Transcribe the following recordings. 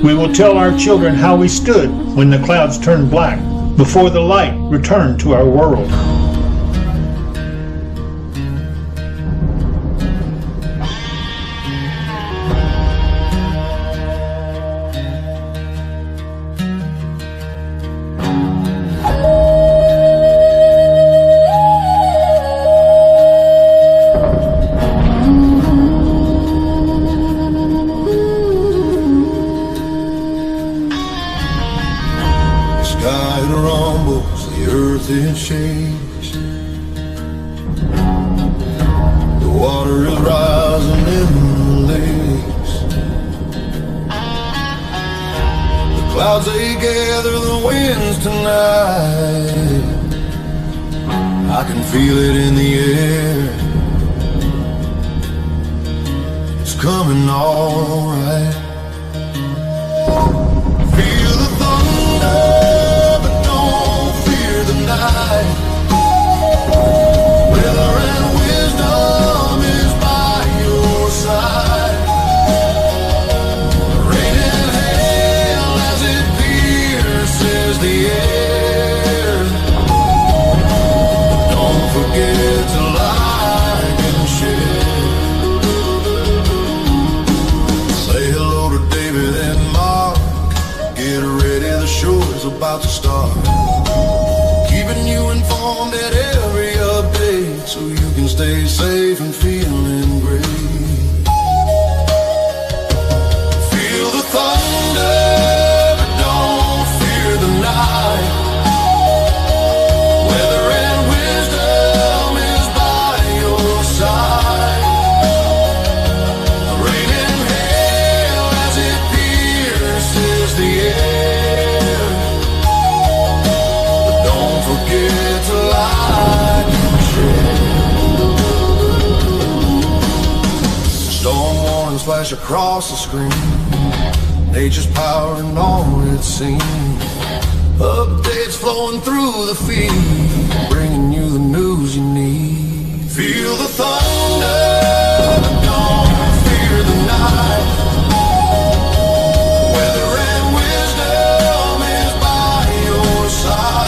We will tell our children how we stood when the clouds turned black, before the light returned to our world. It shakes. The water is rising in the lakes. The clouds they gather the winds tonight. I can feel it in the air. It's coming all right. Feel the thunder. Weather and wisdom is by your side. Rain and hail as it pierces the air. Don't forget to like and share. Say hello to David and Mark. Get ready, the show is about to start. Keeping you informed at every update, so you can stay safe and feeling great. Feel the thunder, but don't fear the night. Weather and wisdom is by your side. Rain and hail as it pierces the air. Forget to like and share. Storm warnings flash across the screen. Nature's power and all it seems. Updates flowing through the feed, bringing you the news you need. Feel the thunder, but don't fear the night. Weather and wisdom is by your side.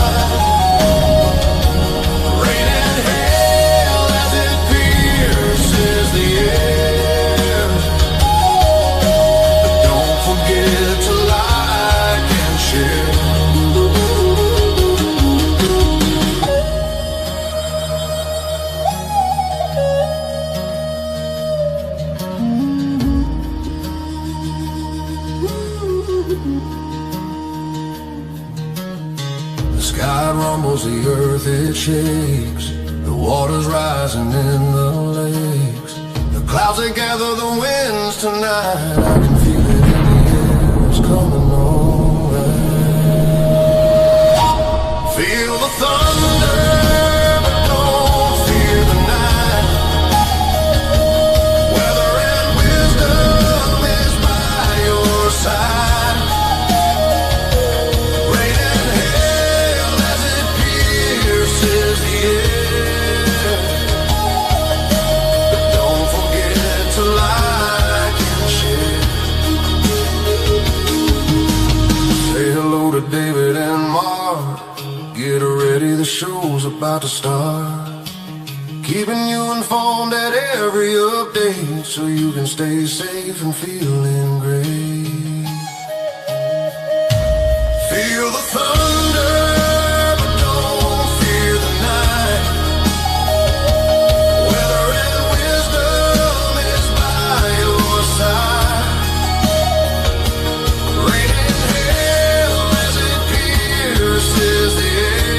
The earth it shakes, the water's rising in the lakes. The clouds they gather the winds tonight. I can feel it in the air, it's coming all right. Feel the thunder, but don't fear the night. Weather and wisdom is by your side. David and Mark, get ready, the show's about to start. Keeping you informed at every update, so you can stay safe and feeling great. Feel the thunder, but don't fear the night. Weather and wisdom is by your side. Rain and hail as it pierces the air.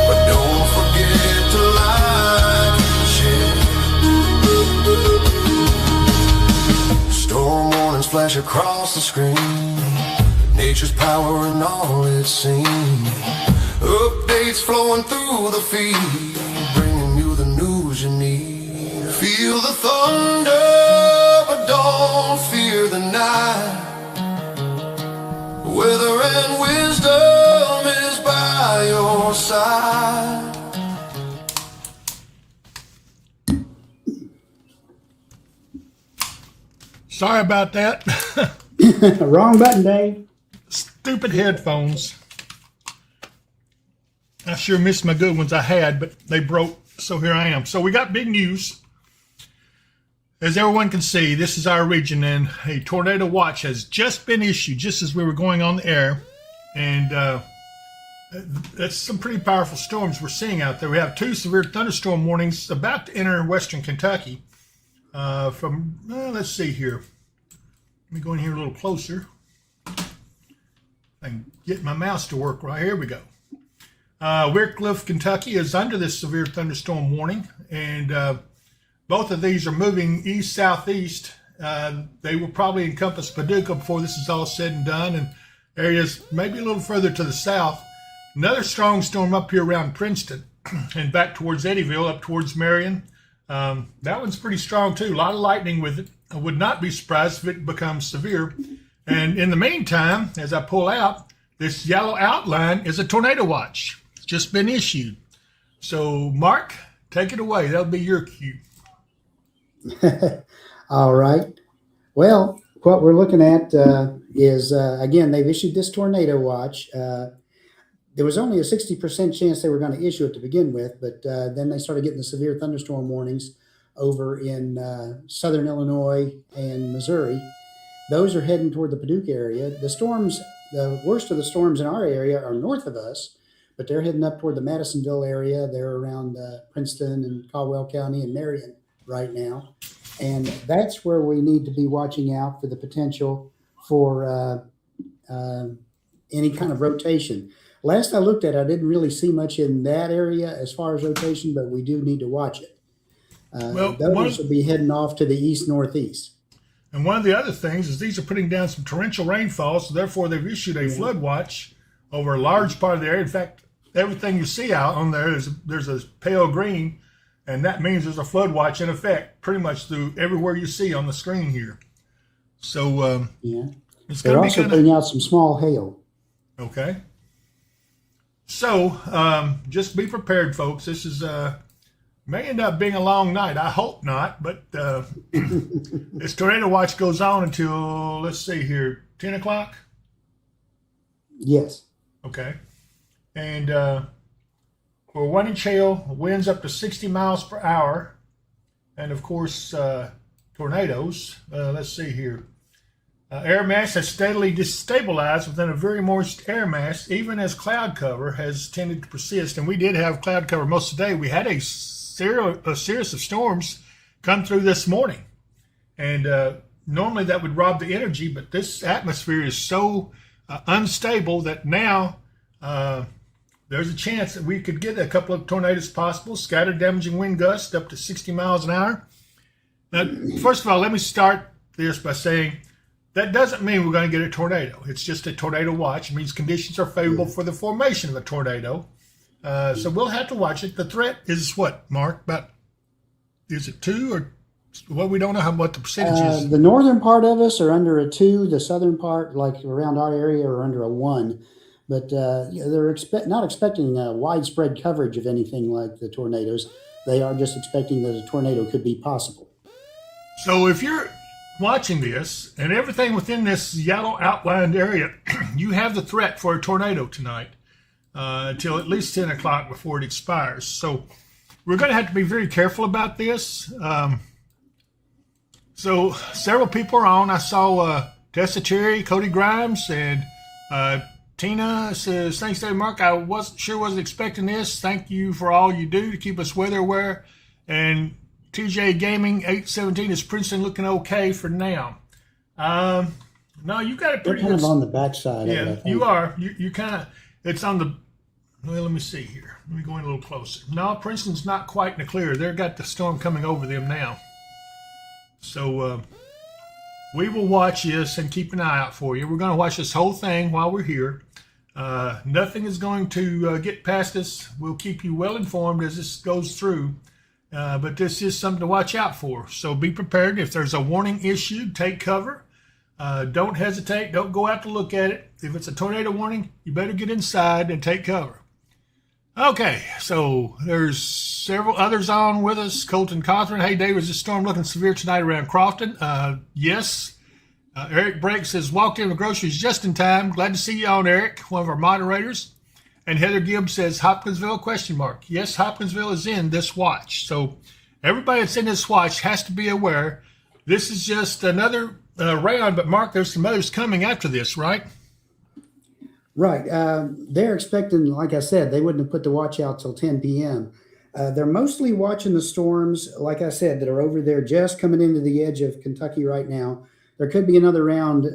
But don't forget to like and share. Storm warnings flash across the screen. Nature's power and all it's seen. Updates flowing through the feed, bringing you the news you need. Feel the thunder, but don't fear the night. Weather and wisdom is by your side. Sorry about that. Wrong button, Dave. Stupid headphones. I sure missed my good ones I had, but they broke, so here I am. So we got big news. As everyone can see, this is our region, and a tornado watch has just been issued just as we were going on the air. And that's some pretty powerful storms we're seeing out there. We have 2 severe thunderstorm warnings about to enter western Kentucky. Let's see here. Let me go in here a little closer. I can get my mouse to work right. Here we go. Wickliffe, Kentucky is under this severe thunderstorm warning, and both of these are moving east-southeast. They will probably encompass Paducah before this is all said and done, and areas maybe a little further to the south. Another strong storm up here around Princeton and back towards Eddyville, up towards Marion. That one's pretty strong too. A lot of lightning with it. I would not be surprised if it becomes severe. And in the meantime, as I pull out, this yellow outline is a tornado watch. It's just been issued. So, Mark, take it away. That'll be your cue. All right. Well, what we're looking at is, again, they've issued this tornado watch. There was only a 60% chance they were going to issue it to begin with, but then they started getting the severe thunderstorm warnings over in southern Illinois and Missouri. Those are heading toward the Paducah area. The storms, the worst of the storms in our area are north of us, but they're heading up toward the Madisonville area. They're around Princeton and Caldwell County and Marion right now. And that's where we need to be watching out for the potential for any kind of rotation. Last I looked at, I didn't really see much in that area as far as rotation, but we do need to watch it. Those will be heading off to the east-northeast. And one of the other things is these are putting down some torrential rainfall, so therefore they've issued a flood watch over a large part of the area. In fact, everything you see out on there, there's a pale green, and that means there's a flood watch in effect pretty much through everywhere you see on the screen here. So it's They're also putting out some small hail. Okay. So just be prepared, folks. This is may end up being a long night. I hope not, but this tornado watch goes on until, let's see here, 10 o'clock? Yes. Okay. And for 1 inch hail, winds up to 60 miles per hour. And of course, tornadoes. Let's see here. Air mass has steadily destabilized within a very moist air mass, even as cloud cover has tended to persist. And we did have cloud cover most of the day. We had a series of storms come through this morning. And normally that would rob the energy, but this atmosphere is so unstable that now there's a chance that we could get a couple of tornadoes possible, scattered damaging wind gusts up to 60 miles an hour. Now, first of all, let me start this by saying that doesn't mean we're going to get a tornado. It's just a tornado watch. It means conditions are favorable for the formation of a tornado. So we'll have to watch it. The threat is what, Mark? Is it 2 or well, we don't know what the percentage is. The northern part of us are under a 2. The southern part, like around our area, are under a 1. But they're not expecting widespread coverage of anything like the tornadoes. They are just expecting that a tornado could be possible. So if you're watching this and everything within this yellow outlined area, you have the threat for a tornado tonight till at least 10 o'clock before it expires. So we're going to have to be very careful about this. So several people are on. I saw Tessa Terry, Cody Grimes, and Tina says, thanks, Dave Mark. I wasn't expecting this. Thank you for all you do to keep us weather aware. And TJ Gaming 817 is Princeton looking okay for now. No, you got it pretty kind of on the backside. Yeah, of it, you are. You kind of, it's on the, well, let me see here. Let me go in a little closer. No, Princeton's not quite in the clear. They've got the storm coming over them now. So we will watch this and keep an eye out for you. We're going to watch this whole thing while we're here. Nothing is going to get past us. We'll keep you well informed as this goes through. But this is something to watch out for. So be prepared. If there's a warning issued, take cover. Don't hesitate. Don't go out to look at it. If it's a tornado warning, you better get inside and take cover. Okay, so there's several others on with us. Colton Cothran. Hey, Dave, is the storm looking severe tonight around Crofton? Yes. Eric Brake says, walked in with groceries just in time. Glad to see you on, Eric, one of our moderators. And Heather Gibbs says, Hopkinsville, question mark. Yes, Hopkinsville is in this watch. So everybody that's in this watch has to be aware. This is just another round, but Mark, there's some others coming after this, right? Right. They're expecting, like I said, they wouldn't have put the watch out till 10 p.m. They're mostly watching the storms, like I said, that are over there just coming into the edge of Kentucky right now. There could be another round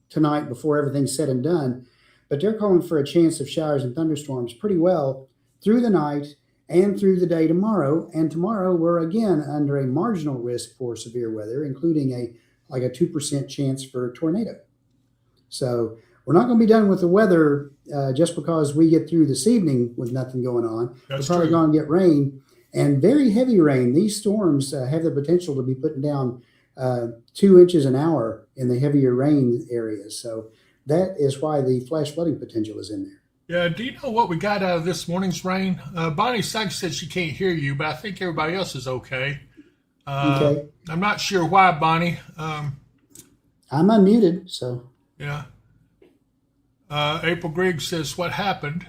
tonight before everything's said and done, but they're calling for a chance of showers and thunderstorms pretty well through the night and through the day tomorrow. And tomorrow we're again under a marginal risk for severe weather, including a 2% chance for a tornado. So we're not going to be done with the weather just because we get through this evening with nothing going on. That's we're probably going to get rain and very heavy rain. These storms have the potential to be putting down 2 inches an hour in the heavier rain areas. So that is why the flash flooding potential is in there. Yeah, do you know what we got out of this morning's rain? Bonnie Sykes said she can't hear you, but I think everybody else is okay. Okay. I'm not sure why, Bonnie. I'm unmuted, so. Yeah. April Griggs says, what happened?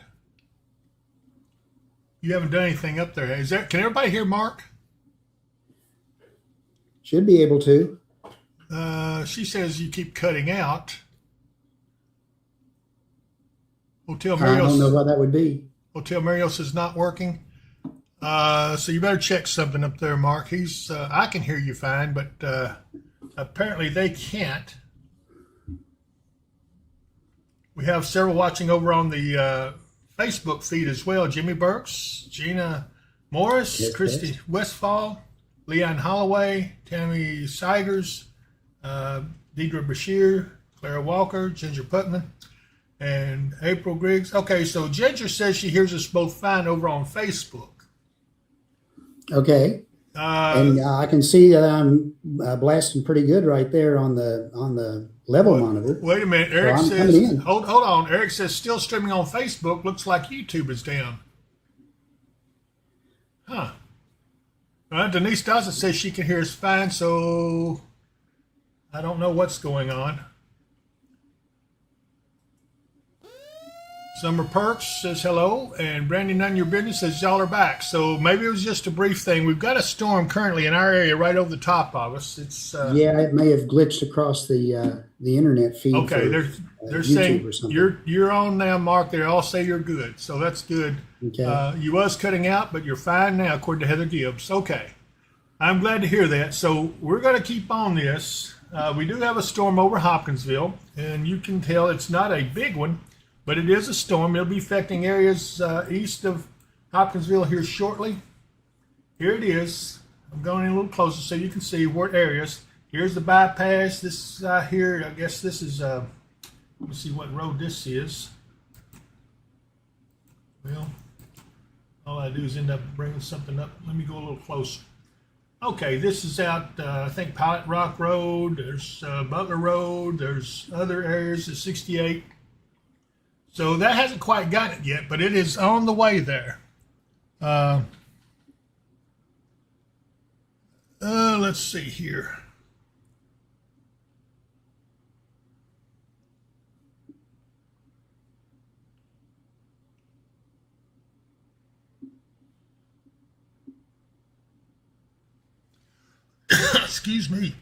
You haven't done anything up there. Can everybody hear Mark? Should be able to. She says you keep cutting out. Hotel I don't know Marios. what that would be. Hotel Marios is not working. So you better check something up there, Mark. I can hear you fine, but apparently they can't. We have several watching over on the Facebook feed as well. Jimmy Burks, Gina Morris, Yes, Christy yes. Westfall, Leon Holloway, Tammy Siders, Deidre Bashir, Clara Walker, Ginger Putman, and April Griggs. Okay, so Ginger says she hears us both fine over on Facebook. Okay. And I can see that I'm blasting pretty good right there on the level monitor. Wait a minute. Eric I'm says, coming in. hold on. Eric says, still streaming on Facebook. Looks like YouTube is down. Huh. Denise Dawson says she can hear us fine, so I don't know what's going on. Summer Perks says hello, and Brandy None Your Business says y'all are back. So maybe it was just a brief thing. We've got a storm currently in our area right over the top of us. It's Yeah, it may have glitched across the internet feed. okay. For, they're YouTube saying or something. you're on now, Mark. They all say you're good, so that's good. Okay. You was cutting out, but you're fine now, according to Heather Gibbs. Okay, I'm glad to hear that. So we're going to keep on this. We do have a storm over Hopkinsville, and you can tell it's not a big one, but it is a storm. It'll be affecting areas east of Hopkinsville here shortly. Here it is. I'm going in a little closer so you can see what areas. Here's the bypass. This here, I guess this is, let me see what road this is. Well, all I do is end up bringing something up. Let me go a little closer. Okay, this is out, I think, Pilot Rock Road. There's Butler Road. There's other areas at 68. So that hasn't quite got it yet, but it is on the way there. Let's see here. Excuse me.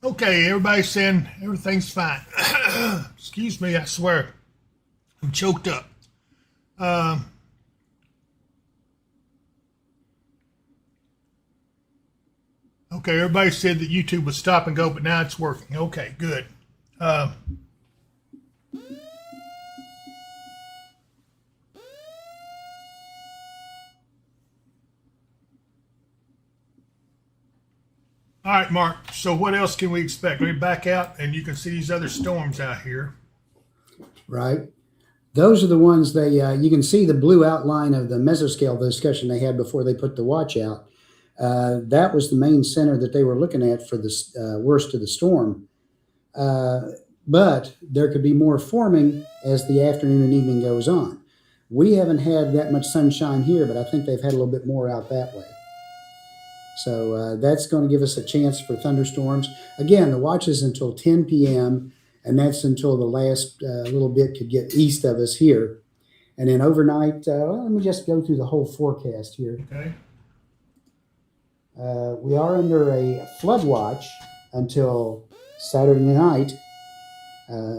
Okay, everybody's saying everything's fine. Excuse me, I swear. I'm choked up. Okay, everybody said that YouTube would stop and go, but now it's working. Okay, good. All right, Mark. So what else can we expect? Let me back out, and you can see these other storms out here. Right. Those are the ones you can see the blue outline of the mesoscale discussion they had before they put the watch out. That was the main center that they were looking at for the worst of the storm. But there could be more forming as the afternoon and evening goes on. We haven't had that much sunshine here, but I think they've had a little bit more out that way. So that's going to give us a chance for thunderstorms. Again, the watch is until 10 p.m., and that's until the last little bit could get east of us here. And then overnight, let me just go through the whole forecast here. Okay. We are under a flood watch until Saturday night.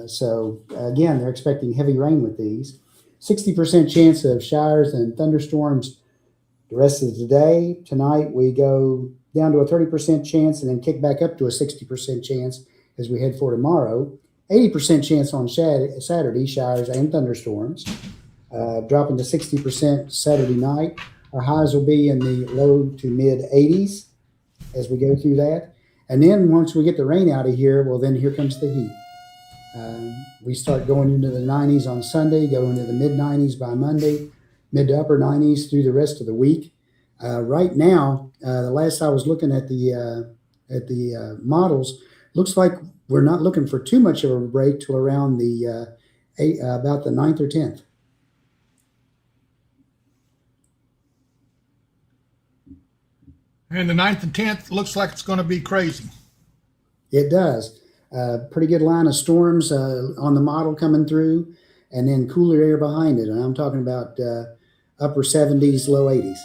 So again, they're expecting heavy rain with these. 60% chance of showers and thunderstorms the rest of the day. Tonight, we go down to a 30% chance and then kick back up to a 60% chance as we head for tomorrow. 80% chance on Saturday, showers and thunderstorms. Dropping to 60% Saturday night. Our highs will be in the low to mid 80s as we go through that. And then once we get the rain out of here, well, then here comes the heat. We start going into the 90s on Sunday, go into the mid 90s by Monday, mid to upper 90s through the rest of the week. Right now, the last I was looking at the models, looks like we're not looking for too much of a break till around the about the 9th or 10th. And the 9th and 10th looks like it's going to be crazy. It does. Pretty good line of storms on the model coming through, and then cooler air behind it. And I'm talking about upper 70s, low 80s.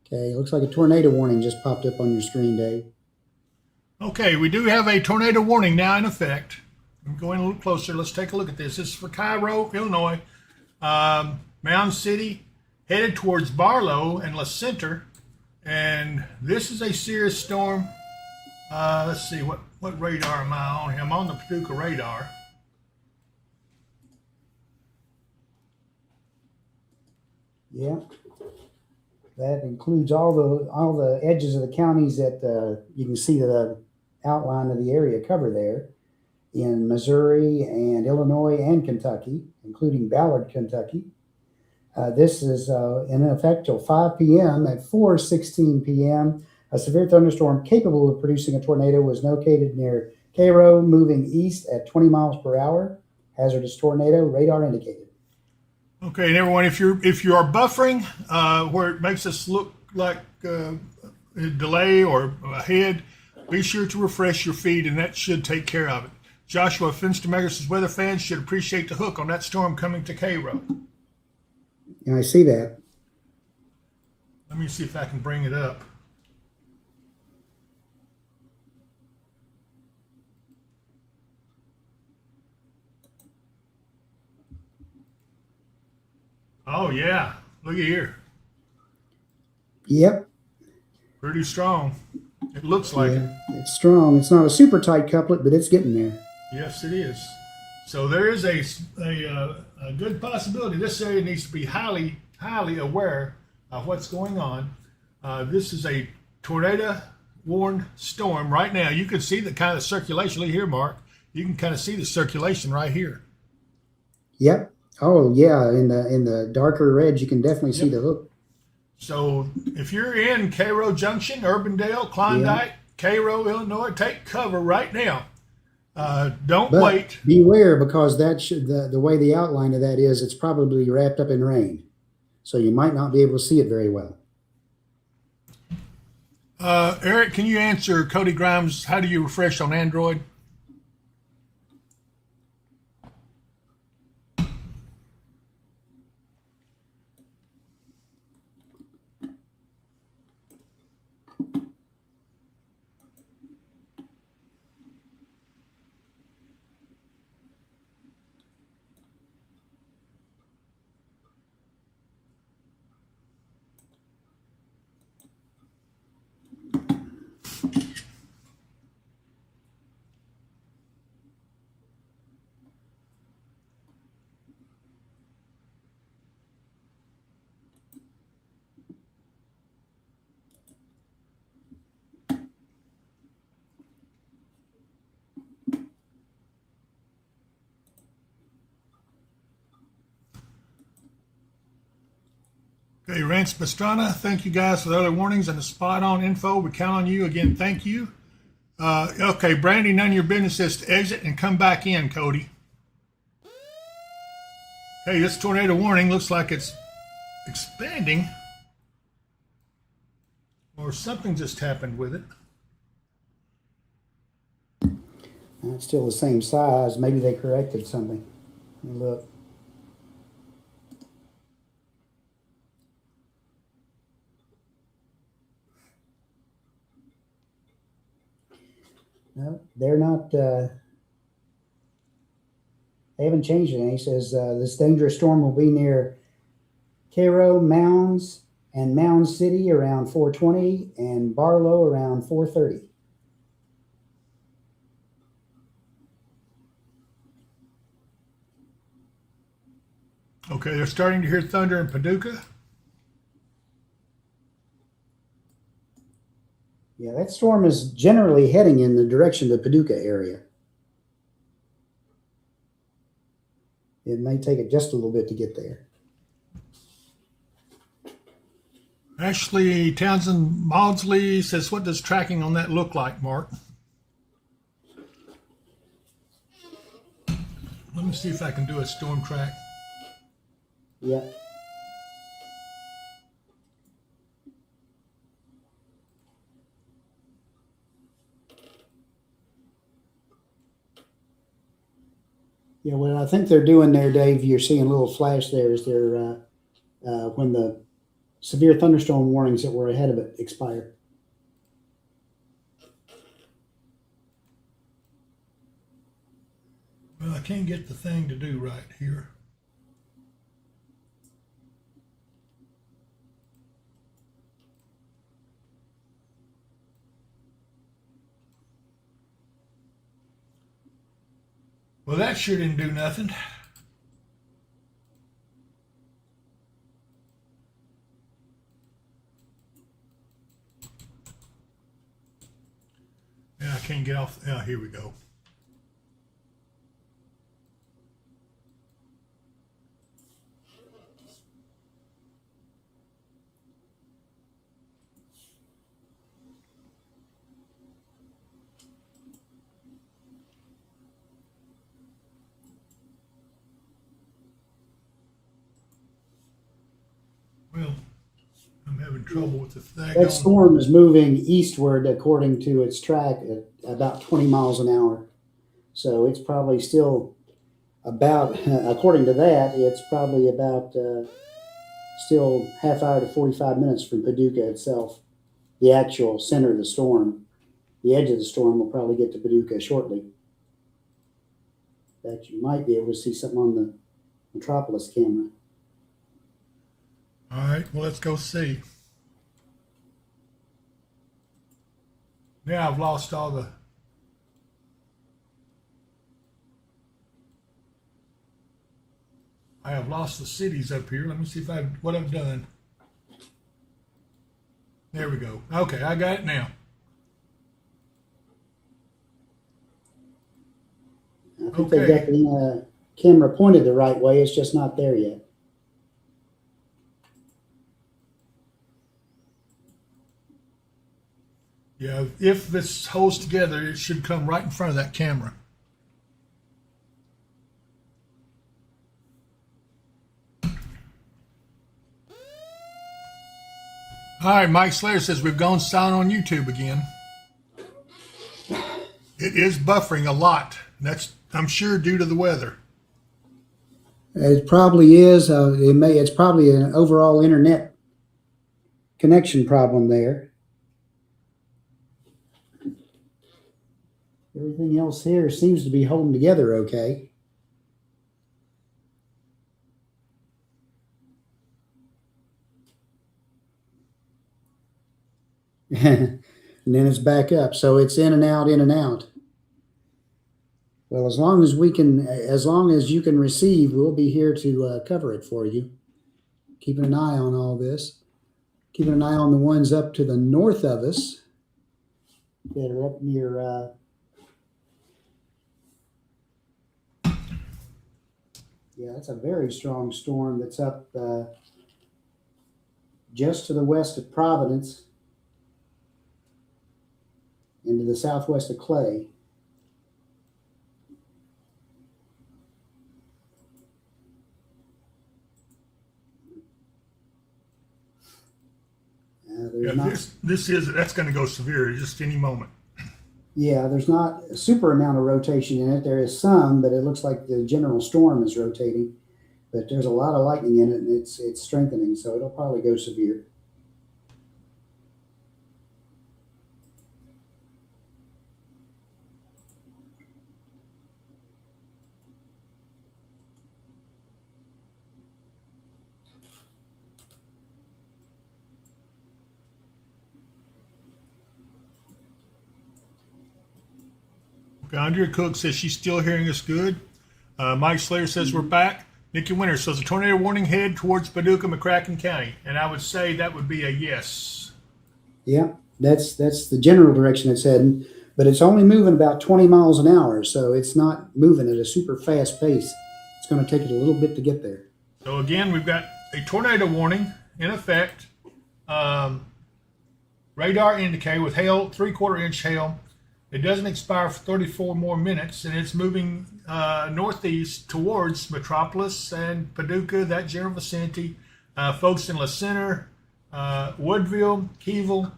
Okay, looks like a tornado warning just popped up on your screen, Dave. Okay, we do have a tornado warning now in effect. I'm going a little closer. Let's take a look at this. This is for Cairo, Illinois, Mound City, headed towards Barlow and La Center. And this is a serious storm. Let's see, what radar am I on? I'm on the Paducah radar. Yeah, that includes all the edges of the counties that you can see the outline of the area cover there in Missouri and Illinois and Kentucky, including Ballard, Kentucky. This is in effect till 5 p.m. At 4:16 p.m., a severe thunderstorm capable of producing a tornado was located near Cairo, moving east at 20 miles per hour. Hazardous tornado, radar indicated. Okay, and everyone, if you are buffering where it makes us look like a delay or ahead, be sure to refresh your feed, and that should take care of it. Joshua Finstermaker says weather fans should appreciate the hook on that storm coming to Cairo. Yeah, I see that. Let me see if I can bring it up. Oh, yeah. Look at here. Yep. Pretty strong. It looks like it. It's strong. It's not a super tight couplet, but it's getting there. Yes, it is. So there is a good possibility. This area needs to be highly aware of what's going on. This is a tornado-warned storm right now. You can see the kind of circulation. Look here, Mark. You can kind of see the circulation right here. Yep. Oh yeah, in the darker red, you can definitely see the hook. So if you're in Cairo Junction, Urbandale, Klondike, Cairo, Illinois, take cover right now. Don't wait. Beware, because that the way the outline of that is, it's probably wrapped up in rain, so you might not be able to see it very well. Eric, can you answer Cody Grimes? How do you refresh on Android? Okay, Rance Pastrana, thank you guys for the other warnings and the spot-on info. We count on you. Again, thank you. Okay, Brandy, none of your business says to exit and come back in, Cody. Hey, this tornado warning looks like it's expanding. Or something just happened with it. It's still the same size. Maybe they corrected something. Let me look. No, they're not. They haven't changed it. He says this dangerous storm will be near Cairo, Mounds, and Mound City around 4:20, and Barlow around 4:30. Okay, they're starting to hear thunder in Paducah. Yeah, that storm is generally heading in the direction of the Paducah area. It may take it just a little bit to get there. Ashley Townsend Maudsley says, what does tracking on that look like, Mark? Let me see if I can do a storm track. Yeah. Yeah, what I think they're doing there, Dave, you're seeing a little flash there, is they're when the severe thunderstorm warnings that were ahead of it expire. Well, I can't get the thing to do right here. Well, that sure didn't do nothing. Yeah, I can't get off. Yeah, here we go. Well, I'm having trouble with the thing. That storm is moving eastward according to its track at about 20 miles an hour. So it's probably still about, according to that, it's probably about still half hour to 45 minutes from Paducah itself, the actual center of the storm. The edge of the storm will probably get to Paducah shortly. In fact, you might be able to see something on the Metropolis camera. All right, well, let's go see. Now I've lost all the... I have lost the cities up here. Let me see what I've done. There we go. Okay, I got it now. I think they've got the camera pointed the right way. It's just not there yet. Yeah, if this holds together, it should come right in front of that camera. All right, Mike Slater says we've gone silent on YouTube again. It is buffering a lot. That's, I'm sure, due to the weather. It probably is. It's probably an overall internet connection problem there. Everything else here seems to be holding together okay. And then it's back up. So it's in and out, in and out. Well, as long as you can receive, we'll be here to cover it for you. Keeping an eye on all this. Keeping an eye on the ones up to the north of us that are up near yeah, that's a very strong storm that's up just to the west of Providence into the southwest of Clay. Yeah, that's going to go severe just any moment. Yeah, there's not a super amount of rotation in it. There is some, but it looks like the general storm is rotating. But there's a lot of lightning in it, and it's strengthening, so it'll probably go severe. Okay, Andrea Cook says she's still hearing us good. Mike Slater says we're back. Nikki Winter says a tornado warning head towards Paducah, McCracken County, and I would say that would be a yes. Yeah, that's the general direction it's heading, but it's only moving about 20 miles an hour, so it's not moving at a super fast pace. It's going to take it a little bit to get there. So again, we've got a tornado warning in effect. Radar indicator with hail, 3/4 inch hail. It doesn't expire for 34 more minutes, and it's moving northeast towards Metropolis and Paducah, that general vicinity. Folks in La Center, Woodville, Keyville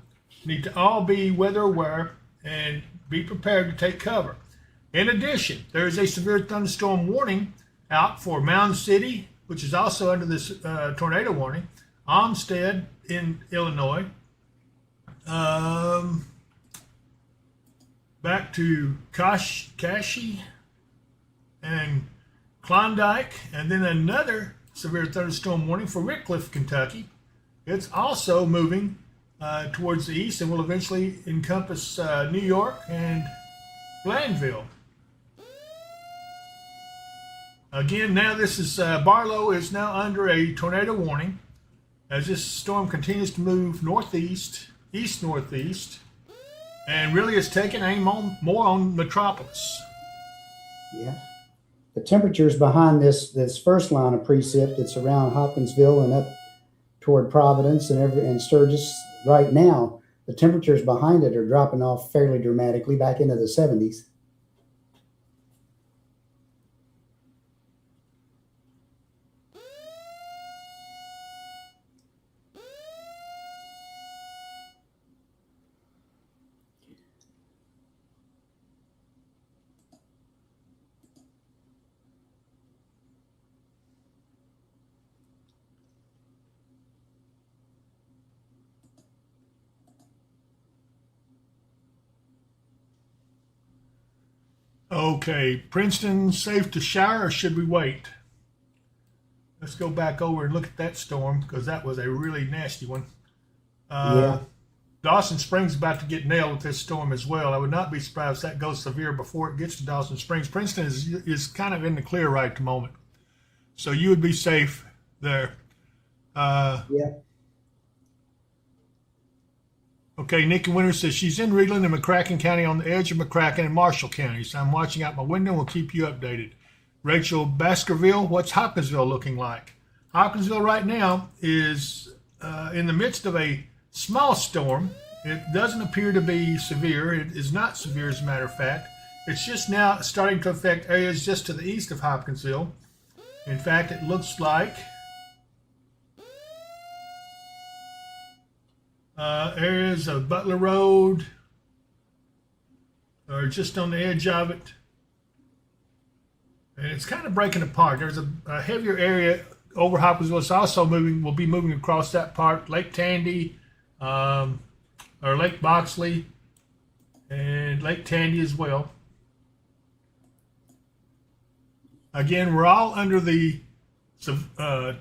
need to all be weather aware and be prepared to take cover. In addition, there is a severe thunderstorm warning out for Mound City, which is also under this tornado warning, Olmsted in Illinois, back to Kashi and Klondike, and then another severe thunderstorm warning for Wickliffe, Kentucky. It's also moving towards the east and will eventually encompass New York and Glanville. Again, now this is Barlow is now under a tornado warning as this storm continues to move northeast, east-northeast, and really it's taking aim more on Metropolis. Yeah. The temperatures behind this first line of precip that's around Hopkinsville and up toward Providence and Sturgis right now, the temperatures behind it are dropping off fairly dramatically back into the 70s. Okay, Princeton safe to shower, or should we wait? Let's go back over and look at that storm because that was a really nasty one. Yeah. Dawson Springs is about to get nailed with this storm as well. I would not be surprised if that goes severe before it gets to Dawson Springs. Princeton is kind of in the clear right at the moment, so you would be safe there. Yeah. Okay, Nikki Winter says she's in Reedland and McCracken County on the edge of McCracken and Marshall counties. I'm watching out my window and will keep you updated. Rachel Baskerville, what's Hopkinsville looking like? Hopkinsville right now is in the midst of a small storm. It doesn't appear to be severe. It is not severe, as a matter of fact. It's just now starting to affect areas just to the east of Hopkinsville. In fact, it looks like areas of Butler Road are just on the edge of it. And it's kind of breaking apart. There's a heavier area over Hopkinsville. It's also will be moving across that part. Lake Tandy, or Lake Boxley, and Lake Tandy as well. Again, we're all under the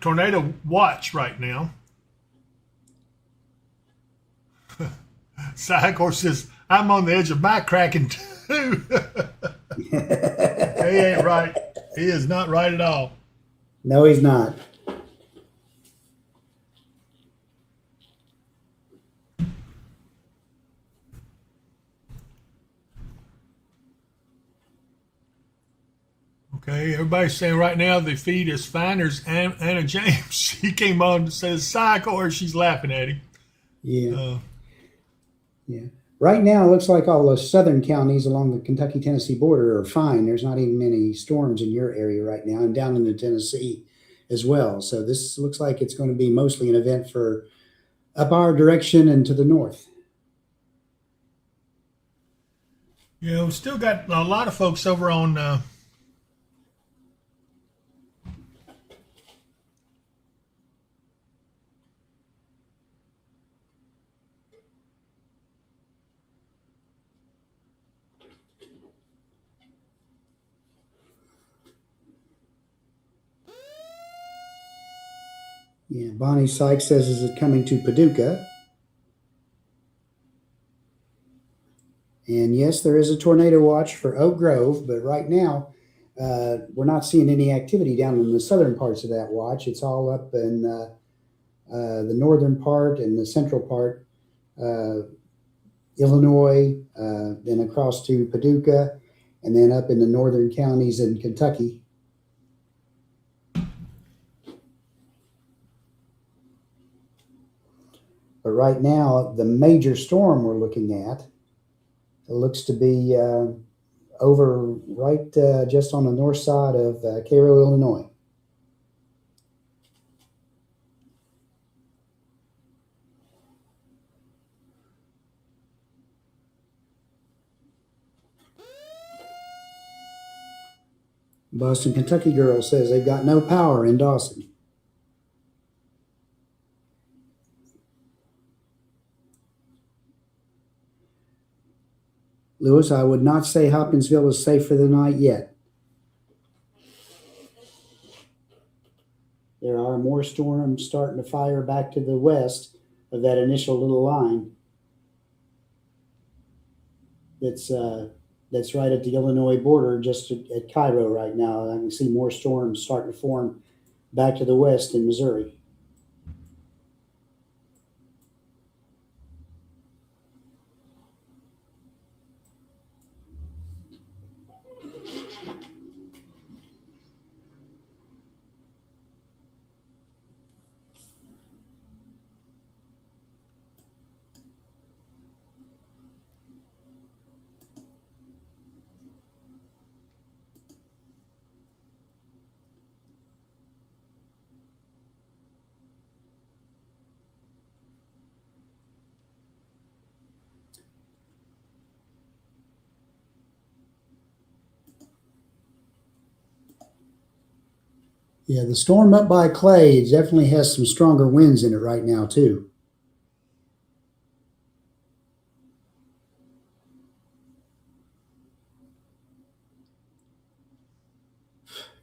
tornado watch right now. Cycor says, I'm on the edge of my cracking too. He ain't right. He is not right at all. No, he's not. Okay, everybody's saying right now the feed is fine. There's Anna James. She came on and says, Cycor. She's laughing at him. Yeah. Yeah. Right now, it looks like all the southern counties along the Kentucky-Tennessee border are fine. There's not even many storms in your area right now, and down into Tennessee as well. So this looks like it's going to be mostly an event for up our direction and to the north. You know, still got a lot of folks over on Yeah, Bonnie Sykes says, is it coming to Paducah? And yes, there is a tornado watch for Oak Grove, but right now we're not seeing any activity down in the southern parts of that watch. It's all up in the northern part and the central part, Illinois, then across to Paducah, and then up in the northern counties in Kentucky. But right now, the major storm we're looking at, it looks to be over right just on the north side of Cairo, Illinois. Boston, Kentucky girl says they've got no power in Dawson. Lewis, I would not say Hopkinsville is safe for the night yet. There are more storms starting to fire back to the west of that initial little line. That's right at the Illinois border, just at Cairo right now. I can see more storms starting to form back to the west in Missouri. Yeah, the storm up by Clay definitely has some stronger winds in it right now, too.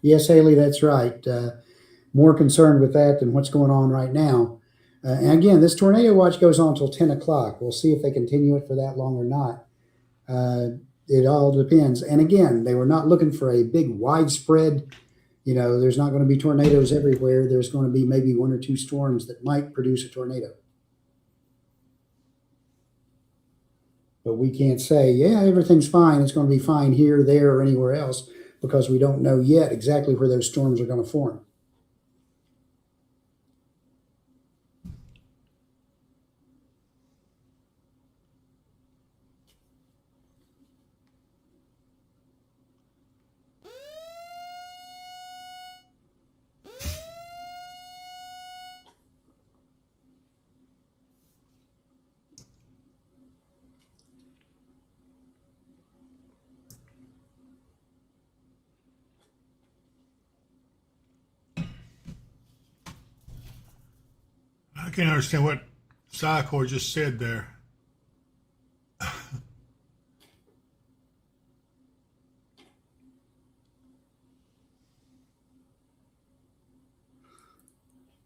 Yes, Haley, that's right. More concerned with that than what's going on right now. And again, this tornado watch goes on until 10 o'clock. We'll see if they continue it for that long or not. It all depends. And again, they were not looking for a big widespread, there's not going to be tornadoes everywhere. There's going to be maybe one or two storms that might produce a tornado. But we can't say, yeah, everything's fine. It's going to be fine here, there, or anywhere else, because we don't know yet exactly where those storms are going to form. I can't understand what Psychor just said there.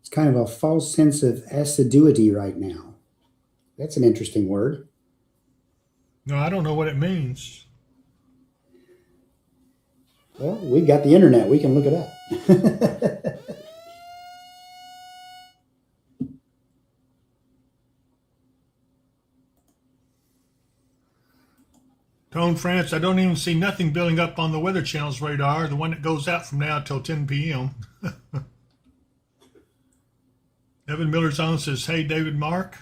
It's kind of a false sense of assiduity right now. That's an interesting word. No, I don't know what it means. Well, we got the internet. We can look it up. Tone France, I don't even see nothing building up on the Weather Channel's radar, the one that goes out from now until 10 p.m. Evan Miller's on says, hey, David Mark.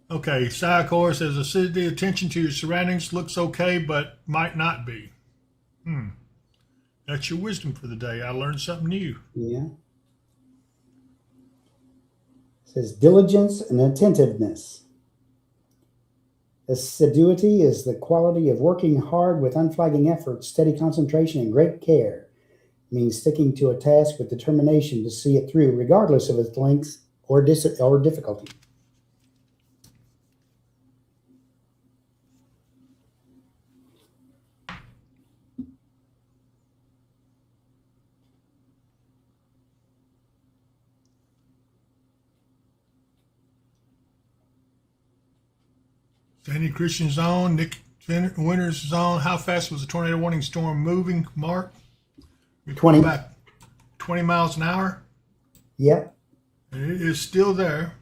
Okay, Psychor says, acidity, attention to your surroundings looks okay, but might not be. That's your wisdom for the day. I learned something new. Yeah. says diligence and attentiveness. Assiduity is the quality of working hard with unflagging effort, steady concentration, and great care. It means sticking to a task with determination to see it through, regardless of its length or difficulty. Sandy Christian zone, Nick Winters zone. How fast was the tornado warning storm moving, Mark? 20. About 20 miles an hour. Yep. And it is still there.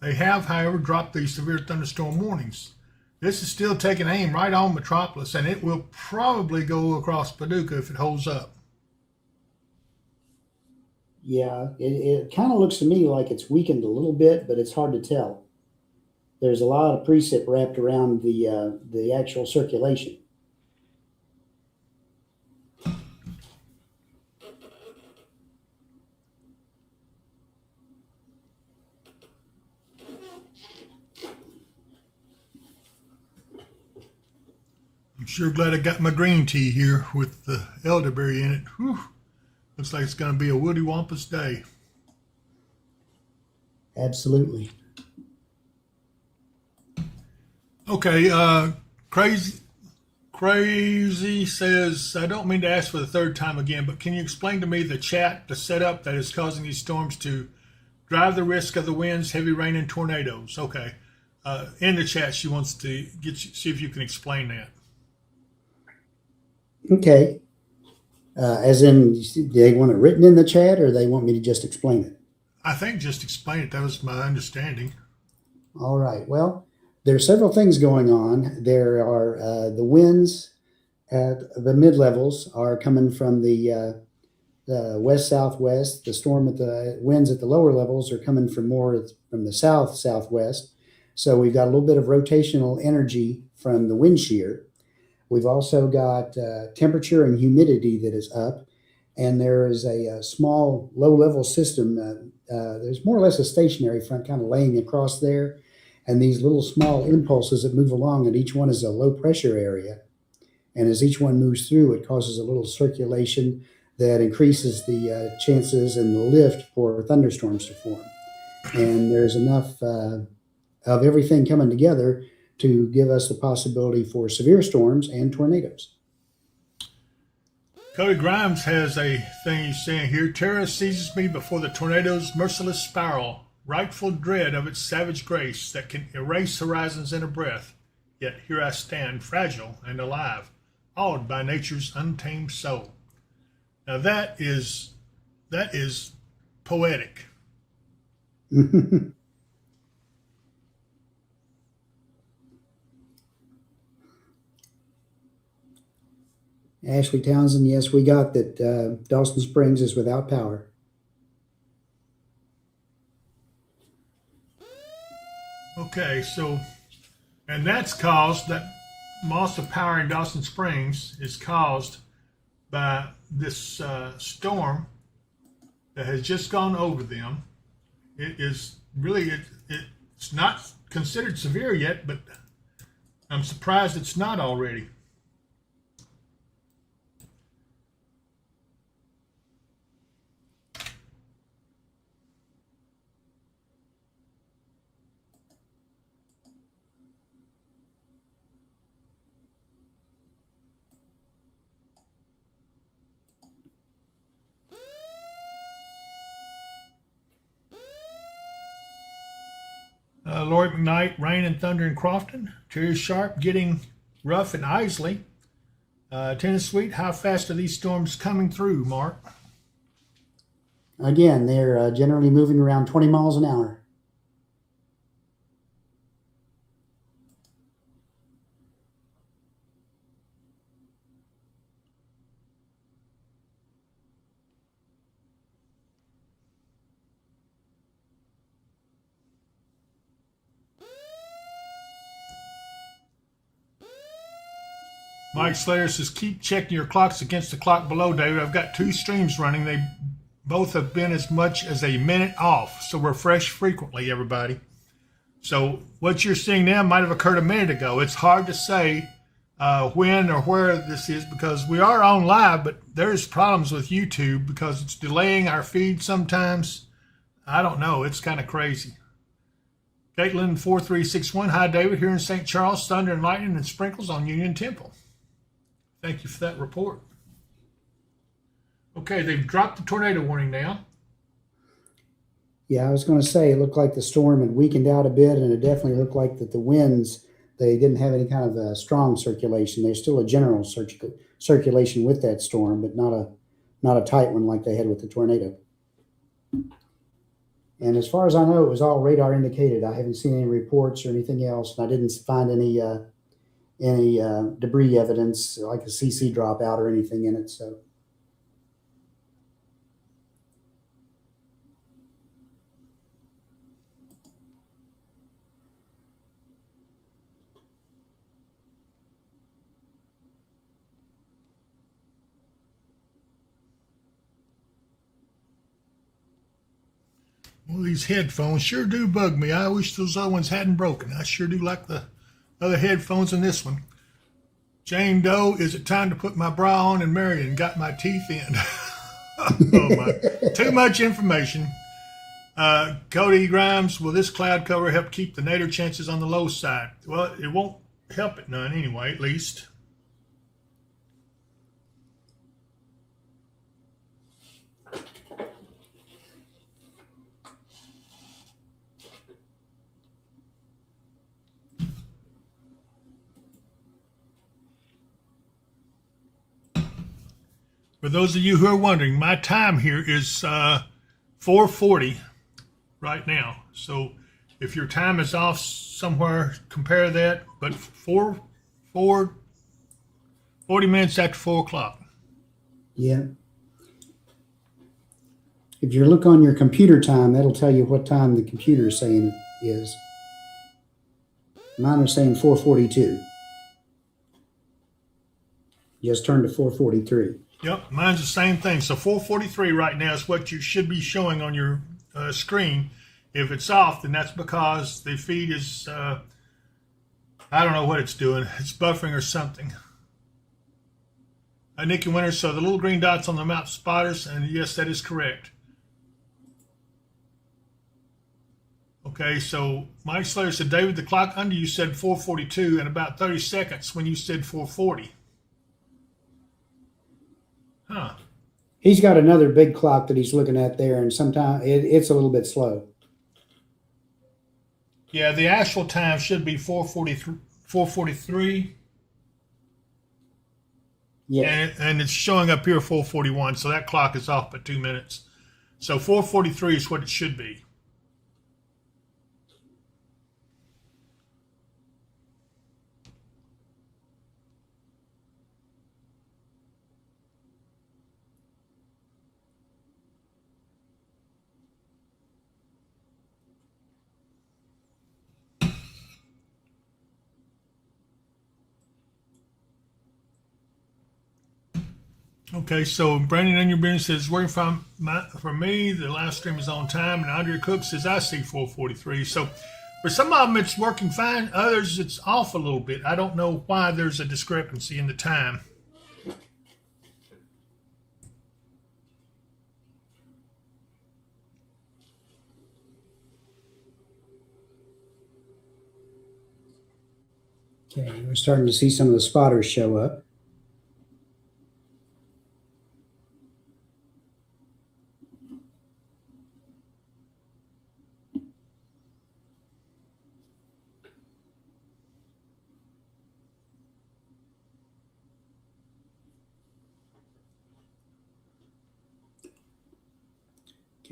They have, however, dropped the severe thunderstorm warnings. This is still taking aim right on Metropolis, and it will probably go across Paducah if it holds up. Yeah, it kind of looks to me like it's weakened a little bit, but it's hard to tell. There's a lot of precip wrapped around the actual circulation. I'm sure glad I got my green tea here with the elderberry in it. Whew. Looks like it's going to be a woody wampus day. Absolutely. Okay, Crazy says, I don't mean to ask for the third time again, but can you explain to me the setup that is causing these storms to drive the risk of the winds, heavy rain, and tornadoes? Okay. In the chat, she wants to see if you can explain that. Okay. As in, do they want it written in the chat, or they want me to just explain it? I think just explain it. That was my understanding. All right. Well, there are several things going on. There are the winds at the mid-levels are coming from the west-southwest. The winds at the lower levels are coming from the south-southwest. So we've got a little bit of rotational energy from the wind shear. We've also got temperature and humidity that is up, and there is a small low-level system. There's more or less a stationary front kind of laying across there, and these little small impulses that move along, and each one is a low-pressure area. And as each one moves through, it causes a little circulation that increases the chances and the lift for thunderstorms to form. And there's enough of everything coming together to give us the possibility for severe storms and tornadoes. Cody Grimes has a thing he's saying here. Terror seizes me before the tornado's merciless spiral, rightful dread of its savage grace that can erase horizons in a breath. Yet here I stand, fragile and alive, awed by nature's untamed soul. Now that is poetic. Ashley Townsend, yes, we got that. Dawson Springs is without power. Okay, so, and that's caused, that loss of power in Dawson Springs is caused by this storm that has just gone over them. It is really, it's not considered severe yet, but I'm surprised it's not already. Lori McKnight, rain and thunder in Crofton. Terry Sharp getting rough in Isley. Tennis Suite, how fast are these storms coming through, Mark? Again, they're generally moving around 20 miles an hour. Mike Slater says, keep checking your clocks against the clock below, David. I've got two streams running. They both have been as much as a minute off. So refresh frequently, everybody. So what you're seeing now might have occurred a minute ago. It's hard to say when or where this is because we are on live, but there's problems with YouTube because it's delaying our feed sometimes. I don't know. It's kind of crazy. Caitlin 4361. Hi, David. Here in St. Charles, thunder and lightning and sprinkles on Union Temple. Thank you for that report. Okay, they've dropped the tornado warning now. Yeah, I was going to say it looked like the storm had weakened out a bit, and it definitely looked like that the winds, they didn't have any kind of a strong circulation. There's still a general circulation with that storm, but not a tight one like they had with the tornado. And as far as I know, it was all radar indicated. I haven't seen any reports or anything else, and I didn't find any debris evidence like a CC dropout or anything in it. So. Well, these headphones sure do bug me. I wish those other ones hadn't broken. I sure do like the other headphones in this one. Jane Doe, is it time to put my bra on and marry and got my teeth in? Oh my, too much information. Cody Grimes, will this cloud cover help keep the nadir chances on the low side? Well, it won't help it none anyway, at least. For those of you who are wondering, my time here is 4:40 right now. So if your time is off somewhere, compare that. But 40 minutes after 4 o'clock. Yeah. If you look on your computer time, that'll tell you what time the computer is saying it is. Mine are saying 4:42. Just turned to 4:43. Yep, mine's the same thing. So 4:43 right now is what you should be showing on your screen. If it's off, then that's because the feed is, I don't know what it's doing. It's buffering or something. Nikki Winters, so the little green dots on the map spotters, and yes, that is correct. Okay, so Mike Slater said, David, the clock under you said 4:42 and about 30 seconds when you said 4:40. Huh. He's got another big clock that he's looking at there, and sometimes it's a little bit slow. Yeah, the actual time should be 4:43. Yeah. And it's showing up here 4:41, so that clock is off by 2 minutes. So 4:43 is what it should be. Okay, so Brandon on your business says, working for me, the live stream is on time, and Andrea Cook says, I see 4:43. So for some of them, it's working fine. Others, it's off a little bit. I don't know why there's a discrepancy in the time. Okay, we're starting to see some of the spotters show up.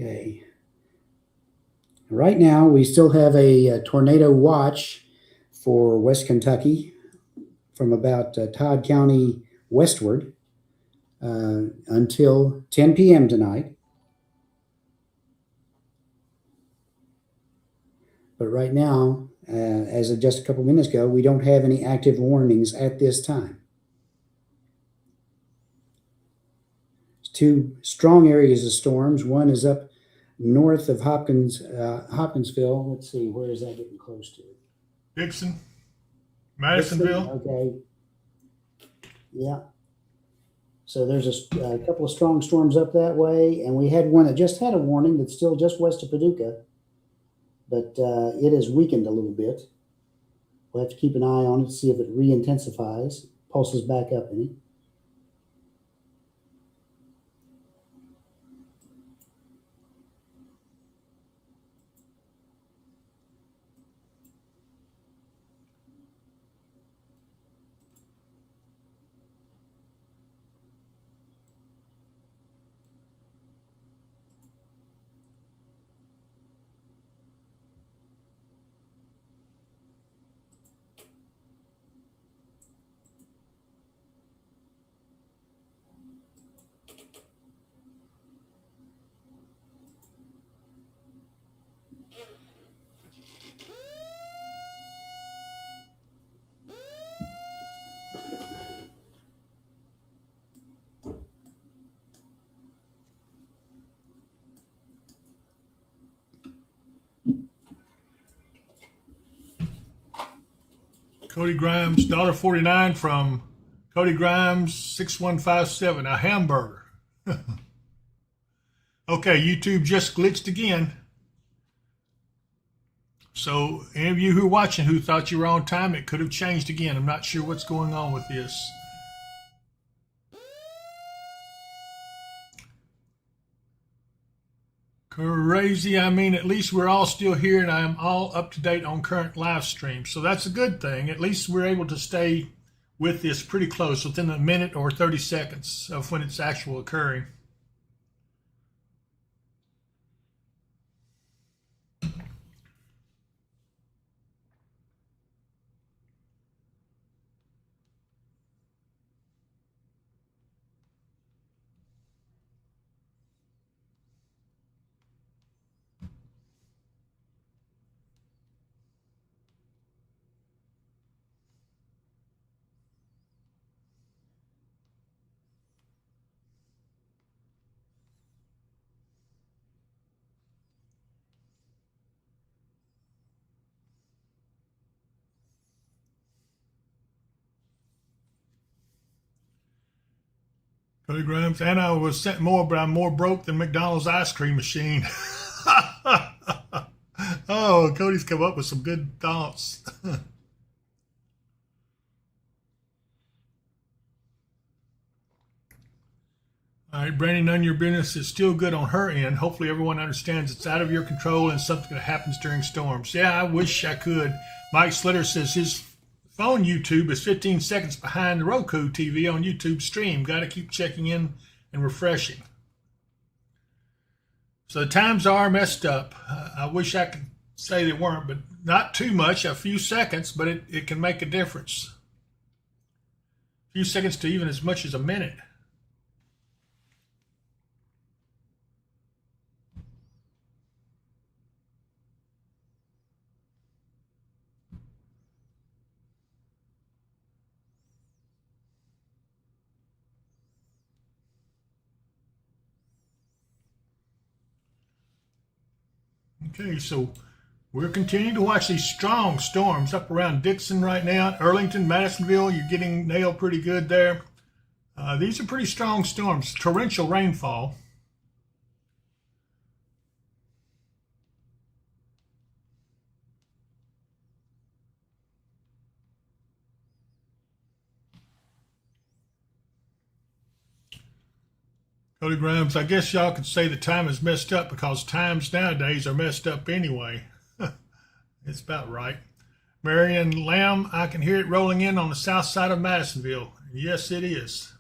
Okay. Right now, we still have a tornado watch for West Kentucky from about Todd County westward until 10 p.m. tonight. But right now, as of just a couple minutes ago, we don't have any active warnings at this time. two strong areas of storms. One is up north of Hopkinsville. Let's see, where is that getting close to? Dixon, Dixon? Madisonville. Okay. Yeah. So there's a couple of strong storms up that way, and we had one that just had a warning that's still just west of Paducah, but it has weakened a little bit. We'll have to keep an eye on it to see if it re-intensifies, pulses back up any. Cody Grimes, $1.49 from Cody Grimes 6157, a hamburger. Okay, YouTube just glitched again. So any of you who are watching who thought you were on time, it could have changed again. I'm not sure what's going on with this. Crazy. I mean, at least we're all still here and I'm all up to date on current live stream. So that's a good thing. At least we're able to stay with this pretty close, within a minute or 30 seconds of when it's actually occurring. Cody Grimes, and I was sent more, but I'm more broke than McDonald's ice cream machine. Oh, Cody's come up with some good thoughts. All right, Brandon, none of your business is still good on her end. Hopefully everyone understands it's out of your control and something that happens during storms. Yeah, I wish I could. Mike Slater says his phone YouTube is 15 seconds behind the Roku TV on YouTube stream. Got to keep checking in and refreshing. So the times are messed up. I wish I could say they weren't, but not too much, a few seconds, but it can make a difference. A few seconds to even as much as a minute. Okay, so we're continuing to watch these strong storms up around Dixon right now. Arlington, Madisonville, you're getting nailed pretty good there. These are pretty strong storms, torrential rainfall. Cody Grimes, I guess y'all could say the time is messed up because times nowadays are messed up anyway. It's about right. Marion Lamb, I can hear it rolling in on the south side of Madisonville. Yes, it is.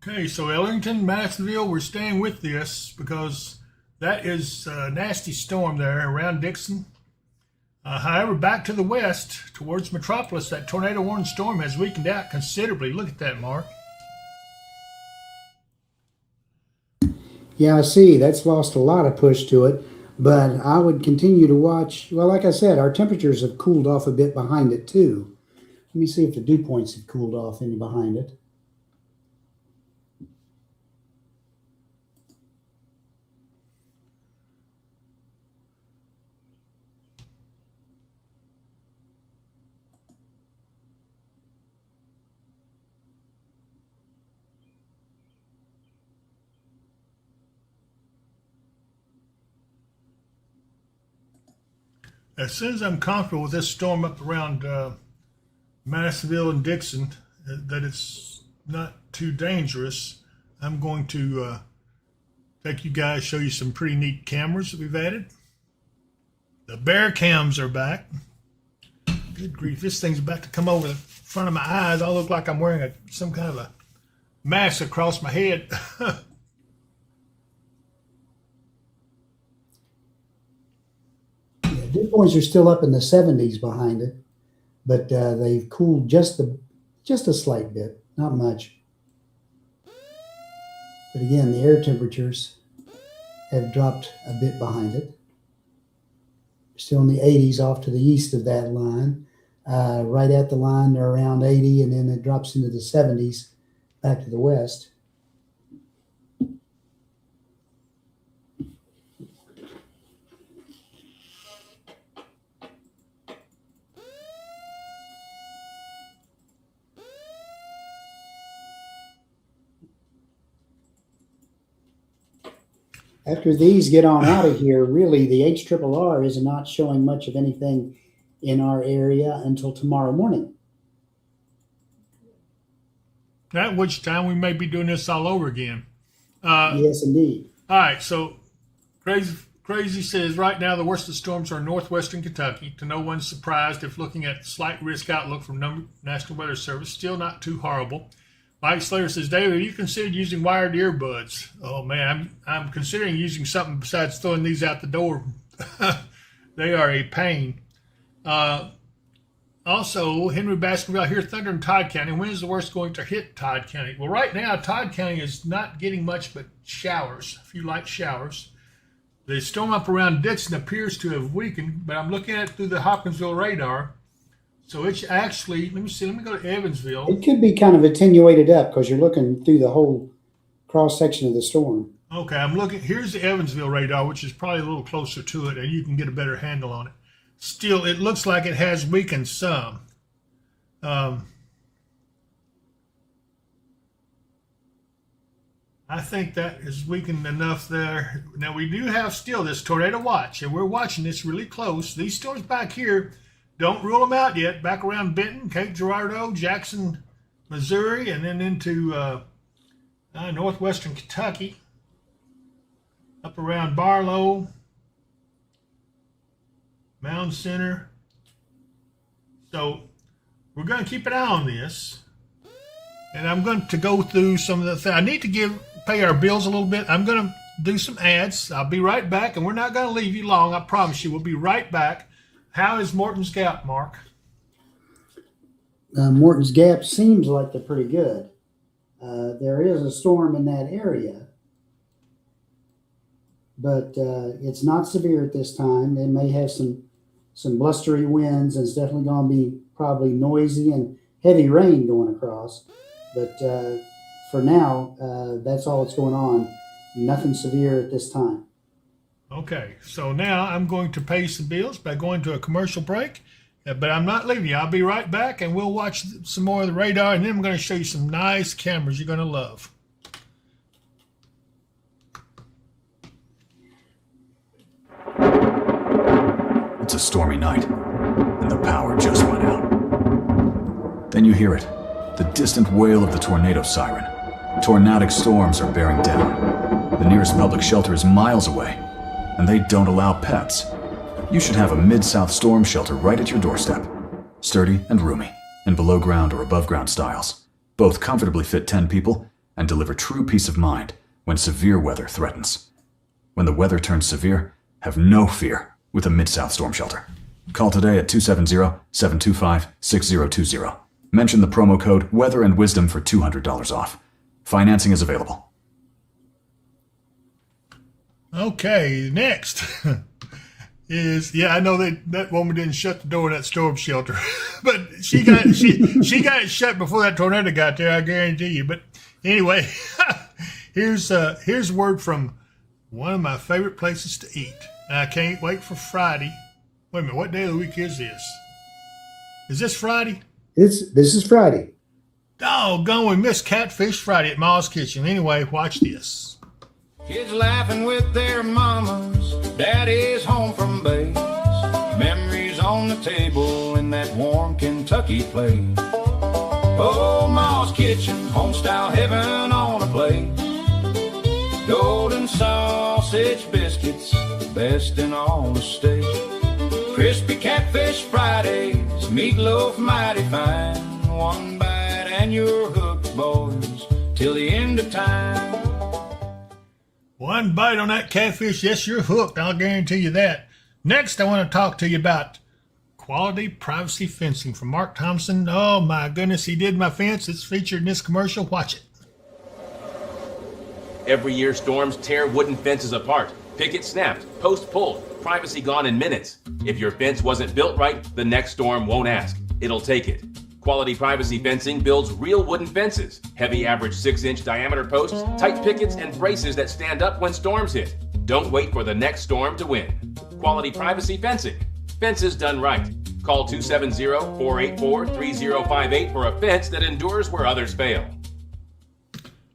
Okay, so Ellington, Massville, we're staying with this because that is a nasty storm there around Dixon. However, back to the west, towards Metropolis, that tornado warning storm has weakened out considerably. Look at that, Mark. Yeah, I see. That's lost a lot of push to it, but I would continue to watch. Well, like I said, our temperatures have cooled off a bit behind it too. Let me see if the dew points have cooled off any behind it. As soon as I'm comfortable with this storm up around Massville and Dixon, that it's not too dangerous, I'm going to take you guys, show you some pretty neat cameras that we've added. The bear cams are back. Good grief, this thing's about to come over the front of my eyes. I look like I'm wearing some kind of a mask across my head. Dew points are still up in the 70s behind it, but they've cooled just a slight bit, not much. But again, the air temperatures have dropped a bit behind it. Still in the 80s off to the east of that line. Right at the line, they're around 80, and then it drops into the 70s back to the west. After these get on out of here, really the HRRR is not showing much of anything in our area until tomorrow morning. At which time we may be doing this all over again. Yes, indeed. All right, so Crazy says right now the worst of the storms are in northwestern Kentucky. To no one's surprise, if looking at slight risk outlook from National Weather Service, still not too horrible. Mike Slater says, David, have you considered using wired earbuds? Oh, man, I'm considering using something besides throwing these out the door. They are a pain. Also, Henry Baskerville here, Thunder in Todd County. When is the worst going to hit Todd County? Well, right now, Todd County is not getting much but showers, a few light showers. The storm up around Dixon appears to have weakened, but I'm looking at it through the Hopkinsville radar. So it's actually, let me go to Evansville. It could be kind of attenuated up because you're looking through the whole cross section of the storm. Okay, I'm looking, here's the Evansville radar, which is probably a little closer to it, and you can get a better handle on it. Still, it looks like it has weakened some. I think that is weakened enough there. Now, we do have still this tornado watch, and we're watching this really close. These storms back here, don't rule them out yet. Back around Benton, Cape Girardeau, Jackson, Missouri, and then into northwestern Kentucky. Up around Barlow, Mound Center. So we're going to keep an eye on this. And I'm going to go through some of the things. I need to pay our bills a little bit. I'm going to do some ads. I'll be right back, and we're not going to leave you long. I promise you. We'll be right back. How is Morton's Gap, Mark? Morton's Gap seems like they're pretty good. There is a storm in that area, but it's not severe at this time. They may have some blustery winds, and it's definitely going to be probably noisy and heavy rain going across. But for now, that's all that's going on. Nothing severe at this time. Okay, so now I'm going to pay some bills by going to a commercial break, but I'm not leaving you. I'll be right back, and we'll watch some more of the radar, and then I'm going to show you some nice cameras you're going to love. It's a stormy night, and the power just went out. Then you hear it, the distant wail of the tornado siren. Tornadic storms are bearing down. The nearest public shelter is miles away, and they don't allow pets. You should have a Mid-South storm shelter right at your doorstep. Sturdy and roomy, in below ground or above ground styles. Both comfortably fit 10 people, and deliver true peace of mind when severe weather threatens. When the weather turns severe, have no fear with a Mid-South Storm Shelter. Call today at 270-725-6020. Mention the promo code Weather and Wisdom for $200 off. Financing is available. Okay, next is, I know that woman didn't shut the door in that storm shelter, but she got it shut before that tornado got there, I guarantee you. But anyway, here's word from one of my favorite places to eat. And I can't wait for Friday. Wait a minute, what day of the week is this? Is this Friday? This is Friday. Doggone, we missed Catfish Friday at Ma's Kitchen. Anyway, watch this. Kids laughing with their mamas, daddy's home from base. Memories on the table in that warm Kentucky place. Oh, Ma's Kitchen, home-style heaven on a plate. Golden sausage biscuits, best in all the state. Crispy Catfish Fridays, meatloaf mighty fine. One bite and you're hooked, boys, till the end of time. One bite on that catfish, yes, you're hooked. I'll guarantee you that. Next, I want to talk to you about quality privacy fencing from Mark Thompson. Oh my goodness, he did my fence. It's featured in this commercial. Watch it. Every year, storms tear wooden fences apart. Picket snapped, post pulled, privacy gone in minutes. If your fence wasn't built right, the next storm won't ask. It'll take it. Quality privacy fencing builds real wooden fences, heavy average 6-inch diameter posts, tight pickets, and braces that stand up when storms hit. Don't wait for the next storm to win. Quality privacy fencing. Fences done right. Call 270-484-3058 for a fence that endures where others fail.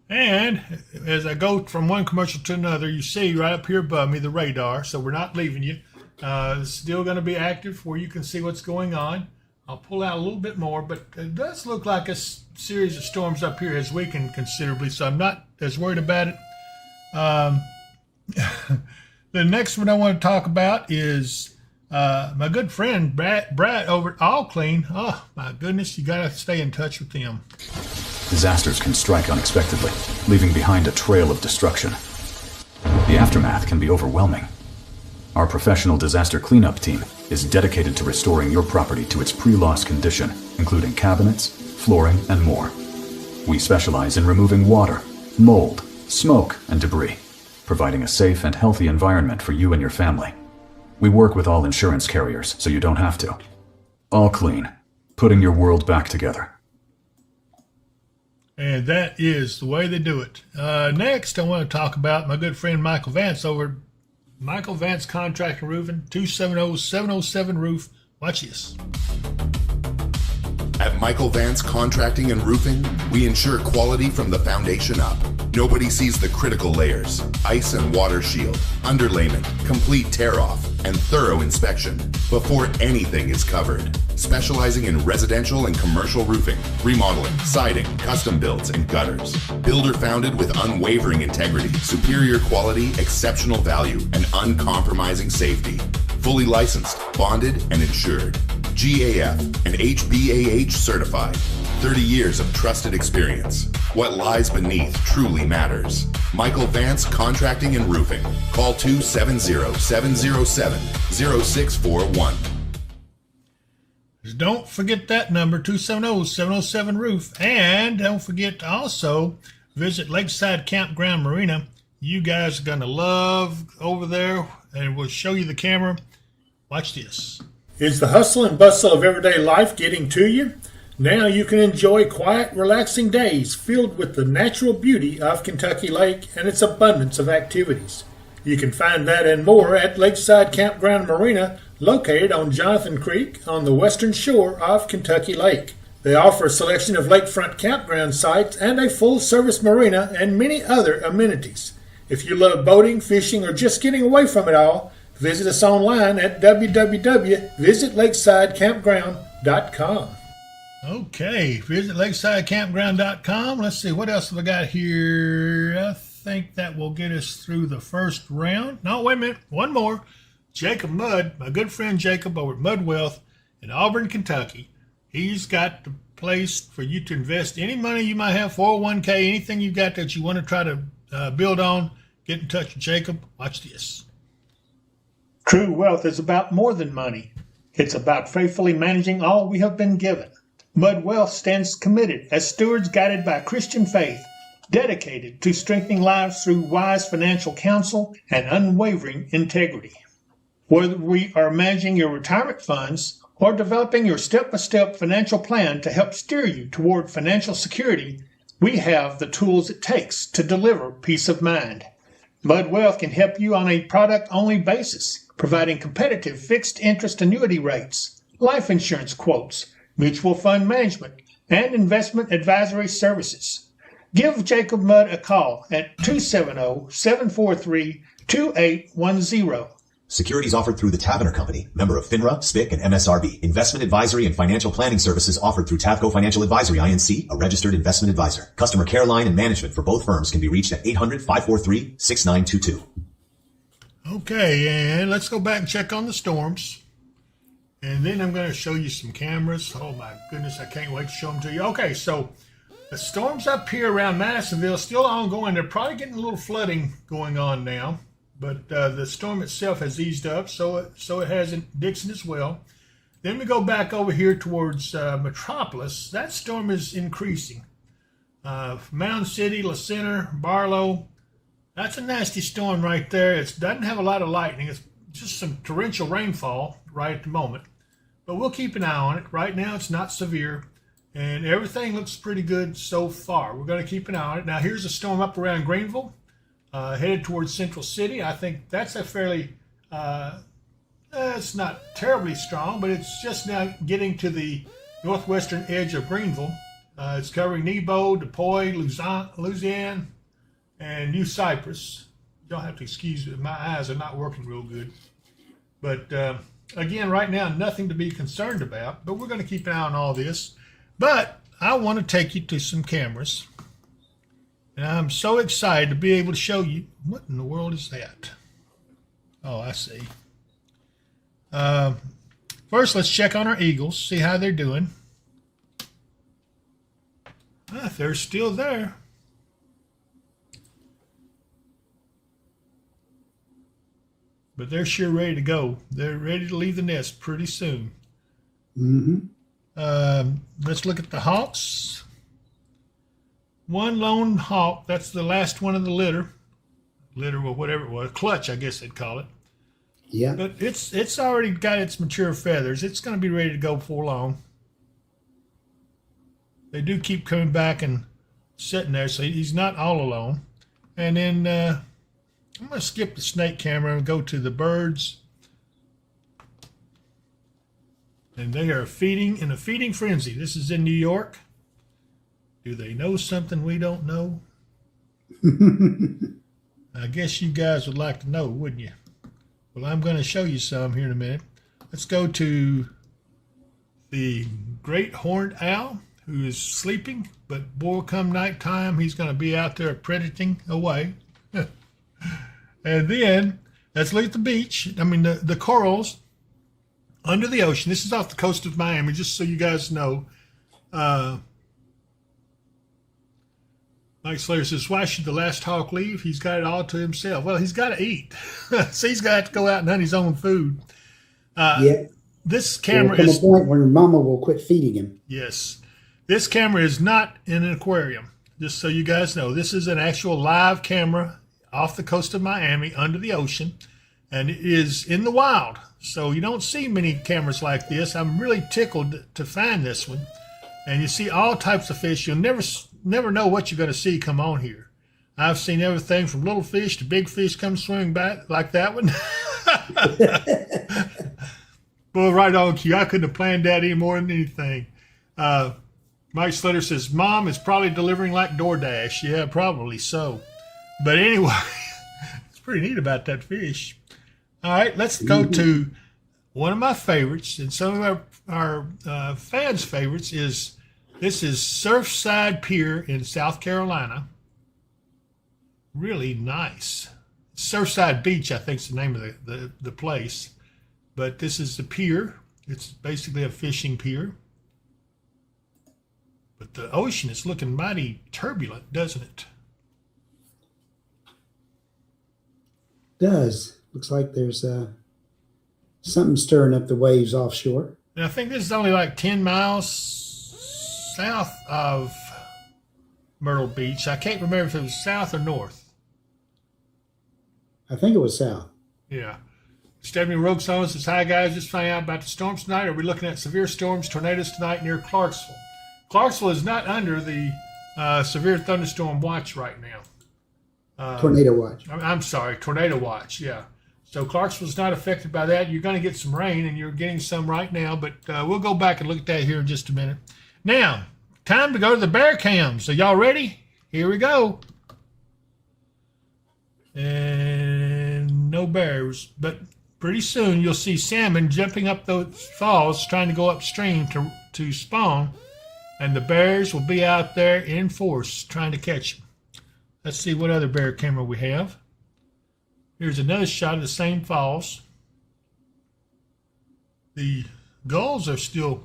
And as I go from one commercial to another, you see right up here above me the radar, so we're not leaving you. It's still going to be active where you can see what's going on. I'll pull out a little bit more, but it does look like a series of storms up here has weakened considerably, so I'm not as worried about it. The next one I want to talk about is my good friend Brad over at All Clean. Oh, my goodness, you got to stay in touch with them. Disasters can strike unexpectedly, leaving behind a trail of destruction. The aftermath can be overwhelming. Our professional disaster cleanup team is dedicated to restoring your property to its pre-loss condition, including cabinets, flooring, and more. We specialize in removing water, mold, smoke, and debris, providing a safe and healthy environment for you and your family. We work with all insurance carriers, so you don't have to. All Clean, putting your world back together. And that is the way they do it. Next, I want to talk about my good friend Michael Vance over at Michael Vance Contracting Roofing, 270-707 Roof. Watch this. At Michael Vance Contracting and Roofing, we ensure quality from the foundation up. Nobody sees the critical layers: ice and water shield, underlayment, complete tear-off, and thorough inspection before anything is covered. Specializing in residential and commercial roofing, remodeling, siding, custom builds, and gutters. Builder founded with unwavering integrity, superior quality, exceptional value, and uncompromising safety. Fully licensed, bonded, and insured. GAF and HBAH certified. 30 years of trusted experience. What lies beneath truly matters. Michael Vance Contracting and Roofing. Call 270-707-0641. Don't forget that number, 270-707 Roof. And don't forget to also visit Lakeside Campground Marina. You guys are going to love over there, and we'll show you the camera. Watch this. Is the hustle and bustle of everyday life getting to you? Now you can enjoy quiet, relaxing days filled with the natural beauty of Kentucky Lake and its abundance of activities. You can find that and more at Lakeside Campground Marina, located on Jonathan Creek on the western shore of Kentucky Lake. They offer a selection of lakefront campground sites and a full-service marina and many other amenities. If you love boating, fishing, or just getting away from it all, visit us online at www.visitlakesidecampground.com. Okay, visit lakesidecampground.com. Let's see, what else have I got here? I think that will get us through the first round. No, wait a minute, one more. Jacob Mudd, my good friend Jacob over at Mudd Wealth in Auburn, Kentucky. He's got the place for you to invest any money you might have, 401k, anything you got that you want to try to build on. Get in touch with Jacob. Watch this. True wealth is about more than money. It's about faithfully managing all we have been given. Mud Wealth stands committed as stewards guided by Christian faith, dedicated to strengthening lives through wise financial counsel and unwavering integrity. Whether we are managing your retirement funds or developing your step-by-step financial plan to help steer you toward financial security, we have the tools it takes to deliver peace of mind. Mud Wealth can help you on a product-only basis, providing competitive fixed interest annuity rates, life insurance quotes, mutual fund management, and investment advisory services. Give Jacob Mudd a call at 270-743-2810. Securities offered through the Tavener Company, member of FINRA, SPIC, and MSRB. Investment advisory and financial planning services offered through Tavco Financial Advisory, Inc., a registered investment advisor. Customer care line and management for both firms can be reached at 800-543-6922. Okay, and let's go back and check on the storms. And then I'm going to show you some cameras. Oh my goodness, I can't wait to show them to you. Okay, so the storms up here around Madisonville still ongoing. They're probably getting a little flooding going on now. But the storm itself has eased up, so it has in Dixon as well. Then we go back over here towards Metropolis. That storm is increasing. Mound City, La Center, Barlow. That's a nasty storm right there. It doesn't have a lot of lightning. It's just some torrential rainfall right at the moment. But we'll keep an eye on it. Right now it's not severe, and everything looks pretty good so far. We're going to keep an eye on it. Now here's a storm up around Greenville. Headed towards Central City. I think that's a fairly, it's not terribly strong, but it's just now getting to the northwestern edge of Greenville. It's covering Nebo, DuPois, Louisiana, and New Cypress. You'll have to excuse me, my eyes are not working real good. But again, right now, nothing to be concerned about, but we're going to keep an eye on all this. But I want to take you to some cameras. And I'm so excited to be able to show you. What in the world is that? Oh, I see. First, let's check on our eagles, see how they're doing. They're still there. But they're sure ready to go. They're ready to leave the nest pretty soon. Let's look at the hawks. One lone hawk, that's the last one of the litter or whatever it was, clutch, I guess they'd call it. Yeah. But it's already got its mature feathers. It's going to be ready to go before long. They do keep coming back and sitting there, so he's not all alone. And then I'm going to skip the snake camera and go to the birds. And they are feeding in a feeding frenzy. This is in New York. Do they know something we don't know? I guess you guys would like to know, wouldn't you? Well, I'm going to show you some here in a minute. Let's go to the great horned owl, who is sleeping, but boy, come nighttime, he's going to be out there predating away. And then let's look at the beach. I mean, the corals under the ocean. This is off the coast of Miami, just so you guys know. Mike Slater says, why should the last hawk leave? He's got it all to himself. Well, he's got to eat. So he's got to go out and hunt his own food. Yeah. This camera There'll is... come a point where mama will quit feeding him. Yes. This camera is not in an aquarium. Just so you guys know, this is an actual live camera off the coast of Miami under the ocean. And it is in the wild. So you don't see many cameras like this. I'm really tickled to find this one. And you see all types of fish. You'll never know what you're going to see come on here. I've seen everything from little fish to big fish come swimming back like that one. Boy, right on cue. I couldn't have planned that any more than anything. Mike Slater says, Mom is probably delivering like DoorDash. Yeah, probably so. But anyway, it's pretty neat about that fish. All right, let's go to one of my favorites, and some of our fans' favorites is, this is Surfside Pier in South Carolina. Really nice. Surfside Beach, I think, is the name of the place. But this is the pier. It's basically a fishing pier. But the ocean is looking mighty turbulent, doesn't it? Does. Looks like there's something stirring up the waves offshore. And I think this is only like 10 miles south of Myrtle Beach. I can't remember if it was south or north. I think it was south. Yeah. Stephanie Rokes on us says, hi guys, just finding out about the storms tonight. Are we looking at severe storms, tornadoes tonight near Clarksville? Clarksville is not under the severe thunderstorm watch right now. Tornado watch. I'm sorry, tornado watch, yeah. So Clarksville's not affected by that. You're going to get some rain, and you're getting some right now, but we'll go back and look at that here in just a minute. Now, time to go to the bear cams. So y'all ready? Here we go. And no bears, but pretty soon you'll see salmon jumping up those falls trying to go upstream to spawn, and the bears will be out there in force trying to catch them. Let's see what other bear camera we have. Here's another shot of the same falls. The gulls are still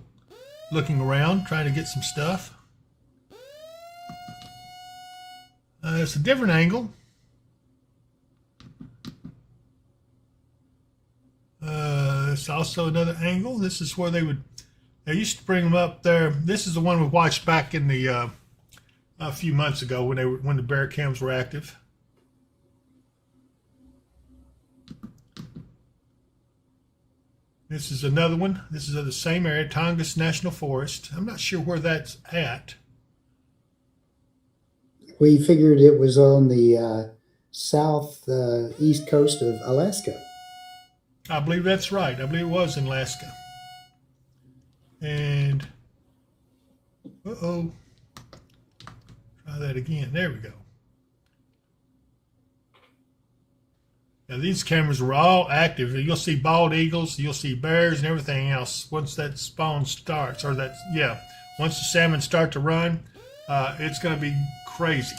looking around, trying to get some stuff. It's a different angle. It's also another angle. This is where they used to bring them up there. This is the one we watched back in the a few months ago when the bear cams were active. This is another one. This is in the same area, Tongass National Forest. I'm not sure where that's at. We figured it was on the east coast of Alaska. I believe that's right. I believe it was in Alaska. And, uh-oh. Try that again. There we go. Now, these cameras were all active. You'll see bald eagles, you'll see bears and everything else once that spawn starts, once the salmon start to run, it's going to be crazy.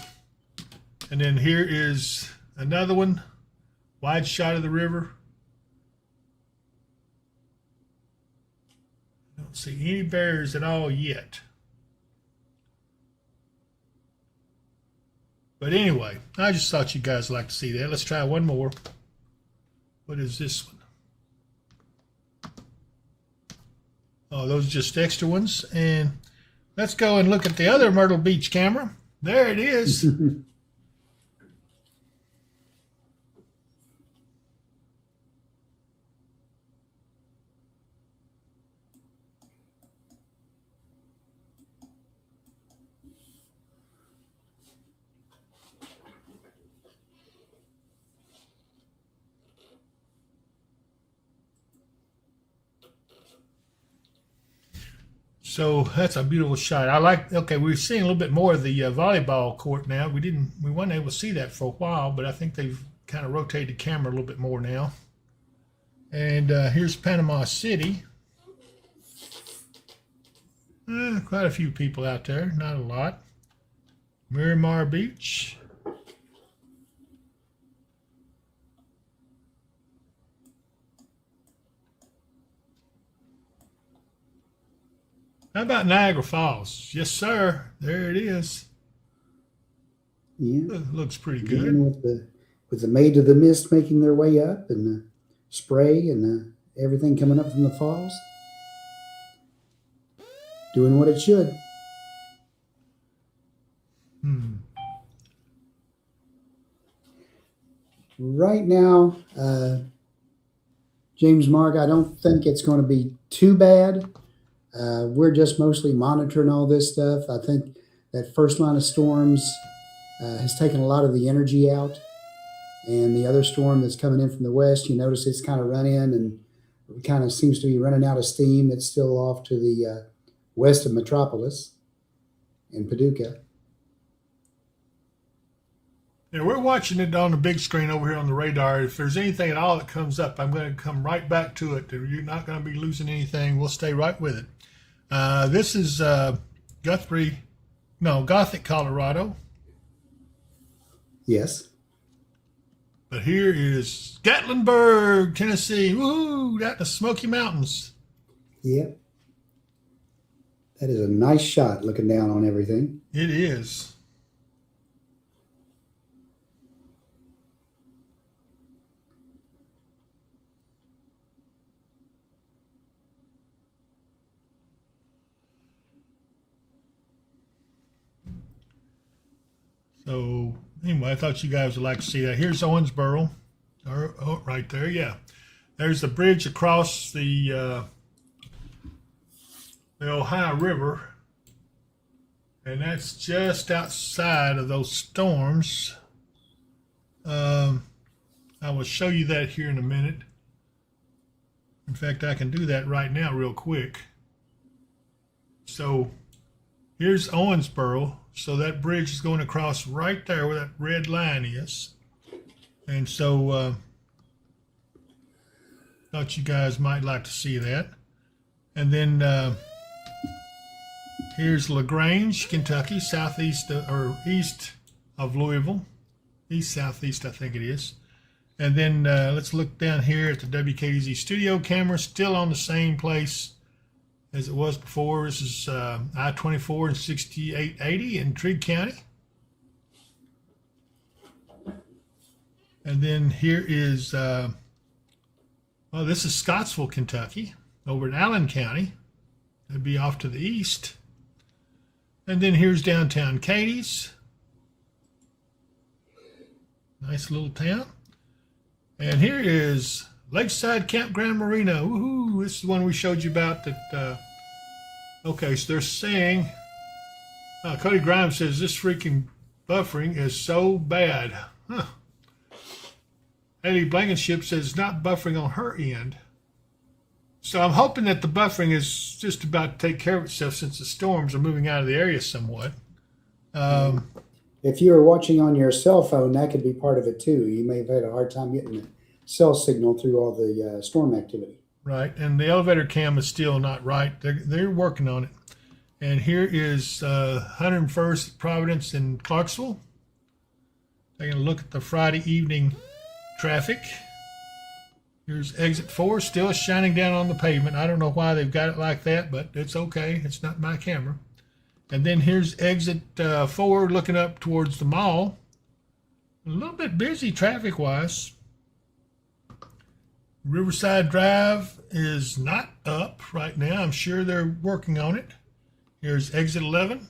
And then here is another one, wide shot of the river. I don't see any bears at all yet. But anyway, I just thought you guys would like to see that. Let's try one more. What is this one? Oh, those are just extra ones. And let's go and look at the other Myrtle Beach camera. There it is. So that's a beautiful shot. Okay, we're seeing a little bit more of the volleyball court now. We weren't able to see that for a while, but I think they've kind of rotated the camera a little bit more now. And here's Panama City. Quite a few people out there, not a lot. Miramar Beach. How about Niagara Falls? Yes, sir. There it is. Yeah. Looks pretty Again, good. with the Maid of the Mist making their way up, and the spray and everything coming up from the falls. Doing what it should. Right now, James Mark, I don't think it's going to be too bad. We're just mostly monitoring all this stuff. I think that first line of storms has taken a lot of the energy out. And the other storm that's coming in from the west, you notice it's kind of run in and kind of seems to be running out of steam. It's still off to the west of Metropolis in Paducah. Yeah, we're watching it on the big screen over here on the radar. If there's anything at all that comes up, I'm going to come right back to it. You're not going to be losing anything. We'll stay right with it. This is Gothic, Colorado. Yes. But here is Gatlinburg, Tennessee. Woohoo! Out in the Smoky Mountains. Yep. That is a nice shot looking down on everything. It is. So anyway, I thought you guys would like to see that. Here's Owensboro, right there. Yeah, there's the bridge across the Ohio River, and that's just outside of those storms. I will show you that here in a minute. In fact, I can do that right now real quick. So here's Owensboro. So that bridge is going across right there where that red line is. And so thought you guys might like to see that. And then here's LaGrange, Kentucky, southeast or east of Louisville. East southeast, I think it is. And then let's look down here at the WKDZ studio camera, still on the same place as it was before. This is I-24 and 6880 in Trigg County. And then here is, well, this is Scottsville, Kentucky, over in Allen County. That'd be off to the east. And then here's downtown Cadiz. Nice little town. And here is Lakeside Campground Marina. Woohoo! This is the one we showed you about that. Okay, so they're saying, Cody Grimes says this freaking buffering is so bad. Huh. Eddie Blankenship says it's not buffering on her end. So I'm hoping that the buffering is just about to take care of itself since the storms are moving out of the area somewhat. If you were watching on your cell phone, that could be part of it too. You may have had a hard time getting the cell signal through all the storm activity. Right, and the elevator cam is still not right. They're working on it. And here is 101st Providence in Clarksville. Taking a look at the Friday evening traffic. Here's exit 4, still shining down on the pavement. I don't know why they've got it like that, but it's okay. It's not my camera. And then here's exit 4, looking up towards the mall. A little bit busy traffic-wise. Riverside Drive is not up right now. I'm sure they're working on it. Here's exit 11.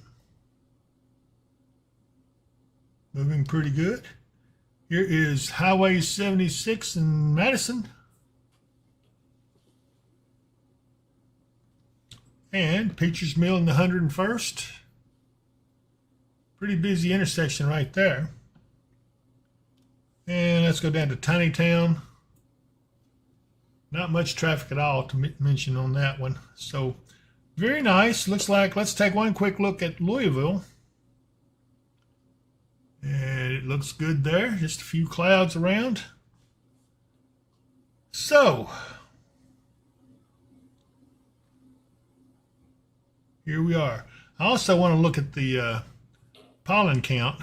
Moving pretty good. Here is Highway 76 in Madison. And Peaches Mill in the 101st. Pretty busy intersection right there. And let's go down to Tiny Town. Not much traffic at all to mention on that one. So very nice. Looks like, let's take one quick look at Louisville. And it looks good there. Just a few clouds around. So here we are. I also want to look at the pollen count.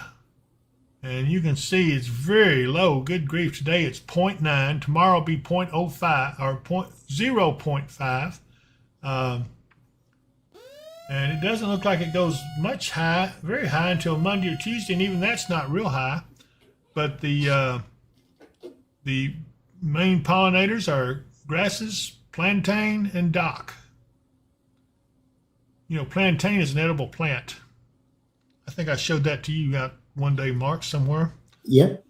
And you can see it's very low. Good grief. Today it's 0.9. Tomorrow will be 0.05 or 0.5. And it doesn't look like it goes much high, very high until Monday or Tuesday, and even that's not real high. But the main pollinators are grasses, plantain, and dock. You know, plantain is an edible plant. I think I showed that to you out one day, Mark, somewhere. Yep.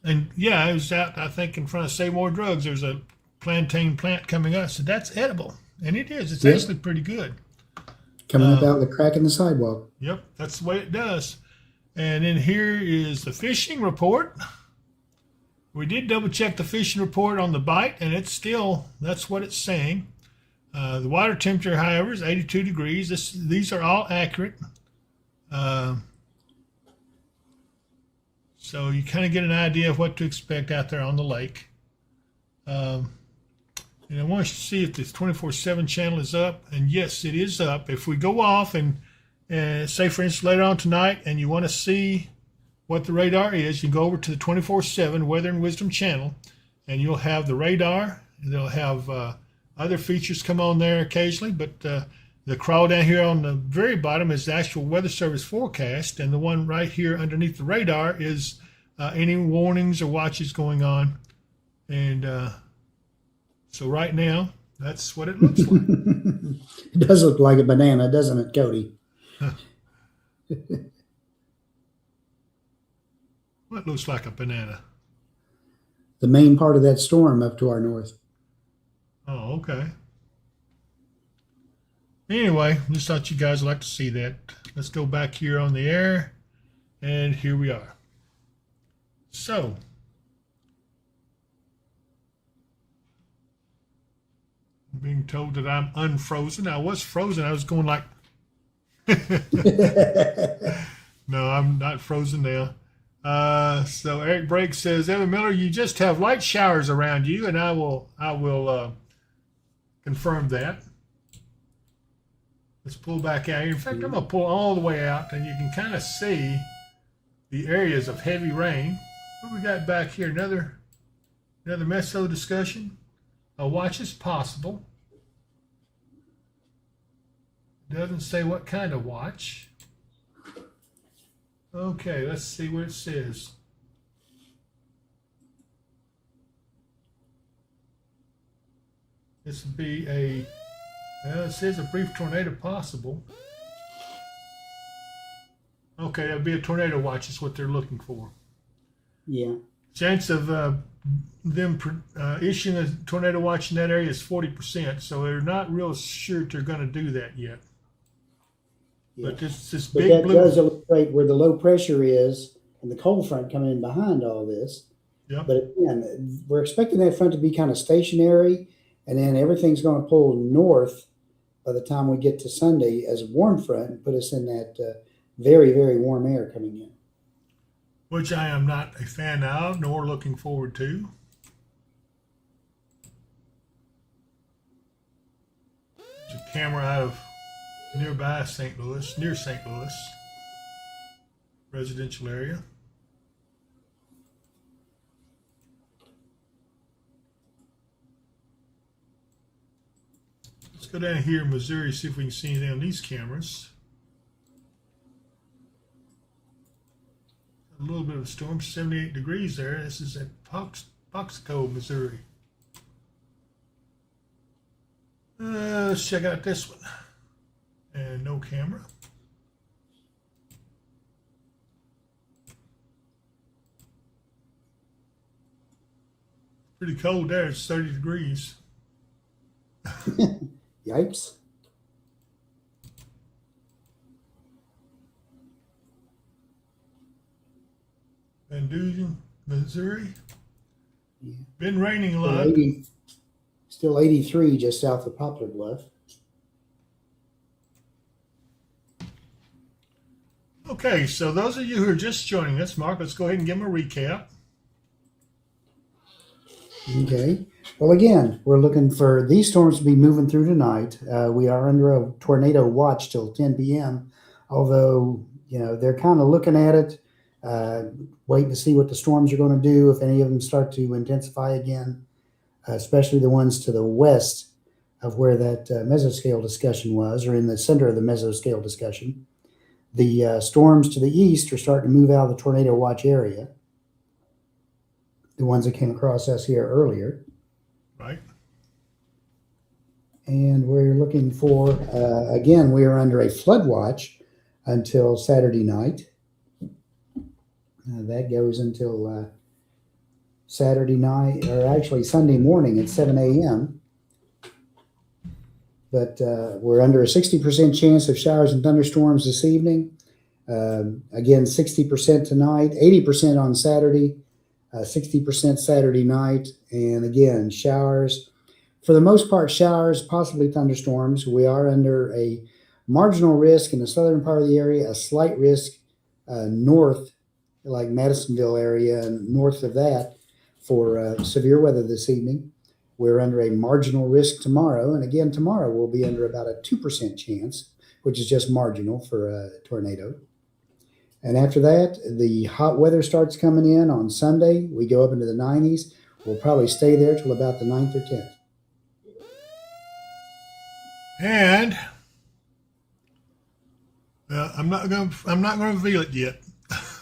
And yeah, I was out, I think, in front of Say More Drugs. There's a plantain plant coming up. So that's edible. And it is. It's actually pretty good. Coming up out the crack in the sidewalk. Yep, that's the way it does. And then here is the fishing report. We did double check the fishing report on the bite, and it's still, that's what it's saying. The water temperature, however, is 82 degrees. These are all accurate. So you kind of get an idea of what to expect out there on the lake. And I want you to see if this 24/7 channel is up. And yes, it is up. If we go off and say, for instance, later on tonight, and you want to see what the radar is, you go over to the 24/7 Weather and Wisdom channel, and you'll have the radar. And they'll have other features come on there occasionally, but The crawl down here on the very bottom is the actual Weather Service forecast, and the one right here underneath the radar is any warnings or watches going on. And so right now, that's what it looks like. It does look like a banana, doesn't it, Cody? What looks like a banana? The main part of that storm up to our north. Oh, okay. Anyway, just thought you guys would like to see that. Let's go back here on the air, and here we are. So, I'm being told that I'm unfrozen. I was frozen. I was going like, no, I'm not frozen now. So Eric Brake says, Evan Miller, you just have light showers around you, and I will confirm that. Let's pull back out here. In fact, I'm going to pull all the way out, and you can kind of see the areas of heavy rain. What we got back here? Another meso discussion. A watch is possible. Doesn't say what kind of watch. Okay, let's see what it says. This would be it says a brief tornado possible. Okay, that would be a tornado watch is what they're looking for. Yeah. Chance of them issuing a tornado watch in that area is 40%, so they're not real sure they're going to do that yet. Yeah. But this But big that blue. does illustrate where the low pressure is and the cold front coming in behind all this. Yep. But again, we're expecting that front to be kind of stationary, and then everything's going to pull north by the time we get to Sunday as a warm front and put us in that very, very warm air coming in. Which I am not a fan of, nor looking forward to. There's a camera out of nearby St. Louis, near St. Louis, residential area. Let's go down here in Missouri, see if we can see anything on these cameras. A little bit of a storm, 78 degrees there. This is at Possible, Missouri. Let's check out this one. And no camera. Pretty cold there. It's 30 degrees. Yikes. Paducah, Missouri. Yeah. Been raining a lot. Still 83 just south of Poplar Bluff. Okay, so those of you who are just joining us, Mark, let's go ahead and give them a recap. Okay. Well, again, we're looking for these storms to be moving through tonight. We are under a tornado watch till 10 p.m., although, they're kind of looking at it, waiting to see what the storms are going to do, if any of them start to intensify again, especially the ones to the west of where that mesoscale discussion was, or in the center of the mesoscale discussion. The storms to the east are starting to move out of the tornado watch area, the ones that came across us here earlier. Right. And we're looking for, again, we are under a flood watch until Saturday night. That goes until Saturday night, or actually Sunday morning at 7 a.m. But we're under a 60% chance of showers and thunderstorms this evening. Again, 60% tonight, 80% on Saturday, 60% Saturday night. And again, showers. For the most part, showers, possibly thunderstorms. We are under a marginal risk in the southern part of the area, a slight risk north, like Madisonville area and north of that, for severe weather this evening. We're under a marginal risk tomorrow. And again, tomorrow we'll be under about a 2% chance, which is just marginal for a tornado. And after that, the hot weather starts coming in on Sunday. We go up into the 90s. We'll probably stay there till about the 9th or 10th. And I'm not gonna reveal it yet.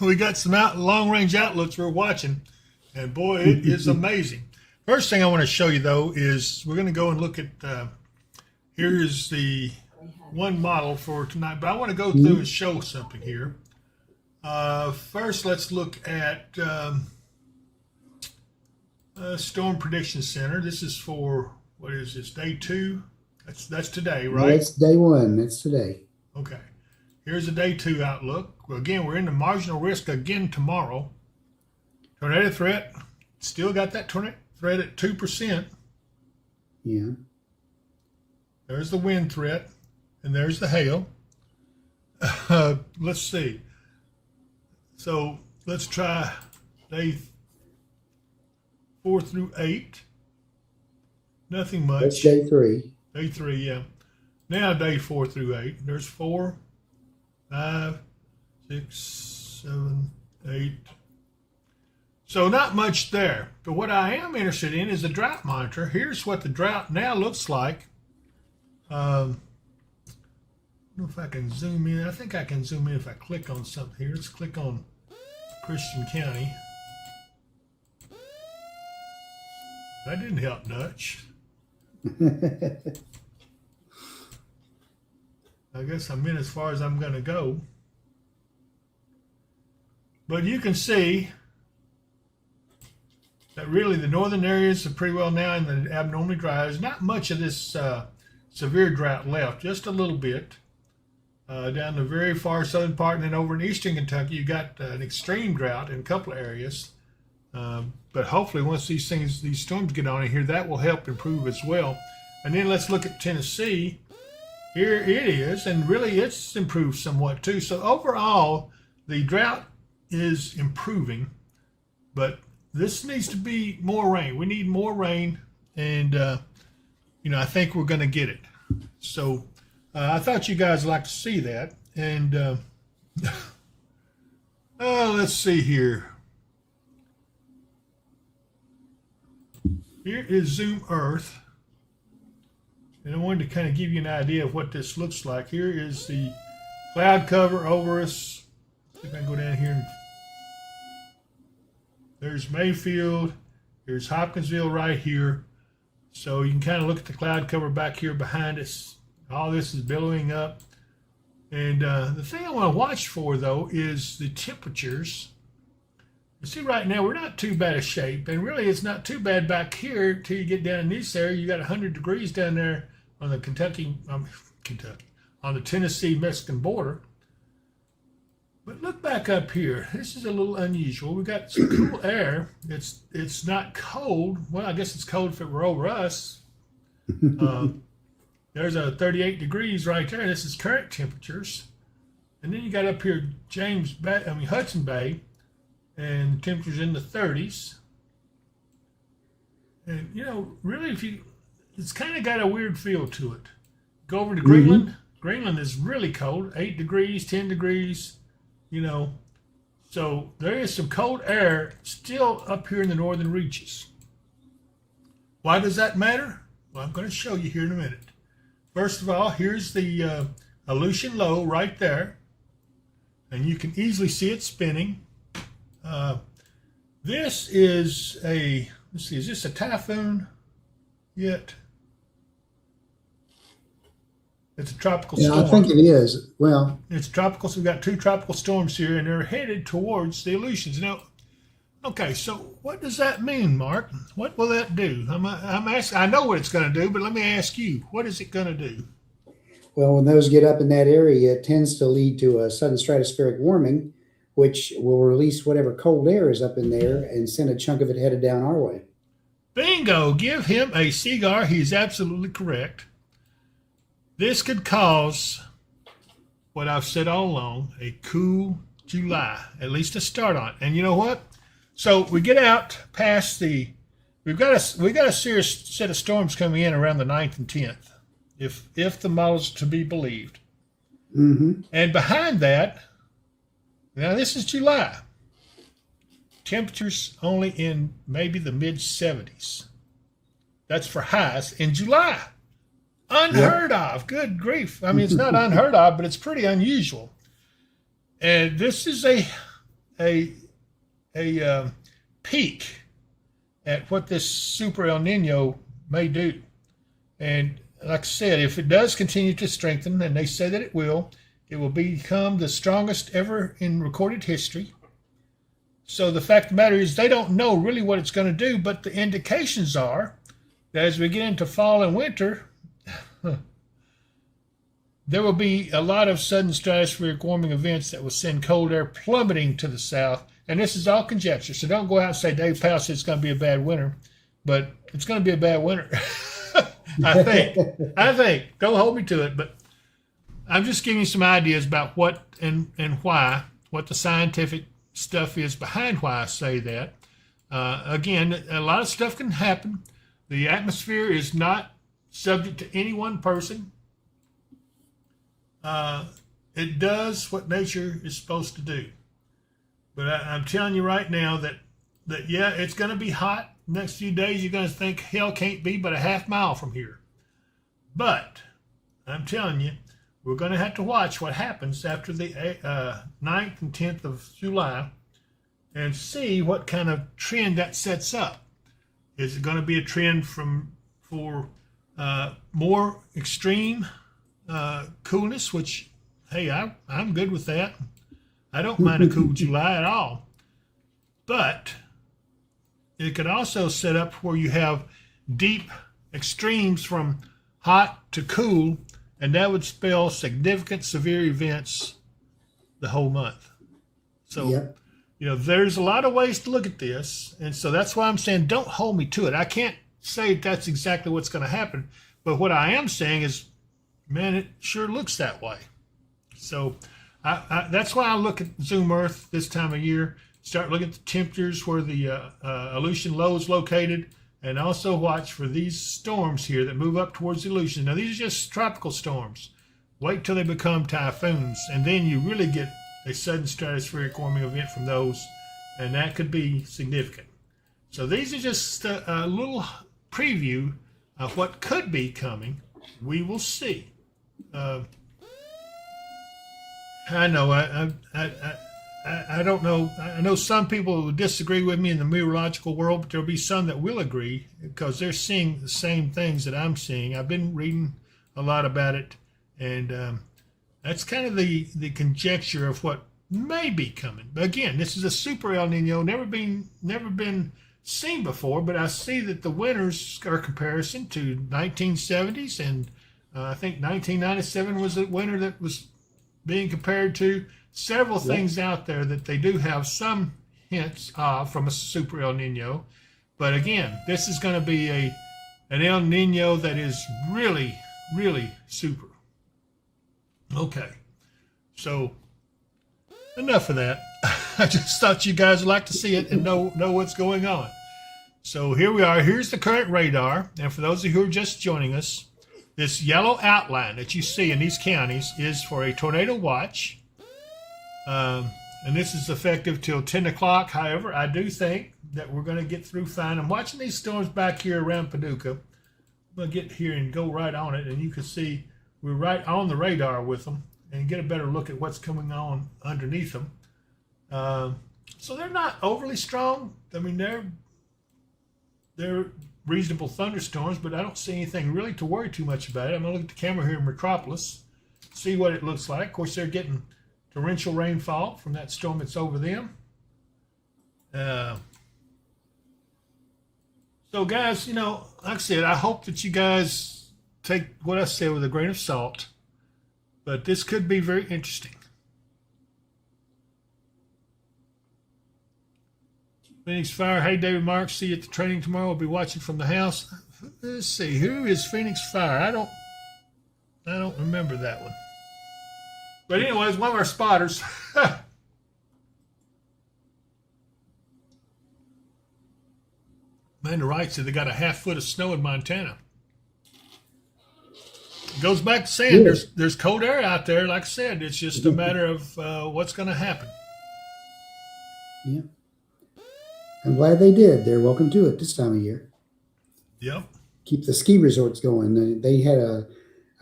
We got some long range outlooks we're watching, and boy, it is amazing. First thing I want to show you though is we're going to go and look at. Here's the one model for tonight, but I want to go through and show something here. First, let's look at Storm Prediction Center. This is for, what is this, day 2? That's today, right? No, it's day 1. That's today. Okay. Here's a day 2 outlook. Well, again, we're in the marginal risk again tomorrow. Tornado threat. Still got that tornado threat at 2%. Yeah. There's the wind threat, and there's the hail. Let's see. So let's try day 4 through 8. Nothing much. That's day 3. Day 3, yeah. Now day 4 through 8. There's 4, 5, 6, 7, 8. So not much there. But what I am interested in is the drought monitor. Here's what the drought now looks like. I don't know if I can zoom in. I think I can zoom in if I click on something here. Let's click on Christian County. That didn't help much. I guess I'm in as far as I'm going to go. But you can see that really the northern areas are pretty well now in the abnormally dry. There's not much of this severe drought left, just a little bit. Down the very far southern part, and then over in eastern Kentucky, you got an extreme drought in a couple of areas. But hopefully once these storms get on in here, that will help improve as well. And then let's look at Tennessee. Here it is, and really it's improved somewhat too. So overall, the drought is improving, but this needs to be more rain. We need more rain, and I think we're going to get it. So I thought you guys would like to see that. And let's see here. Here is Zoom Earth. And I wanted to kind of give you an idea of what this looks like. Here is the cloud cover over us. See if I can go down here. There's Mayfield. Here's Hopkinsville right here. So you can kind of look at the cloud cover back here behind us. All this is billowing up. And the thing I want to watch for, though, is the temperatures. You see, right now, we're not too bad a shape. And really, it's not too bad back here till you get down in this area. You got 100 degrees down there on the on the Tennessee-Mexican border. But look back up here. This is a little unusual. We got some cool air. It's not cold. Well, I guess it's cold if it were over us. There's a 38 degrees right there. This is current temperatures. And then you got up here Hudson Bay, and temperatures in the 30s. And really, it's kind of got a weird feel to it. Go over to Greenland. Mm-hmm. Greenland is really cold, 8 degrees, 10 degrees. So there is some cold air still up here in the northern reaches. Why does that matter? Well, I'm going to show you here in a minute. First of all, here's the Aleutian Low right there, and you can easily see it spinning. This is let's see, is this a typhoon yet? It's a tropical storm. Yeah, I think it is. Well, it's tropical, so we've got 2 tropical storms here, and they're headed towards the Aleutians. Now, okay, so what does that mean, Mark? What will that do? I'm asking. I know what it's going to do, but let me ask you, what is it going to do? Well, when those get up in that area, it tends to lead to a sudden stratospheric warming, which will release whatever cold air is up in there and send a chunk of it headed down our way. Bingo! Give him a cigar. He's absolutely correct. This could cause what I've said all along, a cool July, at least to start on. And you know what? So we get out past we've got a serious set of storms coming in around the 9th and 10th, if the models to be believed. Mm-hmm. And behind that, now this is July. Temperatures only in maybe the mid-70s. That's for highs in July. Unheard of. Good grief. I mean, it's not unheard of, but it's pretty unusual. And this is a peak at what this Super El Nino may do. And like I said, if it does continue to strengthen, and they say that it will become the strongest ever in recorded history. So the fact of the matter is they don't know really what it's going to do, but the indications are that as we get into fall and winter, there will be a lot of sudden stratospheric warming events that will send cold air plummeting to the south. And this is all conjecture. So don't go out and say Dave Powell said it's going to be a bad winter, but it's going to be a bad winter. I think. Don't hold me to it, but I'm just giving you some ideas about what and why, what the scientific stuff is behind why I say that. Again, a lot of stuff can happen. The atmosphere is not subject to any one person. It does what nature is supposed to do. But I'm telling you right now that yeah, it's going to be hot. Next few days, you're going to think hell can't be but a half mile from here. But I'm telling you, we're going to have to watch what happens after the 9th and 10th of July and see what kind of trend that sets up. Is it going to be a trend for more extreme coolness, which, hey, I'm good with that. I don't mind a cool July at all. But it could also set up where you have deep extremes from hot to cool, and that would spell significant severe events the whole month. So, Yep. There's a lot of ways to look at this. And so that's why I'm saying don't hold me to it. I can't say that's exactly what's going to happen. But what I am saying is, man, it sure looks that way. So that's why I look at Zoom Earth this time of year, start looking at the temperatures where the Aleutian low is located, and also watch for these storms here that move up towards the Aleutian. Now, these are just tropical storms. Wait till they become typhoons, and then you really get a sudden stratospheric warming event from those, and that could be significant. So these are just a little preview of what could be coming. We will see. I know. I don't know. I know some people will disagree with me in the meteorological world, but there'll be some that will agree because they're seeing the same things that I'm seeing. I've been reading a lot about it, and that's kind of the conjecture of what may be coming. But again, this is a super El Nino, never been seen before. But I see that the winters are a comparison to 1970s, and I think 1997 was a winter that was being compared to. Several things out there that they do have some hints of from a super El Nino. But again, this is going to be an El Nino that is really, really super. Okay, so enough of that. I just thought you guys would like to see it and know what's going on. So here we are. Here's the current radar. And for those of you who are just joining us, this yellow outline that you see in these counties is for a tornado watch. And this is effective till 10 o'clock. However, I do think that we're going to get through fine. I'm watching these storms back here around Paducah. I'm going to get here and go right on it, and you can see we're right on the radar with them and get a better look at what's coming on underneath them. So they're not overly strong. I mean, they're reasonable thunderstorms, but I don't see anything really to worry too much about it. I'm going to look at the camera here in Metropolis, see what it looks like. Of course, they're getting torrential rainfall from that storm that's over them. So guys, like I said, I hope that you guys take what I said with a grain of salt, but this could be very interesting. Phoenix Fire, hey David Marks, see you at the training tomorrow. We'll be watching from the house. Let's see, who is Phoenix Fire? I don't remember that one. But anyways, one of our spotters. Man, the right said they got a half foot of snow in Montana. It goes back to saying there's cold air out there. Like I said, it's just a matter of what's going to happen. Yeah. I'm glad they did. They're welcome to it this time of year. Yep. Keep the ski resorts going. They had a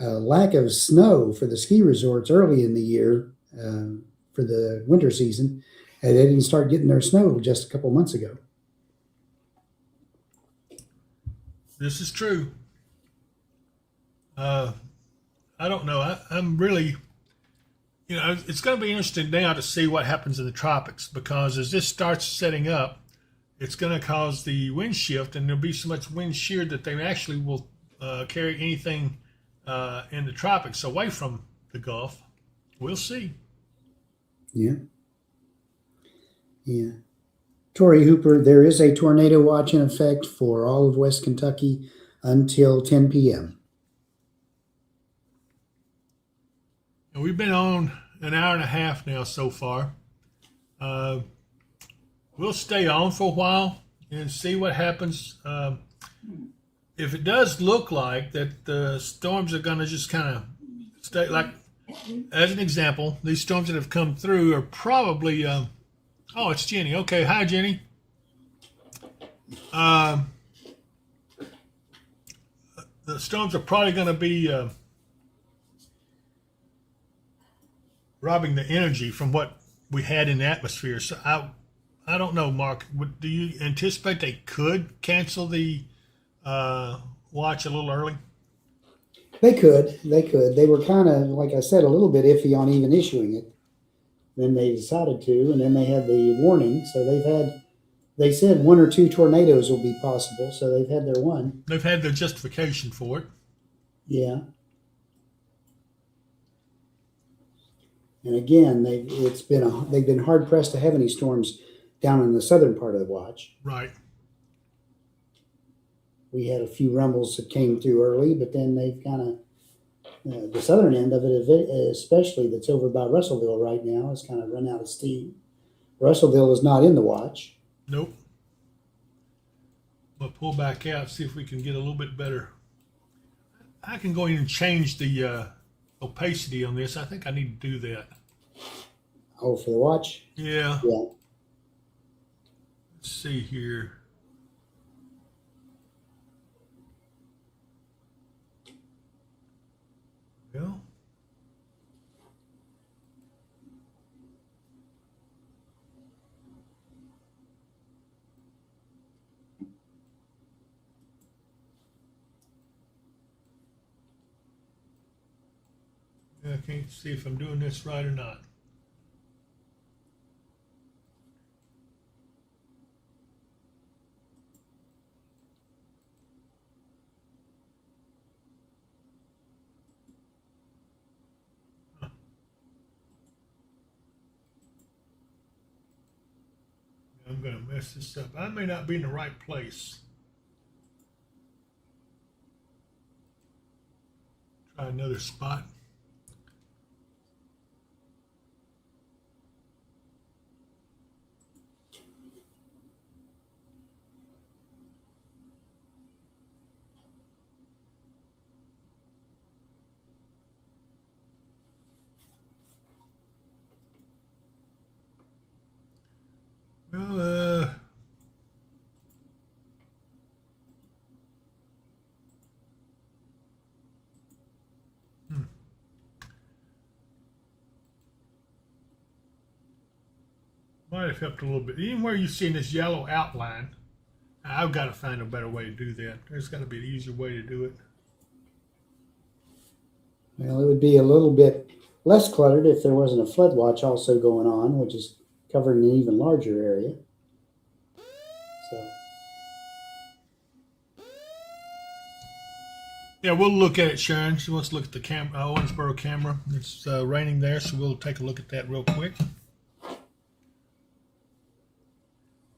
lack of snow for the ski resorts early in the year from for the winter season, and they didn't start getting their snow just a couple months ago. This is true. I don't know. I'm really, it's going to be interesting now to see what happens in the tropics, because as this starts setting up, it's going to cause the wind shift, and there'll be so much wind shear that they actually will carry anything in the tropics away from the Gulf. We'll see. Yeah. Yeah. Tori Hooper, there is a tornado watch in effect for all of West Kentucky until 10 p.m. And we've been on an hour and a half now so far. We'll stay on for a while and see what happens. If it does look like that the storms are going to just kind of stay, like, as an example, these storms that have come through are probably, oh, it's Jenny. Okay, hi, Jenny. The storms are probably going to be robbing the energy from what we had in the atmosphere. So I don't know, Mark. Do you anticipate they could cancel the watch a little early? They could. They were kind of, like I said, a little bit iffy on even issuing it. Then they decided to, and then they had the warning. So they said 1 or 2 tornadoes will be possible. So they've had their one. They've had their justification for it. Yeah. And again, they've been hard pressed to have any storms down in the southern part of the watch. Right. We had a few rumbles that came through early, but then they've kind of, the southern end of it, especially that's over by Russellville right now, has kind of run out of steam. Russellville is not in the watch. Nope. We'll pull back out, see if we can get a little bit better. I can go in and change the opacity on this. I think I need to do that. Oh, for the watch? Yeah. Yeah. Let's see here. Well, I can't see if I'm doing this right or not. I'm going to mess this up. I may not be in the right place. Try another spot. Well, might have helped a little bit. Even where you see this yellow outline, I've got to find a better way to do that. There's got to be an easier way to do it. Well, it would be a little bit less cluttered if there wasn't a flood watch also going on, which is covering an even larger area. So, yeah, we'll look at it, Sharon. She wants to look at the Owensboro camera. It's raining there, so we'll take a look at that real quick.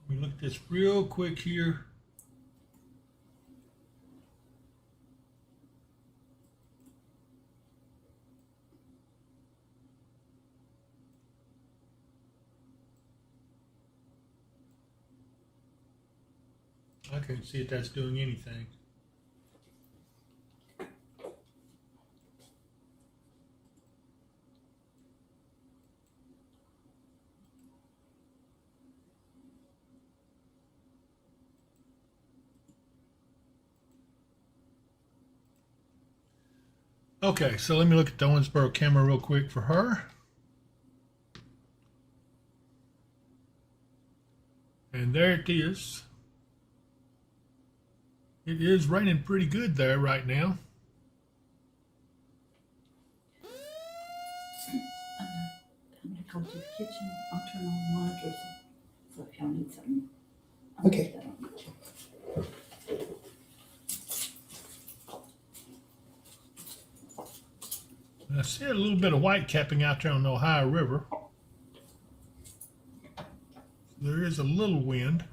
We look at this real quick here. I can't see if that's doing anything. Okay, so let me look at the Owensboro camera real quick for her. And there it is. It is raining pretty good there right now. I'm gonna go to the kitchen. I'll turn on the monitors. So if y'all need something. I'll Okay. put that on the chair. I see a little bit of white capping out there on the Ohio River. There is a little wind.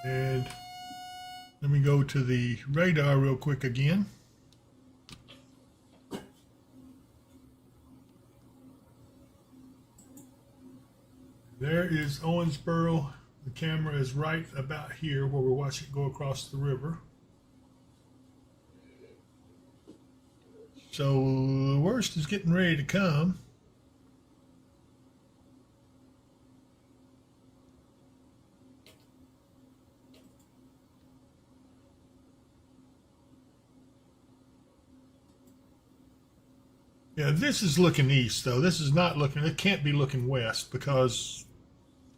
And let me go to the radar real quick again. There is Owensboro. The camera is right about here where we're watching it go across the river. So the worst is getting ready to come. Yeah, this is looking east though. This is not looking, it can't be looking west because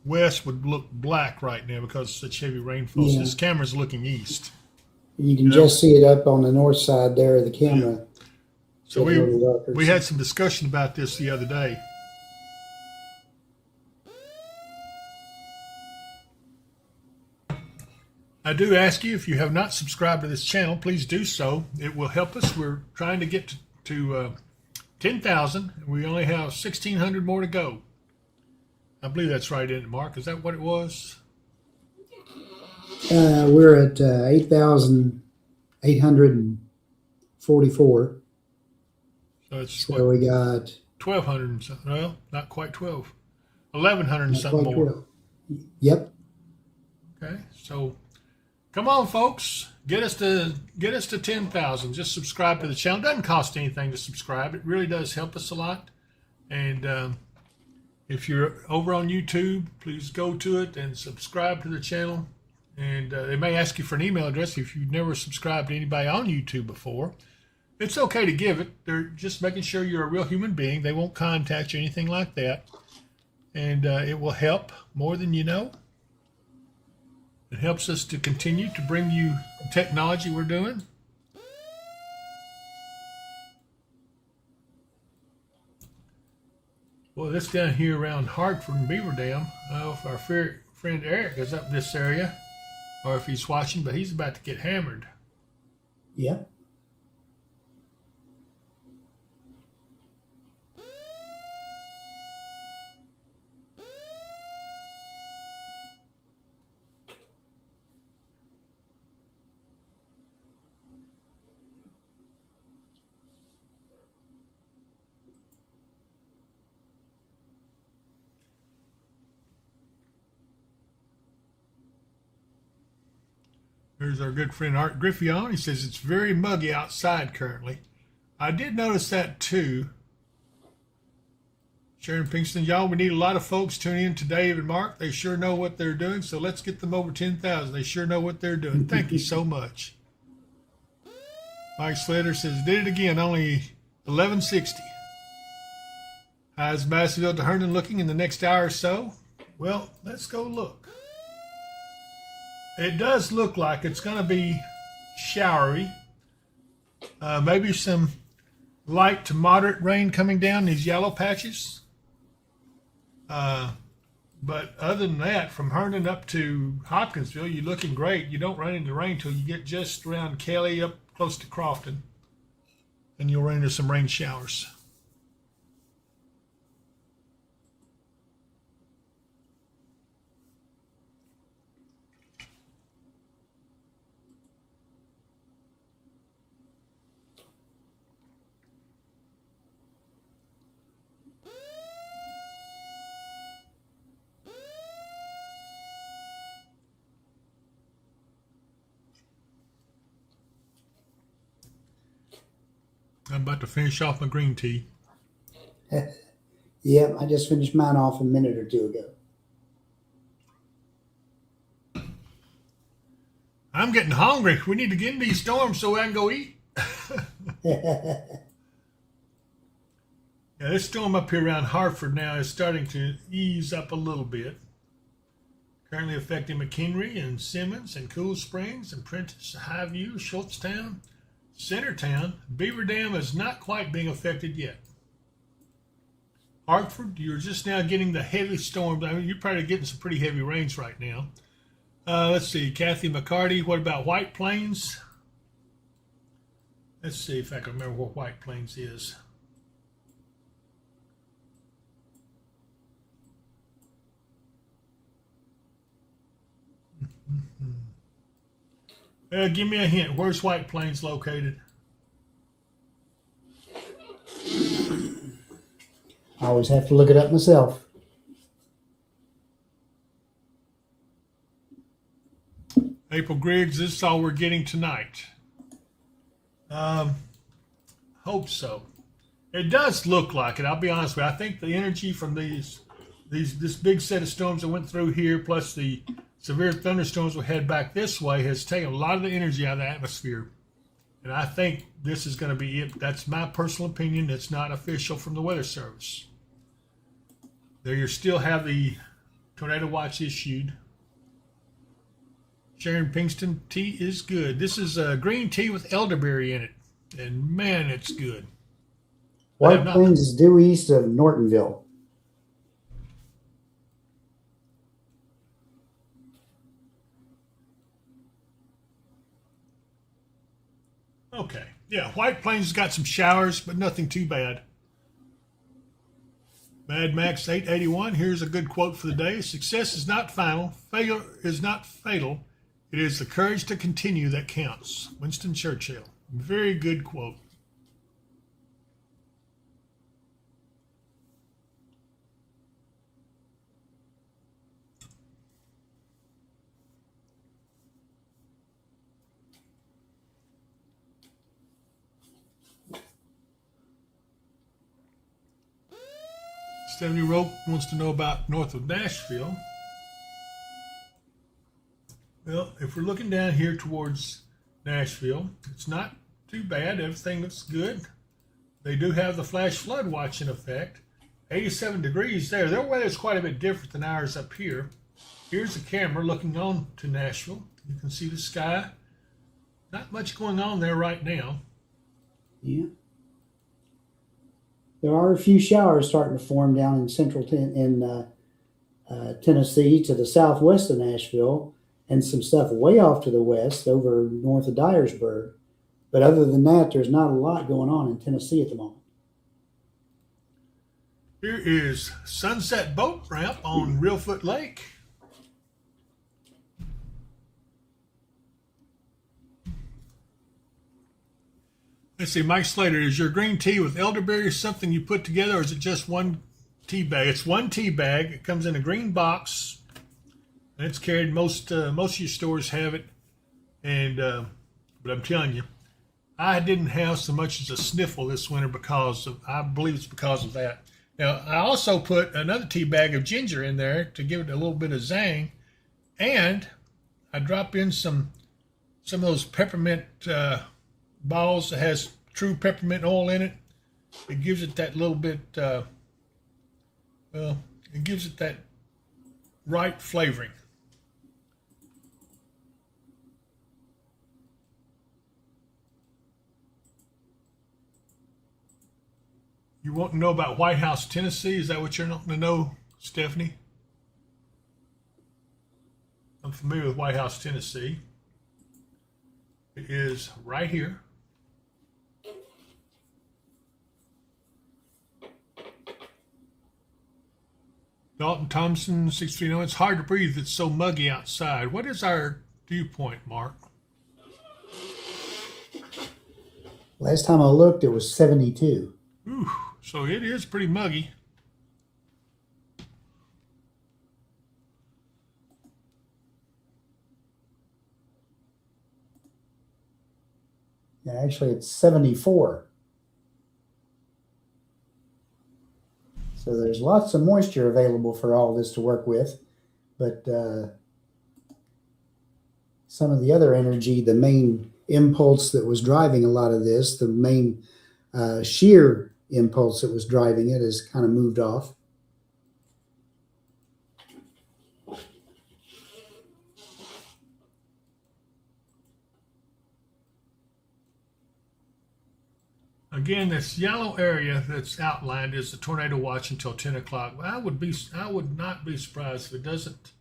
west would look black right now because of such heavy rainfall. So Yeah. this camera's looking east. You can just see it up on the north side there of the camera. So Get a little darker. we had some discussion about this the other day. I do ask you, if you have not subscribed to this channel, please do so. It will help us. We're trying to get to 10,000. We only have 1,600 more to go. I believe that's right, isn't it, Mark? Is that what it was? We're at 8,844. So it's So we got 1,200 and something. Well, not quite 12. 1,100 and not something quite more. 12. Yep. Okay, so come on, folks, get us to 10,000. Just subscribe to the channel. It doesn't cost anything to subscribe. It really does help us a lot. And if you're over on YouTube, please go to it and subscribe to the channel. And they may ask you for an email address if you've never subscribed to anybody on YouTube before. It's okay to give it. They're just making sure you're a real human being. They won't contact you, anything like that. And it will help more than you know. It helps us to continue to bring you technology we're doing. Well, this down here around Hartford and Beaver Dam, I don't know if our friend Eric is up this area or if he's watching, but he's about to get hammered. Yep. Here's our good friend Art Griffey on. He says it's very muggy outside currently. I did notice that too. Sharon Pinkston, y'all, we need a lot of folks tuning in to Dave and Mark. They sure know what they're doing, so let's get them over 10,000. They sure know what they're doing. Thank you so much. Mike Slater says, did it again, only 1160. How's Masseyville to Herndon looking in the next hour or so? Well, let's go look. It does look like it's going to be showery. Maybe some light to moderate rain coming down these yellow patches. But other than that, from Herndon up to Hopkinsville, you're looking great. You don't run into rain until you get just around Kelly up close to Crofton. And you'll run into some rain showers. I'm about to finish off my green tea. Yep. I just finished mine off a minute or two ago. I'm getting hungry. We need to get in these storms so I can go eat. Yeah, this storm up here around Hartford now is starting to ease up a little bit. Currently affecting McHenry and Simmons and Cool Springs and Prentice, Highview, Schultztown, Centertown. Beaver Dam is not quite being affected yet. Hartford, you're just now getting the heavy storms. I mean, you're probably getting some pretty heavy rains right now. Let's see, Kathy McCarty. What about White Plains? Let's see if I can remember what White Plains is. Give me a hint. Where's White Plains located? I always have to look it up myself. April Griggs, this is all we're getting tonight. Hope so. It does look like it. I'll be honest with you. I think the energy from this big set of storms that went through here, plus the severe thunderstorms we had back this way, has taken a lot of the energy out of the atmosphere. And I think this is going to be it. That's my personal opinion. It's not official from the Weather Service. There you still have the tornado watch issued. Sharon Pinkston, tea is good. This is green tea with elderberry in it. And man, it's good. White Plains is due east of Nortonville. Okay. Yeah, White Plains has got some showers, but nothing too bad. Mad Max 881, here's a good quote for the day. Success is not final. Failure is not fatal. It is the courage to continue that counts. Winston Churchill. Very good quote. Stephanie Rope wants to know about north of Nashville. Well, if we're looking down here towards Nashville, it's not too bad. Everything looks good. They do have the flash flood watch in effect. 87 degrees there. Their weather is quite a bit different than ours up here. Here's the camera looking on to Nashville. You can see the sky. Not much going on there right now. Yeah. There are a few showers starting to form down in central Tennessee to the southwest of Nashville, and some stuff way off to the west over north of Dyersburg. But other than that, there's not a lot going on in Tennessee at the moment. Here is Sunset Boat Ramp on Reelfoot Lake. Let's see, Mike Slater, is your green tea with elderberry something you put together, or is it just one tea bag? It's one tea bag. It comes in a green box, and it's carried. Most of your stores have it, and but I'm telling you, I didn't have so much as a sniffle this winter because of, I believe it's because of that. Now, I also put another tea bag of ginger in there to give it a little bit of zang, and I drop in some of those peppermint balls that has true peppermint oil in it. It gives it that little bit, it gives it that right flavoring. You want to know about White House, Tennessee? Is that what you're wanting to know, Stephanie? I'm familiar with White House, Tennessee. It is right here. Dalton Thompson, 630. It's hard to breathe. It's so muggy outside. What is our dew point, Mark? Last time I looked, it was 72. Ooh, so it is pretty muggy. Yeah, actually, it's 74. So there's lots of moisture available for all this to work with. But some of the other energy, the main impulse that was driving a lot of this, the main shear impulse that was driving it has kind of moved off. Again, this yellow area that's outlined is the tornado watch until 10 o'clock. I would not be surprised if it doesn't.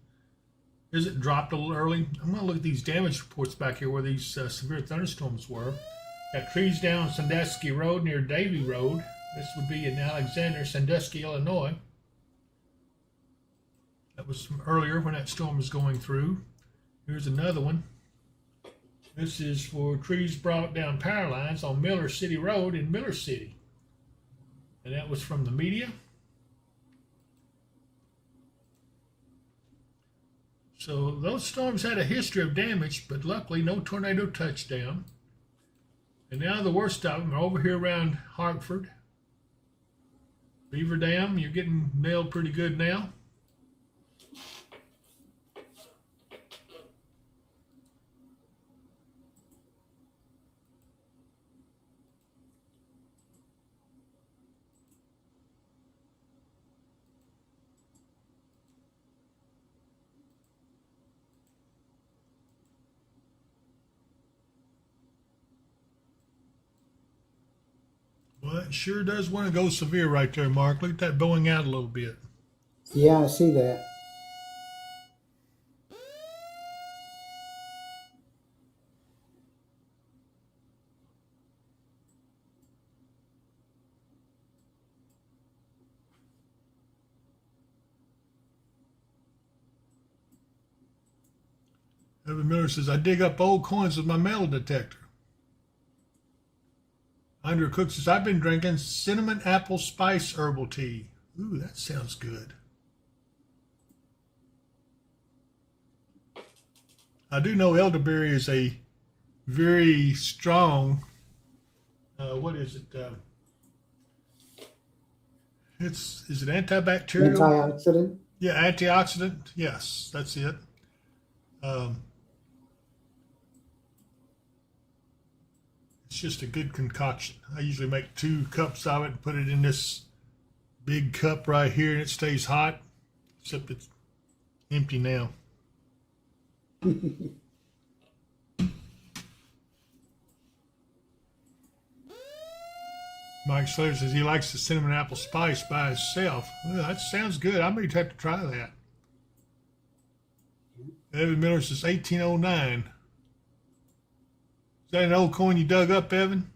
Is it dropped a little early? I'm going to look at these damage reports back here where these severe thunderstorms were. Got trees down Sandusky Road near Davie Road. This would be in Alexander, Sandusky, Illinois. That was from earlier when that storm was going through. Here's another one. This is for trees brought down power lines on Miller City Road in Miller City. And that was from the media. So those storms had a history of damage, but luckily no tornado touchdown. And now the worst of them are over here around Hartford. Beaver Dam, you're getting nailed pretty good now. Well, it sure does want to go severe right there, Mark. Look at that bowing out a little bit. Yeah, I see that. Evan Miller says, I dig up old coins with my metal detector. Andrew Cook says, I've been drinking cinnamon apple spice herbal tea. Ooh, that sounds good. I do know elderberry is a very strong, what is it? Is it antibacterial? Antioxidant? Yeah, antioxidant. Yes, that's it. It's just a good concoction. I usually make 2 cups of it and put it in this big cup right here, and it stays hot, except it's empty now. Mike Slater says he likes the cinnamon apple spice by itself. Well, that sounds good. I may have to try that. Evan Miller says 1809. Is that an old coin you dug up, Evan?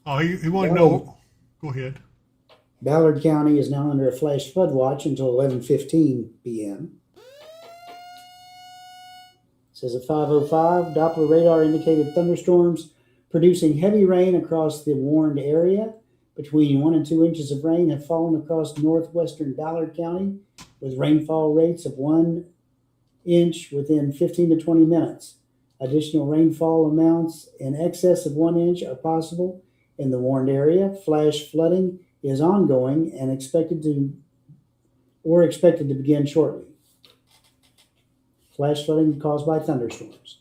Oh, he wanted to know. Go ahead. Ballard County is now under a flash flood watch until 11:15 p.m. It says at 5:05, Doppler radar indicated thunderstorms producing heavy rain across the warned area. Between 1 and 2 inches of rain have fallen across northwestern Ballard County, with rainfall rates of 1 inch within 15 to 20 minutes. Additional rainfall amounts in excess of 1 inch are possible in the warned area. Flash flooding is ongoing and expected to begin shortly. Flash flooding caused by thunderstorms.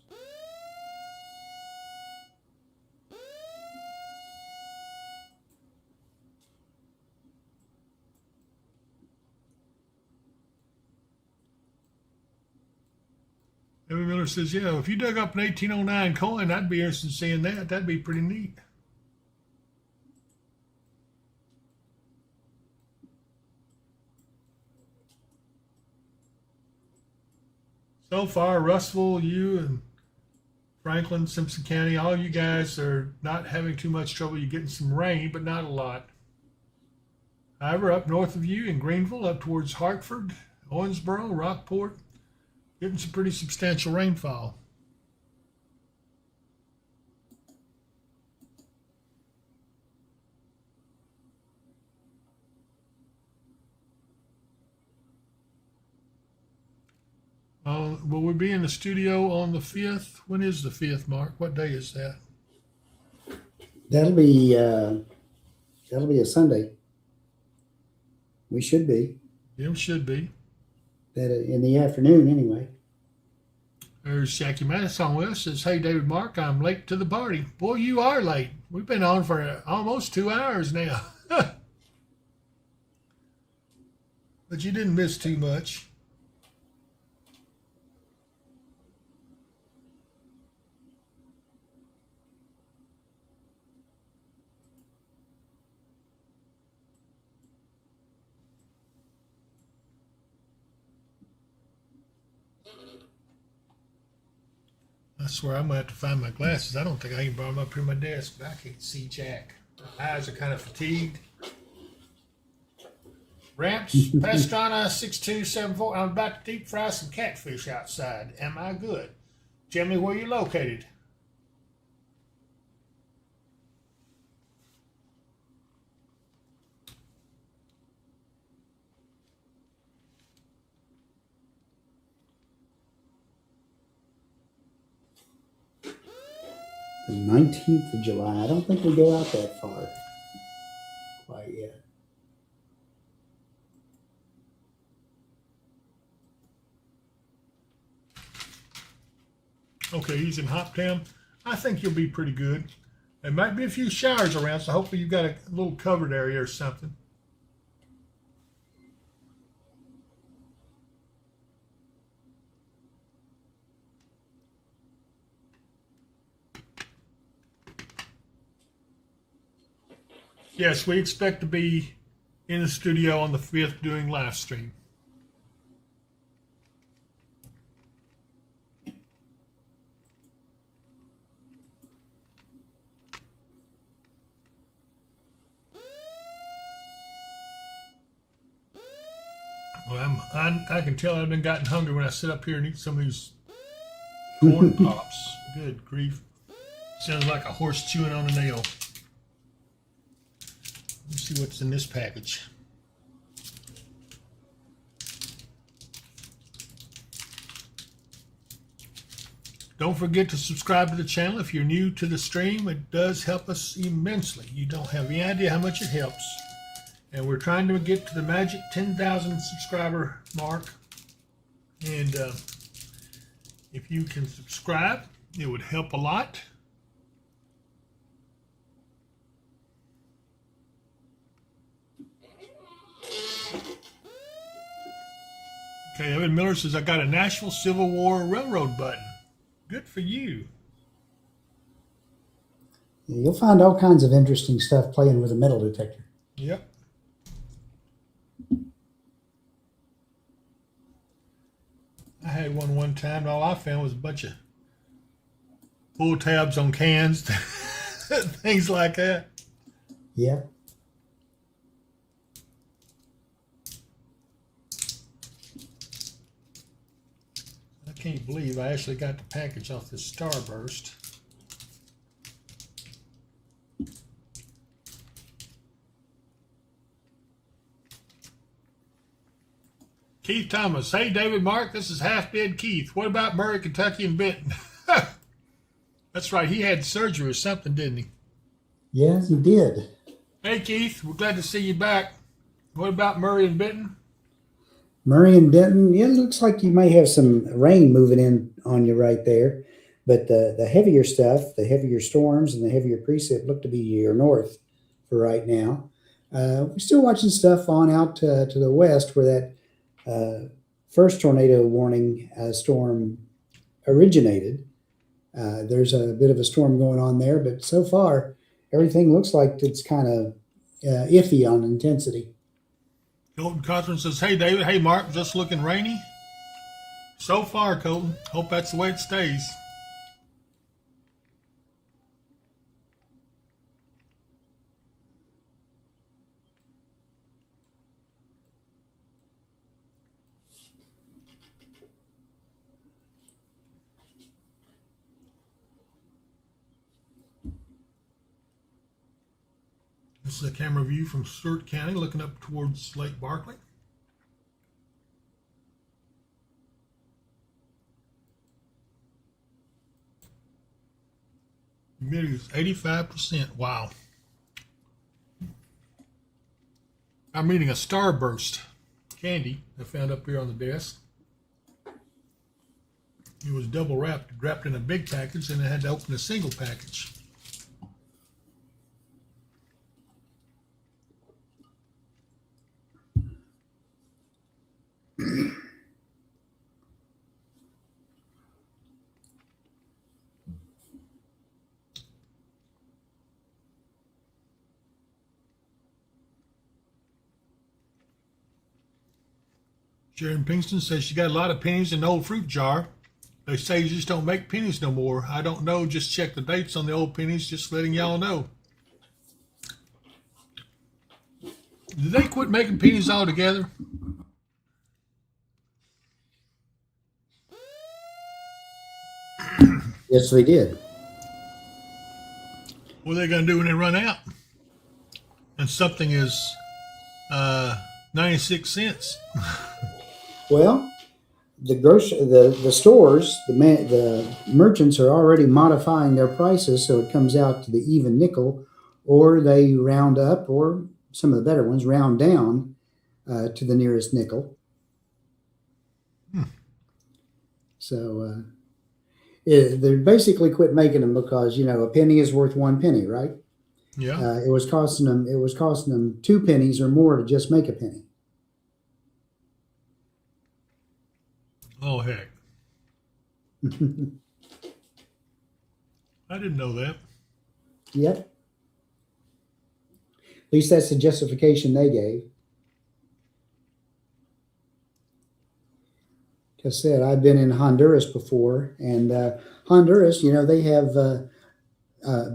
Evan Miller says, yeah, if you dug up an 1809 coin, I'd be interested in seeing that. That'd be pretty neat. So far, Russell, you and Franklin, Simpson County, all you guys are not having too much trouble. You're getting some rain, but not a lot. However, up north of you in Greenville, up towards Hartford, Owensboro, Rockport, getting some pretty substantial rainfall. Will we be in the studio on the 5th? When is the 5th, Mark? What day is that? That'll be a Sunday. We should be. Yeah, we should be. That in the afternoon, anyway. There's Jackie Madison with us. Says, hey, David Mark, I'm late to the party. Boy, you are late. We've been on for almost 2 hours now. But you didn't miss too much. I swear I'm going to have to find my glasses. I don't think I can borrow them up here on my desk, but I can't see jack. My eyes are kind of fatigued. Ramps, Pastrana 6274. I'm about to deep fry some catfish outside. Am I good? Tell me where you're located. The 19th of July. I don't think we go out that far quite yet. Okay, he's in Hoptown. I think you'll be pretty good. There might be a few showers around, so hopefully you've got a little covered area or something. Yes, we expect to be in the studio on the 5th doing live stream. Well, I can tell I've been gotten hungry when I sit up here and eat some of these corn pops. Good grief. Sounds like a horse chewing on a nail. Let's see what's in this package. Don't forget to subscribe to the channel if you're new to the stream. It does help us immensely. You don't have any idea how much it helps. And we're trying to get to the magic 10,000 subscriber mark. And if you can subscribe, it would help a lot. Okay, Evan Miller says, I got a Nashville Civil War Railroad button. Good for you. You'll find all kinds of interesting stuff playing with a metal detector. Yep. I had one time, and all I found was a bunch of pull tabs on cans, things like that. Yeah. I can't believe I actually got the package off this Starburst. Keith Thomas. Hey, David Mark, this is Half Dead Keith. What about Murray, Kentucky, and Benton? That's right. He had surgery or something, didn't he? Yes, he did. Hey, Keith. We're glad to see you back. What about Murray and Benton? Murray and Denton, yeah, it looks like you may have some rain moving in on you right there. But the heavier stuff, the heavier storms and the heavier precip look to be your north for right now. We're still watching stuff on out to the west where that first tornado warning storm originated. There's a bit of a storm going on there, but so far, everything looks like it's kind of iffy on intensity. Colton Cochran says, hey, David. Hey, Mark. Just looking rainy? So far, Colton. Hope that's the way it stays. This is a camera view from Stewart County looking up towards Lake Barkley. Humidity is 85%. Wow. I'm eating a Starburst candy I found up here on the desk. It was double wrapped in a big package, and I had to open a single package. Sharon Pinkston says she got a lot of pennies in the old fruit jar. They say you just don't make pennies no more. I don't know. Just check the dates on the old pennies. Just letting y'all know. Did they quit making pennies altogether? Yes, they did. What are they going to do when they run out? And something is 96 cents. Well, the stores, the merchants are already modifying their prices so it comes out to the even nickel, or they round up, or some of the better ones round down to the nearest nickel. So they're basically quit making them because a penny is worth 1 penny, right? Yeah. It was costing them 2 pennies or more to just make a penny. Oh, heck. I didn't know that. Yep. At least that's the justification they gave. Like I said, I've been in Honduras before, and Honduras, they have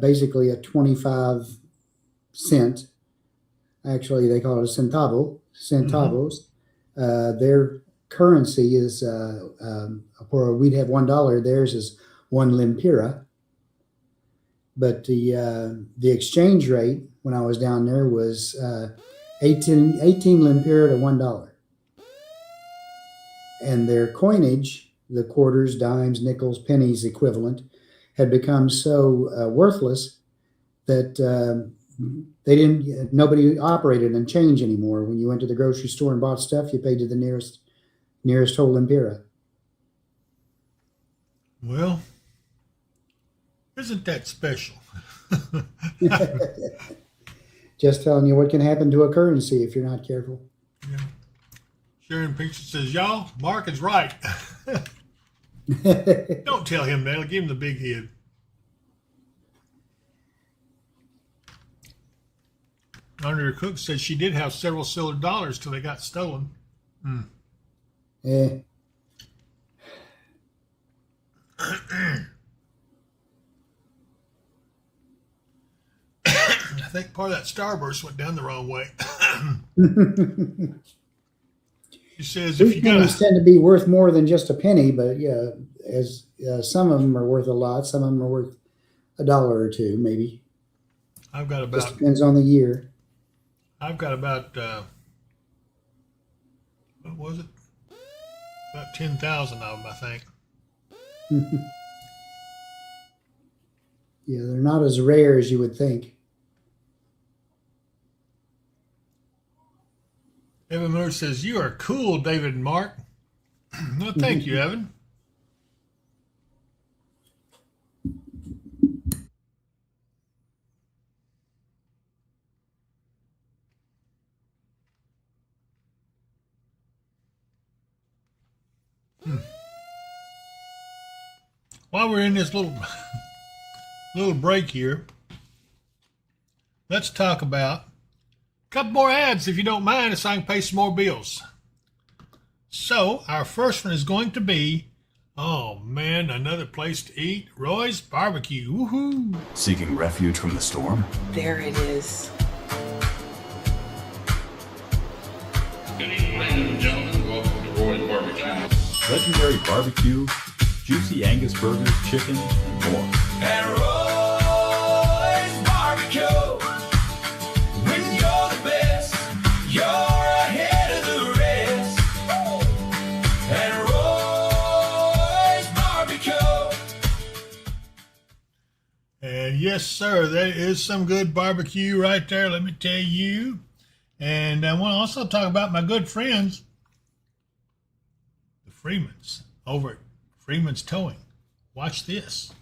basically a 25 cent. Actually, they call it a centavos. Their currency is where we'd have $1. Theirs is 1 lempira. But the exchange rate when I was down there was 18 lempira to $1. And their coinage, the quarters, dimes, nickels, pennies equivalent, had become so worthless that nobody operated in change anymore. When you went to the grocery store and bought stuff, you paid to the nearest whole lempira. Well, isn't that special? Just telling you what can happen to a currency if you're not careful. Yeah. Sharon Pinkston says, y'all, Mark is right. Don't tell him that. I'll give him the big head. Andrea Cook said she did have several silver dollars till they got stolen. Yeah. I think part of that starburst went down the wrong way. She says if you got pennies tend to be worth more than just a penny, but yeah, as some of them are worth a lot, some of them are worth $1 or $2, maybe. I've got about. Just depends on the year. I've got about. What was it? About 10,000 of them, I think. Yeah, they're not as rare as you would think. Evan Miller says, you are cool, David and Mark. Well, thank you, Evan. While we're in this little break here, let's talk about a couple more ads, if you don't mind, so I can pay some more bills. So our first one is going to be, oh man, another place to eat, Roy's Barbecue. Woohoo! Seeking refuge from the storm? There it is. Good evening, ladies and gentlemen. Welcome to Roy's Barbecue. Legendary barbecue, juicy Angus burgers, chicken, and more. At Roy's Barbecue, when you're the best, you're ahead of the rest. At Roy's Barbecue. And yes, sir, that is some good barbecue right there, let me tell you. And I want to also talk about my good friends, the Freemans, over at Freeman's Towing. Watch this.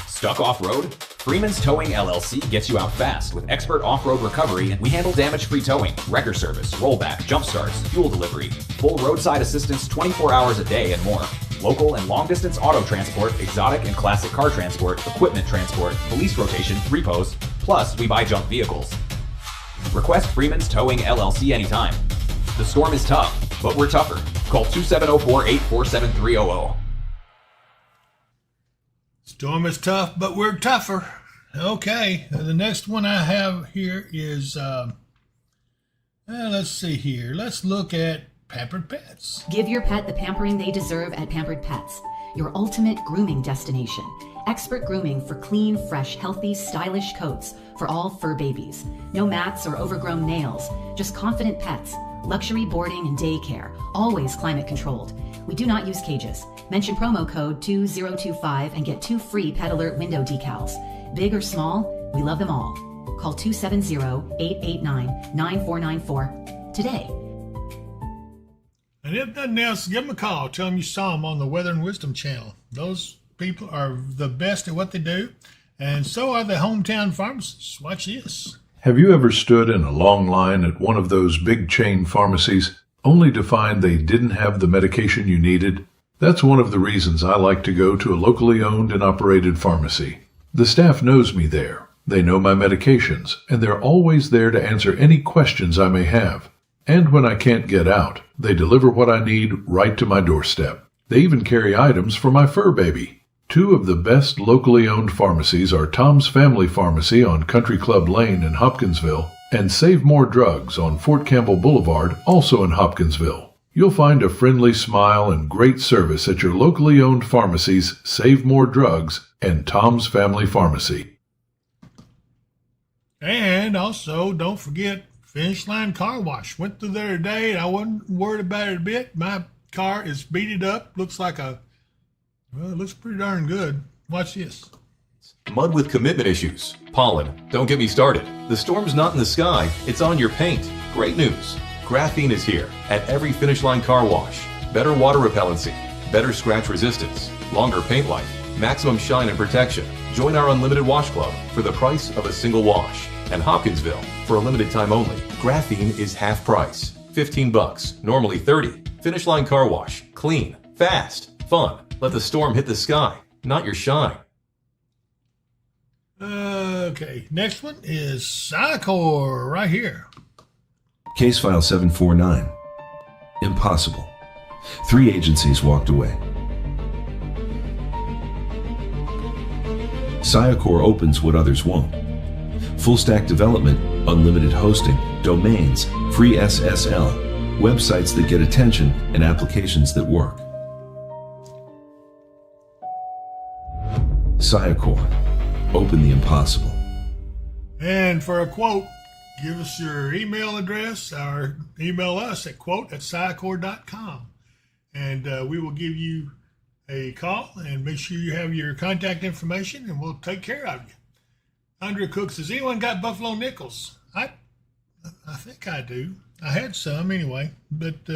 Stuck off-road? Freeman's Towing LLC gets you out fast with expert off-road recovery, and we handle damage-free towing, wrecker service, rollback, jump starts, fuel delivery, full roadside assistance 24 hours a day, and more. Local and long-distance auto transport, exotic and classic car transport, equipment transport, police rotation, repos, plus we buy junk vehicles. Request Freeman's Towing LLC anytime. The storm is tough, but we're tougher. Call 270-4847-300. Storm is tough, but we're tougher. Okay, the next one I have here is, let's see here. Let's look at Pampered Pets. Give your pet the pampering they deserve at Pampered Pets, your ultimate grooming destination. Expert grooming for clean, fresh, healthy, stylish coats for all fur babies. No mats or overgrown nails, just confident pets. Luxury boarding and daycare, always climate controlled. We do not use cages. Mention promo code 2025 and get 2 free Pet Alert window decals. Big or small, we love them all. Call 270-889-9494 today. And if nothing else, give them a call. Tell them you saw them on the Weather and Wisdom channel. Those people are the best at what they do, and so are the hometown pharmacists. Watch this. Have you ever stood in a long line at one of those big chain pharmacies only to find they didn't have the medication you needed? That's one of the reasons I like to go to a locally owned and operated pharmacy. The staff knows me there. They know my medications, and they're always there to answer any questions I may have. And when I can't get out, they deliver what I need right to my doorstep. They even carry items for my fur baby. 2 of the best locally owned pharmacies are Tom's Family Pharmacy on Country Club Lane in Hopkinsville and Save More Drugs on Fort Campbell Boulevard, also in Hopkinsville. You'll find a friendly smile and great service at your locally owned pharmacies, Save More Drugs and Tom's Family Pharmacy. And also, don't forget Finish Line Car Wash. Went through there today, and I wasn't worried about it a bit. My car is beaded up. Looks like it looks pretty darn good. Watch this. Mud with commitment issues. Pollen. Don't get me started. The storm's not in the sky. It's on your paint. Great news. Graphene is here at every Finish Line Car Wash. Better water repellency. Better scratch resistance. Longer paint life. Maximum shine and protection. Join our unlimited wash club for the price of a single wash. And Hopkinsville, for a limited time only, graphene is half price. $15, normally $30. Finish Line Car Wash. Clean, fast, fun. Let the storm hit the sky, not your shine. Okay, next one is Sycor right here. Case file 749. Impossible. 3 agencies walked away. Sycor opens what others won't. Full stack development, unlimited hosting, domains, free SSL, websites that get attention, and applications that work. Sycor. Open the impossible. And for a quote, give us your email address or email us at quote@sycor.com. And we will give you a call and make sure you have your contact information, and we'll take care of you. Andrea Cook says, anyone got Buffalo nickels? I think I do. I had some anyway. But,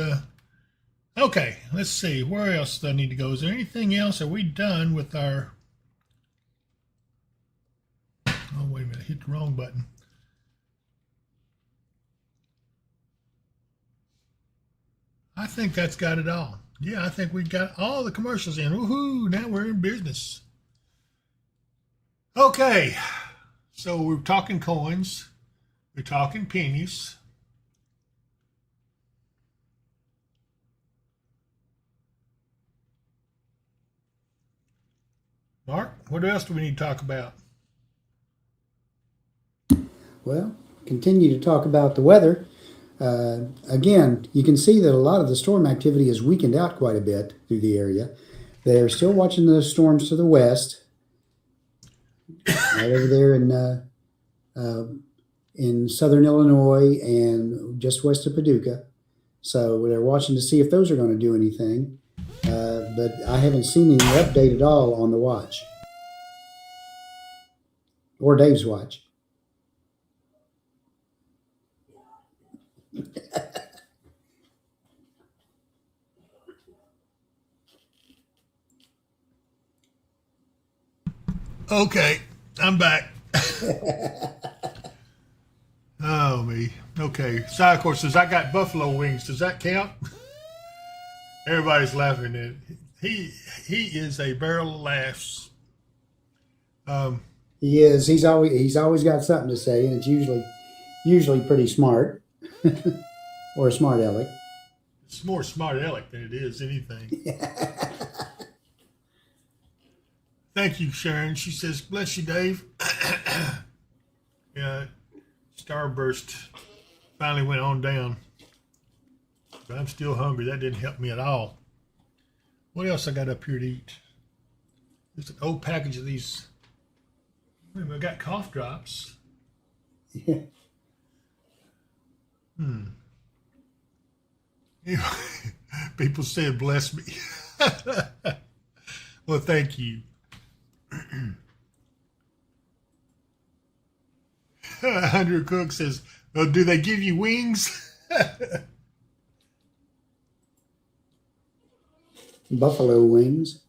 okay, let's see. Where else do I need to go? Is there anything else? Are we done with our... Oh, wait a minute. Hit the wrong button. I think that's got it all. Yeah, I think we got all the commercials in. Woohoo! Now we're in business. Okay. So we're talking coins. We're talking pennies. Mark, what else do we need to talk about? Well, continue to talk about the weather. Again, you can see that a lot of the storm activity has weakened out quite a bit through the area. They're still watching the storms to the west, right over there in southern Illinois and just west of Paducah. So they're watching to see if those are going to do anything. But I haven't seen any update at all on the watch or Dave's watch. Okay, I'm back. Oh, me. Okay. Side course says, I got buffalo wings. Does that count? Everybody's laughing at it. He is a barrel of laughs. He is. He's always got something to say, and it's usually pretty smart, or a smart aleck. It's more smart aleck than it is anything. Thank you, Sharon. She says, bless you, Dave. Yeah, Starburst finally went on down. But I'm still hungry. That didn't help me at all. What else I got up here to eat? Just an old package of these. Wait a minute, I got cough drops. Yeah. People said, bless me. Well, thank you. Andrew Cook says, well, do they give you wings? Buffalo wings.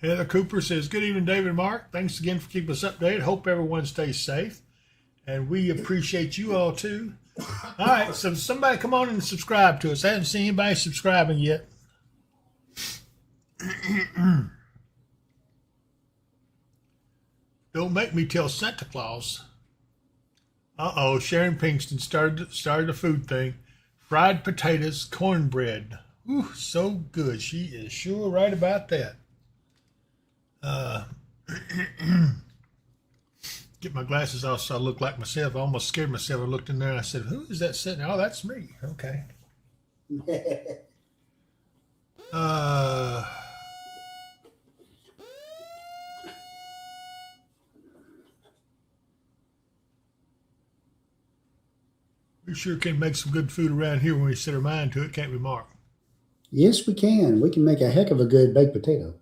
Heather Cooper says, good evening, David and Mark. Thanks again for keeping us updated. Hope everyone stays safe. And we appreciate you all, too. All right, so somebody come on and subscribe to us. I haven't seen anybody subscribing yet. Don't make me tell Santa Claus. Uh-oh, Sharon Pinkston started a food thing. Fried potatoes, cornbread. Ooh, so good. She is sure right about that. Get my glasses off so I look like myself. I almost scared myself. I looked in there and I said, who is that sitting there? Oh, that's me. Okay. We sure can make some good food around here when we set our mind to it, can't we, Mark? Yes, we can. We can make a heck of a good baked potato.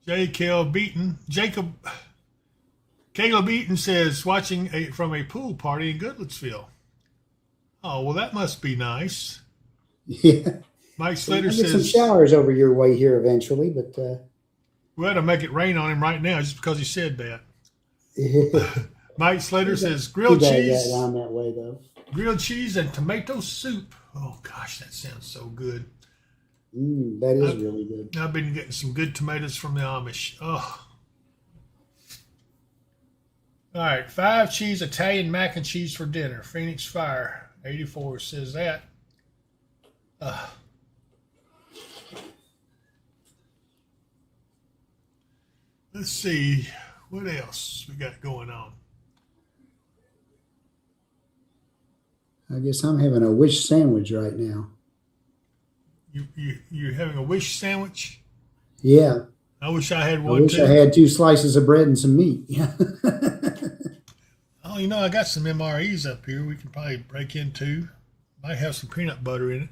Caleb Eaton says, watching from a pool party in Goodlettsville. Oh, well, that must be nice. Yeah. Mike Slater We'll get says, some showers over your way here eventually, but we ought to make it rain on him right now just because he said that. Mike Slater says, grilled cheese. Down that way, though. Grilled cheese and tomato soup. Oh, gosh, that sounds so good. That is really good. I've been getting some good tomatoes from the Amish. Oh. All right, 5 cheese Italian mac and cheese for dinner. Phoenix Fire 84 says that. Let's see what else we got going on. I guess I'm having a wish sandwich right now. You're having a wish sandwich? Yeah. I wish I had one I wish too. I had 2 slices of bread and some meat. Yeah. Oh, I got some MREs up here. We can probably break into. Might have some peanut butter in it.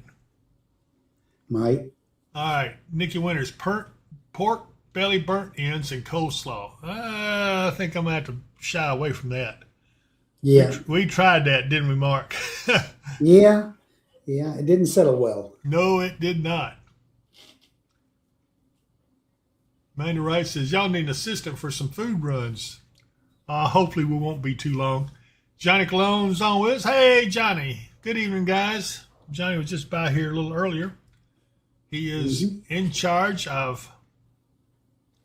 Might. All right, Nikki Winters, pork belly burnt ends and coleslaw. I think I'm going to have to shy away from that. Yeah. We tried that, didn't we, Mark? Yeah. Yeah, it didn't settle well. No, it did not. Amanda Wright says, y'all need an assistant for some food runs. Hopefully we won't be too long. Johnny Cologne's on with us. Hey, Johnny. Good evening, guys. Johnny was just by here a little earlier. He is in charge of...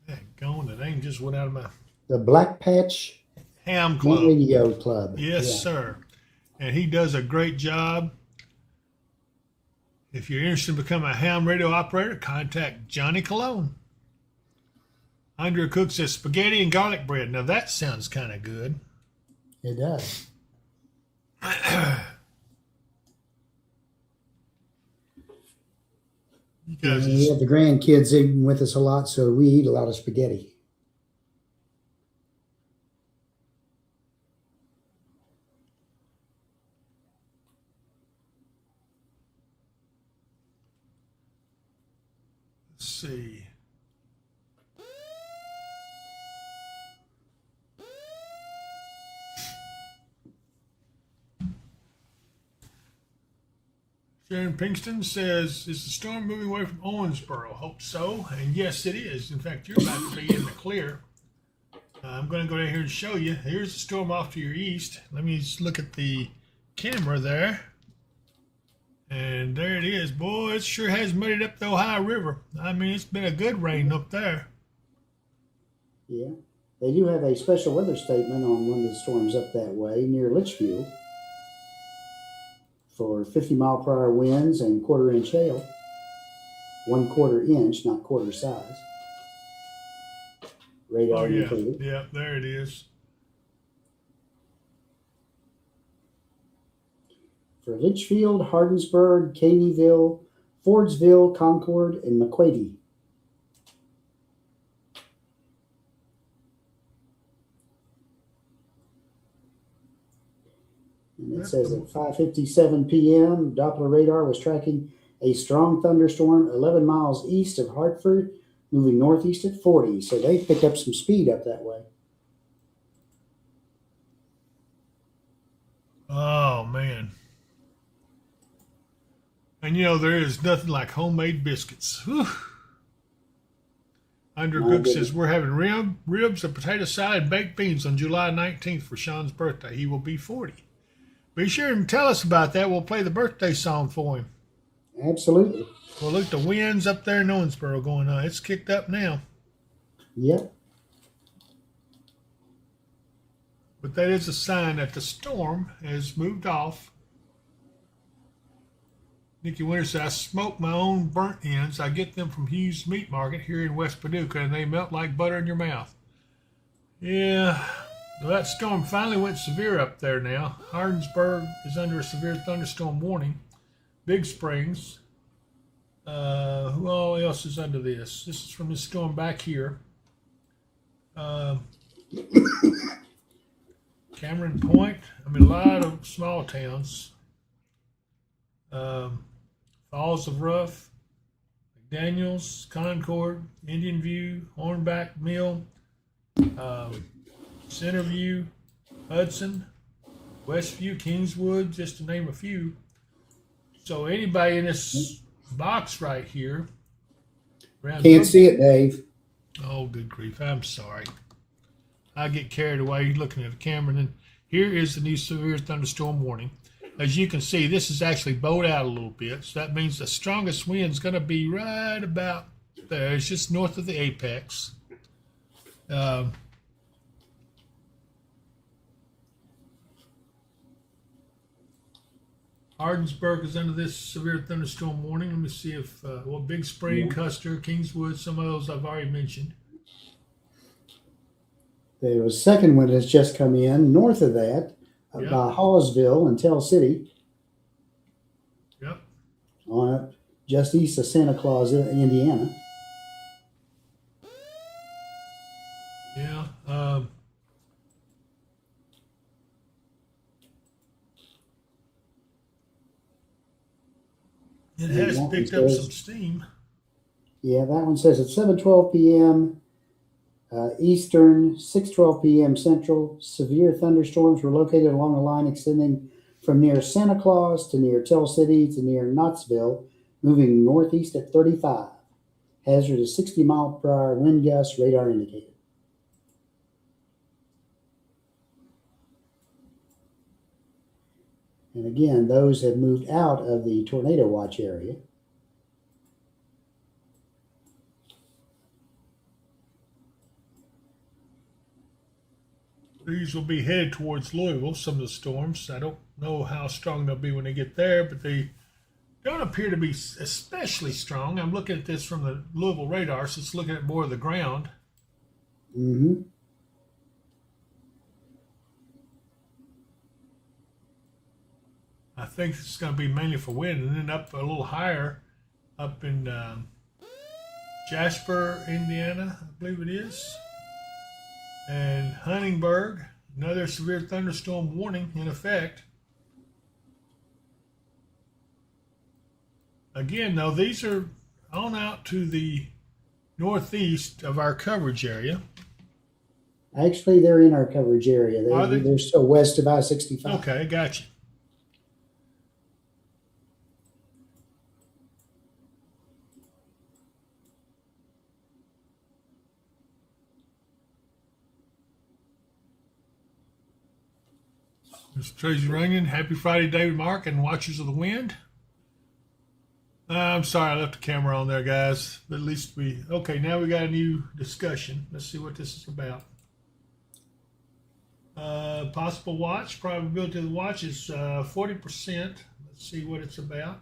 the name just went out of my... The Black Patch Ham Club. Radio Club. Yes, sir. And he does a great job. If you're interested in becoming a ham radio operator, contact Johnny Cologne. Andrea Cook says spaghetti and garlic bread. Now that sounds kind of good. It does. We have the grandkids eating with us a lot, so we eat a lot of spaghetti. Let's see. Sharon Pinkston says, is the storm moving away from Owensboro? Hope so. And yes, it is. In fact, you're about to be in the clear. I'm going to go down here and show you. Here's the storm off to your east. Let me just look at the camera there. And there it is. Boy, it sure has muddied up the Ohio River. I mean, it's been a good rain up there. Yeah. They do have a special weather statement on one of the storms up that way near Litchfield for 50-mile-per-hour winds and quarter-inch hail. 1/4 inch, not quarter size. Radar indicated. Yeah, there it is. For Litchfield, Hardensburg, Caneyville, Fordsville, Concord, and McQuady. And it says at 5:57 p.m., Doppler radar was tracking a strong thunderstorm 11 miles east of Hartford, moving northeast at 40. So they picked up some speed up that way. Oh, man. And you know, there is nothing like homemade biscuits. Whew. Undercook says, we're having ribs, a potato salad, and baked beans on July 19th for Sean's birthday. He will be 40. Be sure and tell us about that. We'll play the birthday song for him. Absolutely. Well, look, the winds up there in Owensboro going on. It's kicked up now. Yep. But that is a sign that the storm has moved off. Nikki Winter says, I smoke my own burnt ends. I get them from Hughes Meat Market here in West Paducah, and they melt like butter in your mouth. Yeah, well, that storm finally went severe up there now. Hardensburg is under a severe thunderstorm warning. Big Springs. Who all else is under this? This is from this storm back here. Cameron Point. I mean, a lot of small towns. Falls of Rough, McDaniels, Concord, Indian View, Hornback Mill, Centerview, Hudson, Westview, Kingswood, just to name a few. So anybody in this box right here. Can't see it, Dave. Oh, good grief. I'm sorry. I get carried away looking at the camera. And then here is the new severe thunderstorm warning. As you can see, this is actually bowed out a little bit. So that means the strongest wind is going to be right about there. It's just north of the apex. Hardensburg is under this severe thunderstorm warning. Let me see if, Big Spring, Custer, Kingswood, some of those I've already mentioned. There was a second one that's just come in north of that. By Hawesville and Tell City. Yep. On up just east of Santa Claus, Indiana. Yeah. It has picked up some steam. Yeah, that one says at 7:12 p.m. Eastern, 6:12 p.m. Central, severe thunderstorms were located along a line extending from near Santa Claus to near Tell City to near Knoxville, moving northeast at 35. Hazard is 60-mile-per-hour wind gust, radar indicated. And again, those have moved out of the tornado watch area. These will be headed towards Louisville, some of the storms. I don't know how strong they'll be when they get there, but they don't appear to be especially strong. I'm looking at this from the Louisville radar, so it's looking at more of the ground. Mm-hmm. I think it's going to be mainly for wind, and then up a little higher, up in Jasper, Indiana, I believe it is. And Huntingburg, another severe thunderstorm warning in effect. Again, though, these are on out to the northeast of our coverage area. Actually, they're in our coverage area. They're still west of I-65. Okay, gotcha. Mr. Tracy Runyon, happy Friday, David Mark, and Watchers of the Wind. I'm sorry I left the camera on there, guys. But at least okay, now we got a new discussion. Let's see what this is about. Possible watch, probability of the watch is 40%. Let's see what it's about.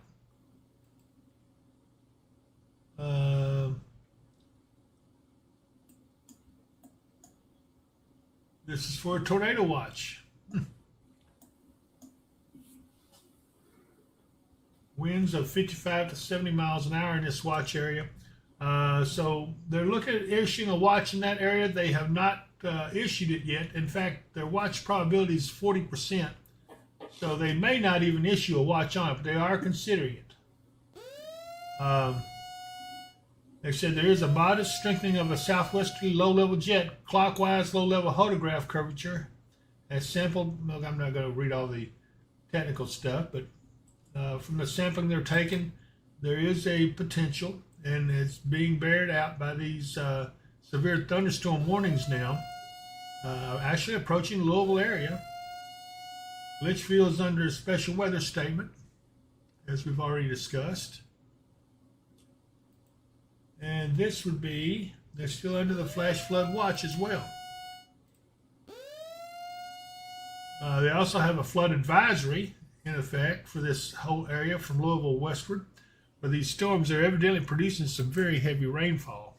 This is for a tornado watch. Winds of 55 to 70 miles an hour in this watch area. So they're looking at issuing a watch in that area. They have not issued it yet. In fact, their watch probability is 40%. So they may not even issue a watch on it, but they are considering it. They said there is a modest strengthening of a southwesterly low-level jet, clockwise low-level hodograph curvature. As sampled, I'm not going to read all the technical stuff, but from the sampling they're taking, there is a potential, and it's being bared out by these severe thunderstorm warnings now, actually approaching the Louisville area. Litchfield is under a special weather statement, as we've already discussed. And this would be, they're still under the flash flood watch as well. They also have a flood advisory in effect for this whole area from Louisville westward, where these storms are evidently producing some very heavy rainfall.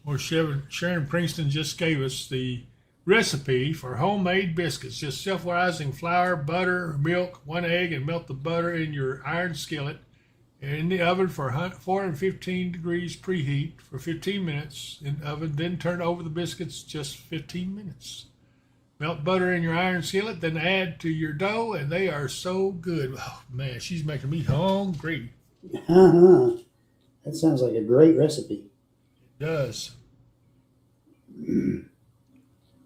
Or Sharon Princeton just gave us the recipe for homemade biscuits. Just self-rising flour, butter, milk, 1 egg, and melt the butter in your iron skillet in the oven for 415 degrees preheat for 15 minutes in the oven. Then turn over the biscuits just 15 minutes. Melt butter in your iron skillet, then add to your dough, and they are so good. Oh, man, she's making me hungry. That sounds like a great recipe. It does.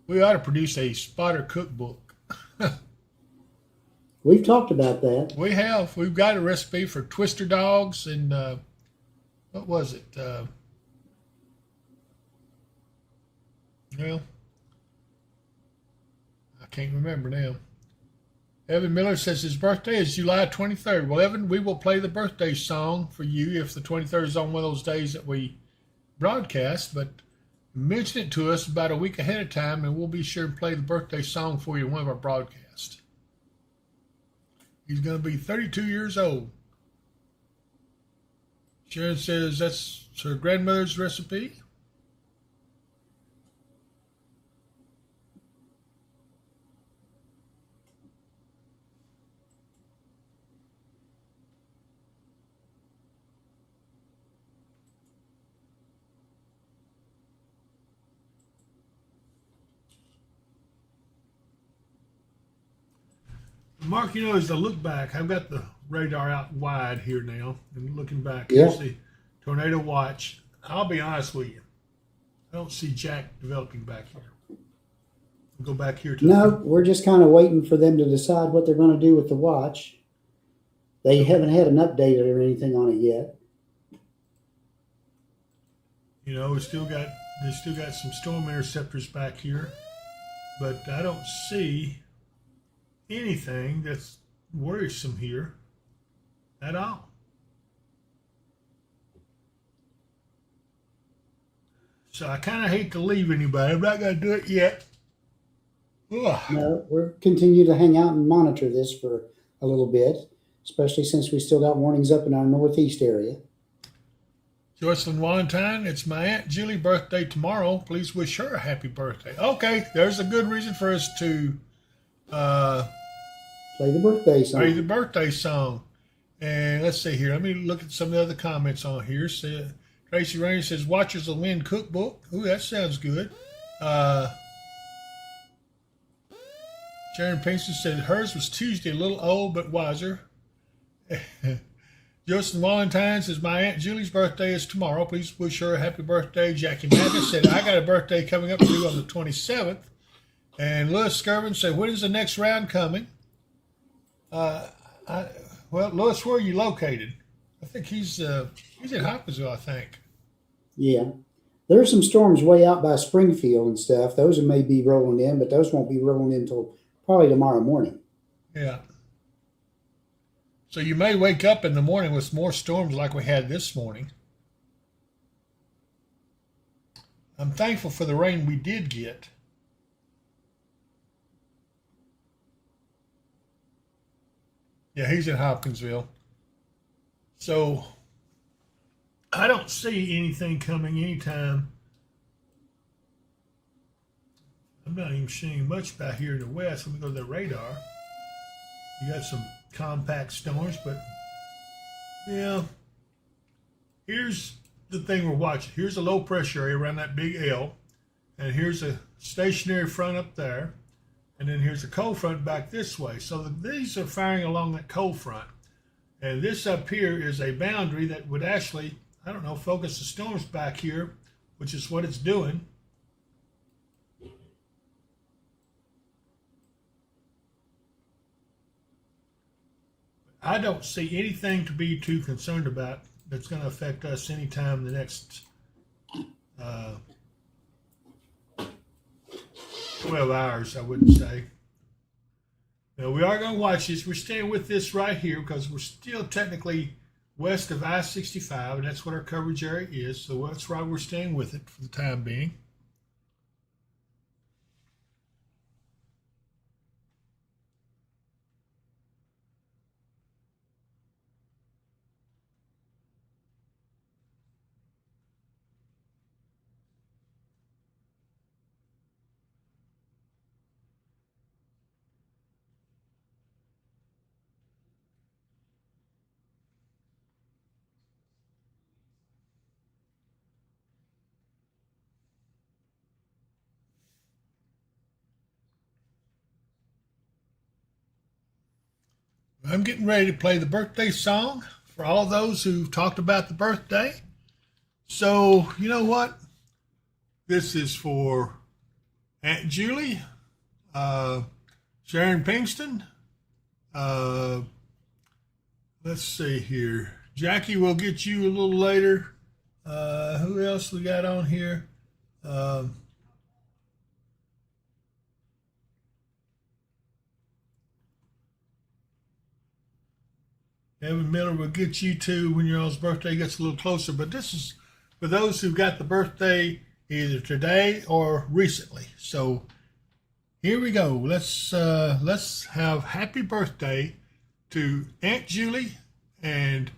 We ought to produce a spotter cookbook. We've talked about that. We have. We've got a recipe for twister dogs and what was it? Well, I can't remember now. Evan Miller says his birthday is July 23rd. Well, Evan, we will play the birthday song for you if the 23rd is on one of those days that we broadcast, but mention it to us about a week ahead of time, and we'll be sure to play the birthday song for you in one of our broadcasts. He's going to be 32 years old. Sharon says that's her grandmother's recipe. Mark, you know, as I look back, I've got the radar out wide here now, and looking back, here's the tornado watch. I'll be honest with you, I don't see jack developing back here. We'll go back here to No, we're just kind of waiting for them to decide what they're going to do with the watch. They haven't had an update or anything on it yet. You know, they still got some storm interceptors back here, but I don't see anything that's worrisome here at all. So I kind of hate to leave anybody. I'm not going to do it yet. Ugh. No, we'll continue to hang out and monitor this for a little bit, especially since we still got warnings up in our northeast area. Joycelyn Wallentine, it's my Aunt Julie's birthday tomorrow. Please wish her a happy birthday. Okay, there's a good reason for us to play the birthday song. Play the birthday song. And let's see here. Let me look at some of the other comments on here. Tracy Rainey says, Watchers of the Wind cookbook. Ooh, that sounds good. Sharon Pinkston said hers was Tuesday, a little old but wiser. Justin Valentine says, my Aunt Julie's birthday is tomorrow. Please wish her a happy birthday. Jackie Mathis said, I got a birthday coming up too on the 27th. And Louis Skirvin said, when is the next round coming? Well, Louis, where are you located? I think he's in Hopkinsville, I think. Yeah. There are some storms way out by Springfield and stuff. Those may be rolling in, but those won't be rolling in until probably tomorrow morning. Yeah. So you may wake up in the morning with more storms like we had this morning. I'm thankful for the rain we did get. Yeah, he's in Hopkinsville. So I don't see anything coming anytime. I'm not even seeing much back here in the west. Let me go to the radar. You got some compact storms, but yeah. Here's the thing we're watching. Here's a low pressure area around that big L, and here's a stationary front up there, and then here's a cold front back this way. So these are firing along that cold front, and this up here is a boundary that would actually, I don't know, focus the storms back here, which is what it's doing. I don't see anything to be too concerned about that's going to affect us anytime in the next 12 hours, I wouldn't say. Now, we are going to watch this. We're staying with this right here because we're still technically west of I-65, and that's what our coverage area is. So that's why we're staying with it for the time being. I'm getting ready to play the birthday song for all those who've talked about the birthday. So, you know what? This is for Aunt Julie, Sharon Pinkston. Let's see here. Jackie, we'll get you a little later. Who else we got on here? Evan Miller will get you too when your all's birthday gets a little closer. But this is for those who got the birthday either today or recently. So here we go. Let's have happy birthday to Aunt Julie and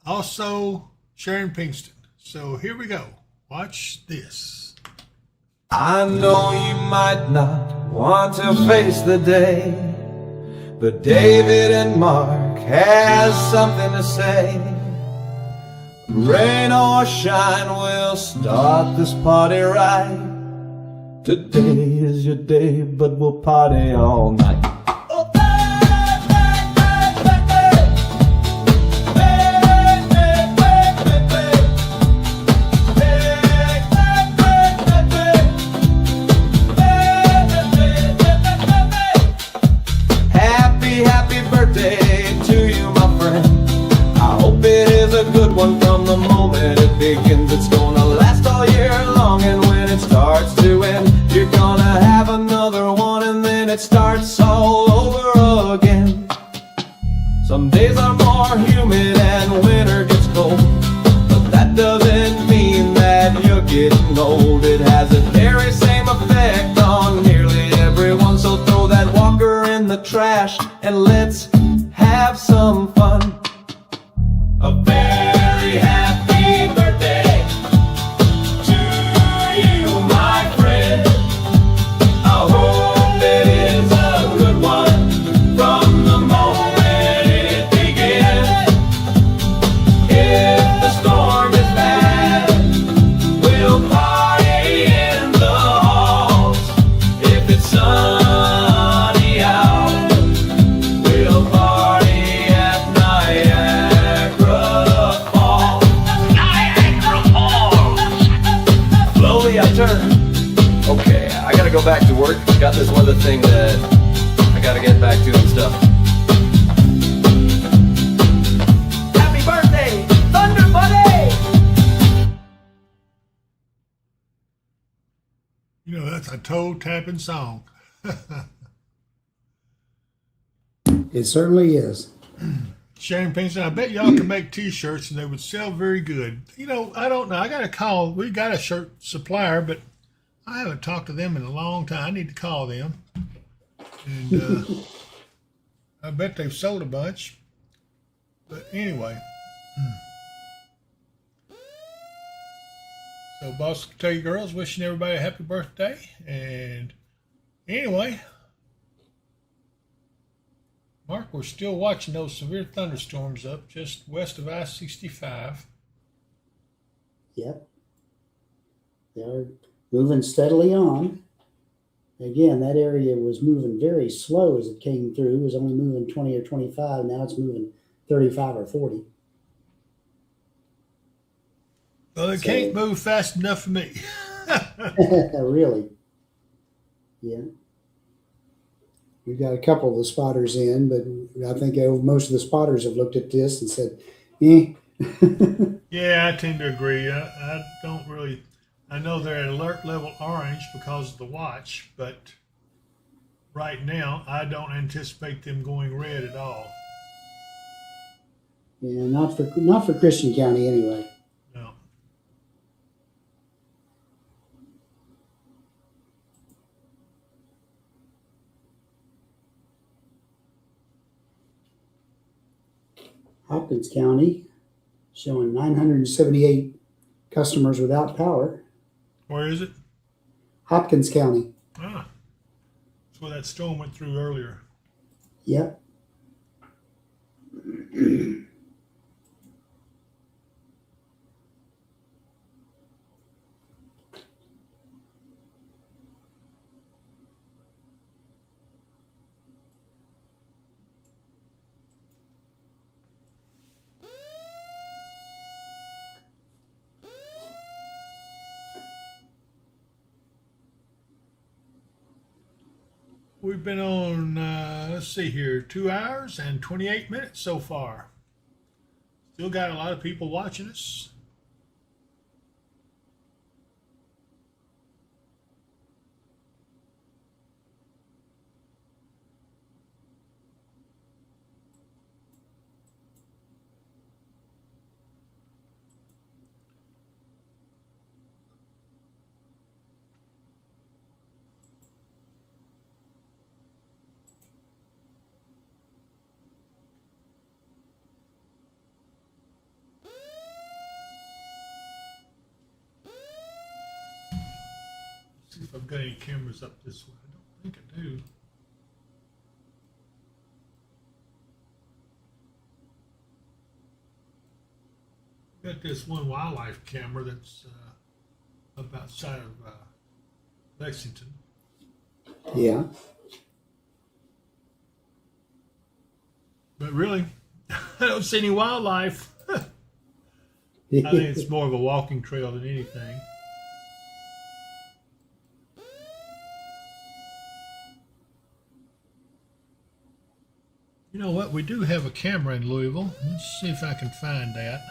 also Sharon Pinkston. So here we go. Watch this. I know you might not want to face the day, but David and Mark has something to say. Rain or shine, we'll start this party right. Today is your day, but we'll party all night. Good one from the moment it begins. It's gonna last all year long, and when it starts to end, you're gonna have another one, and then it starts all over again. Some days are more humid and winter gets cold, but that doesn't mean that you're getting old. It has the very same effect on nearly everyone, so throw that walker in the trash and let's have some fun. A very happy birthday to you, my friend. I hope it is a good one from the moment it begins. If the storm is bad, we'll party in the halls. If it's sunny out, we'll party at everybody, I turn. Okay, I gotta go back to work. Got this weather thing that I gotta get back to and stuff. Happy birthday, Thunder Buddy! You know, that's a toe tapping song. It certainly is. Sharon Pinkston, I bet y'all can make t-shirts and they would sell very good. You know, I don't know. I got to call. We got a shirt supplier, but I haven't talked to them in a long time. I need to call them. And I bet they've sold a bunch. But anyway. So, boss, tell you girls, wishing everybody a happy birthday. And anyway, Mark, we're still watching those severe thunderstorms up just west of I-65. Yep. They're moving steadily on. Again, that area was moving very slow as it came through. It was only moving 20 or 25. Now it's moving 35 or 40. Well, it can't move fast enough for me. Really? Yeah. We've got a couple of the spotters in, but I think most of the spotters have looked at this and said, eh. Yeah, I tend to agree. I don't really, I know they're at alert level orange because of the watch, but right now I don't anticipate them going red at all. Yeah, not for Christian County anyway. No. Hopkins County showing 978 customers without power. Where is it? Hopkins County. Ah, that's where that storm went through earlier. Yep. We've been on, let's see here, 2 hours and 28 minutes so far. Still got a lot of people watching us. See if I've got any cameras up this way. I don't think I do. Got this one wildlife camera that's up outside of Lexington. Yeah. But really, I don't see any wildlife. I think it's more of a walking trail than anything. You know what? We do have a camera in Louisville. Let's see if I can find that.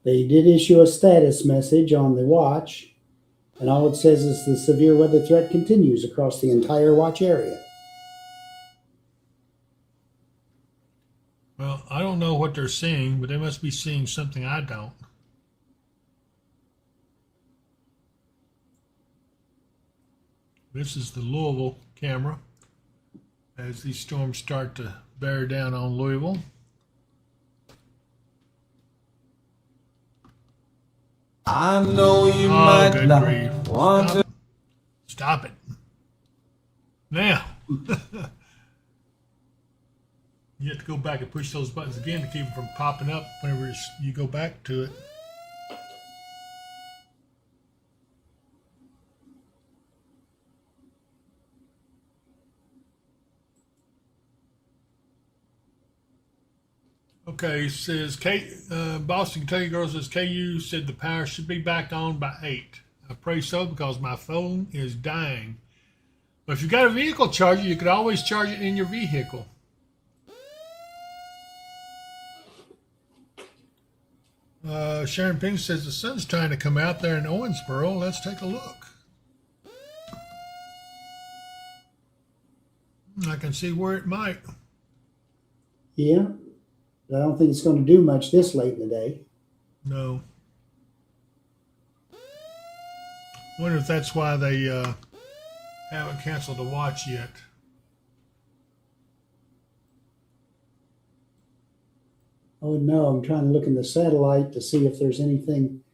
They did issue a status message on the watch, and all it says is the severe weather threat continues across the entire watch area. Well, I don't know what they're seeing, but they must be seeing something I don't. This is the Louisville camera as these storms start to bear down on Louisville. I know you might good not grief. want to. Stop it. Now. You have to go back and push those buttons again to keep them from popping up whenever you go back to it. Okay, it says Boston Kentucky Girl says KU said the power should be back on by 8. I pray so because my phone is dying. But if you got a vehicle charger, you could always charge it in your vehicle. Sharon Pink says the sun's trying to come out there in Owensboro. Let's take a look. I can see where it might. Yeah, but I don't think it's going to do much this late in the day. No. Wonder if that's why they haven't canceled the watch yet. Oh no, I'm trying to look in the satellite to see if there's anything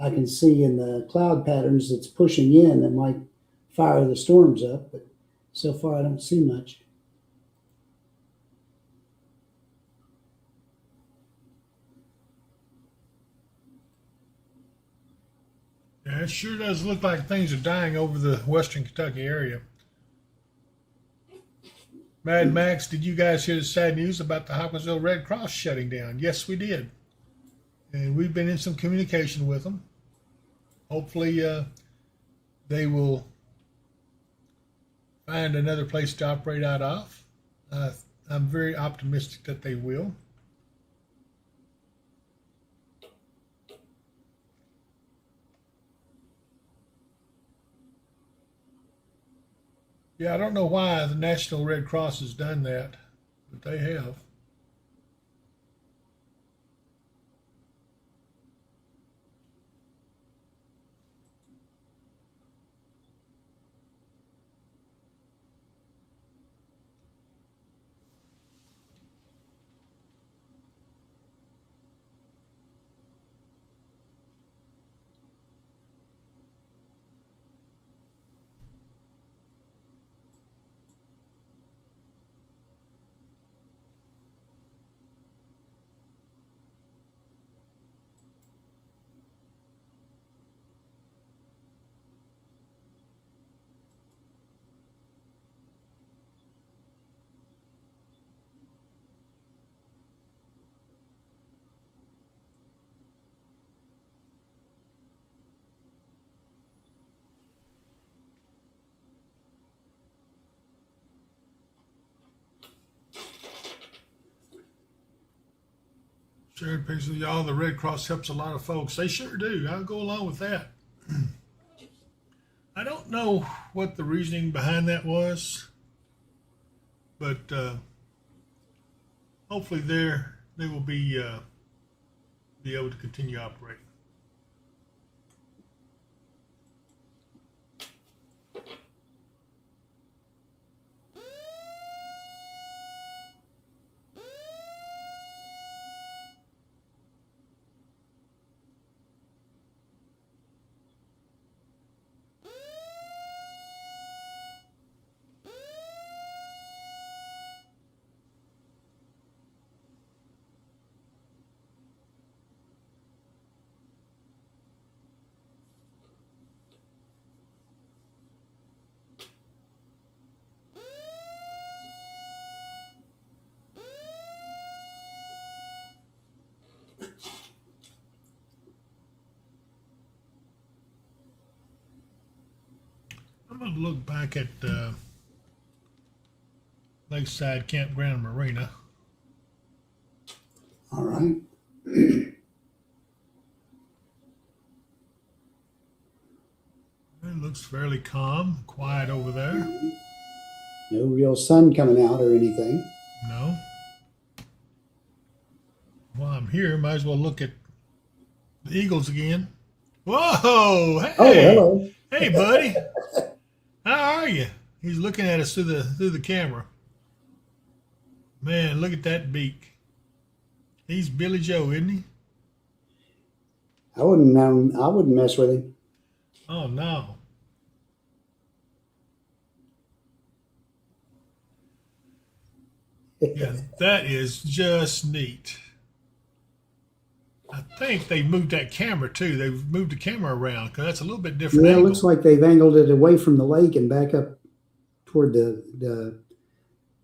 I can see in the cloud patterns that's pushing in that might fire the storms up, but so far I don't see much. Yeah, it sure does look like things are dying over the western Kentucky area. Mad Max, did you guys hear the sad news about the Hopkinsville Red Cross shutting down? Yes, we did. And we've been in some communication with them. Hopefully they will find another place to operate out of. I'm very optimistic that they will. Yeah, I don't know why the National Red Cross has done that, but they have. Shared pictures, y'all. The Red Cross helps a lot of folks. They sure do. I'll go along with that. I don't know what the reasoning behind that was, but hopefully they will be able to continue operating. I'm going to look back at Lakeside Campground Marina. All right. It looks fairly calm, quiet over there. No real sun coming out or anything. No. While I'm here, might as well look at the Eagles again. Whoa! Hey! Oh, hello. Hey, buddy. How are you? He's looking at us through the camera. Man, look at that beak. He's Billy Joe, isn't he? I wouldn't mess with him. Oh no. Yeah, that is just neat. I think they moved that camera too. They've moved the camera around because that's a little bit different. Yeah, it angle. looks like they've angled it away from the lake and back up toward the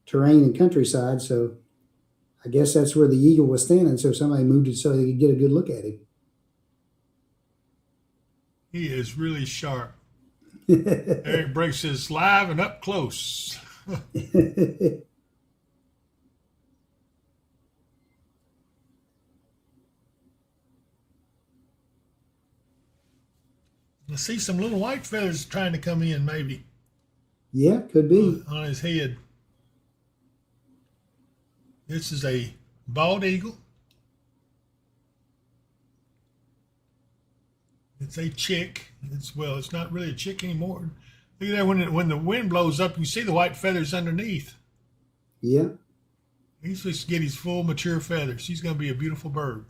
terrain and countryside. So I guess that's where the eagle was standing, so somebody moved it so they could get a good look at him. He is really sharp. Eric Brake says, live and up close. I see some little white feathers trying to come in, maybe. Yeah, could be. On his head. This is a bald eagle. It's a chick. It's not really a chick anymore. Look at that, when the wind blows up, you see the white feathers underneath. Yeah. He's supposed to get his full mature feathers. He's going to be a beautiful bird.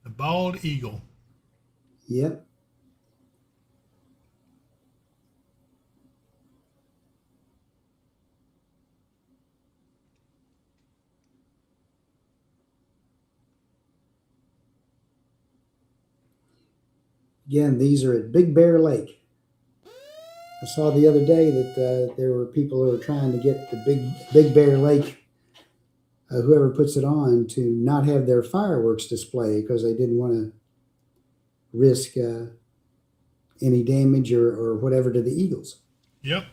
The bald eagle. Yep. Again, these are at Big Bear Lake. I saw the other day that there were people who were trying to get the Big Bear Lake, whoever puts it on, to not have their fireworks display because they didn't want to risk any damage or whatever to the eagles. Yep.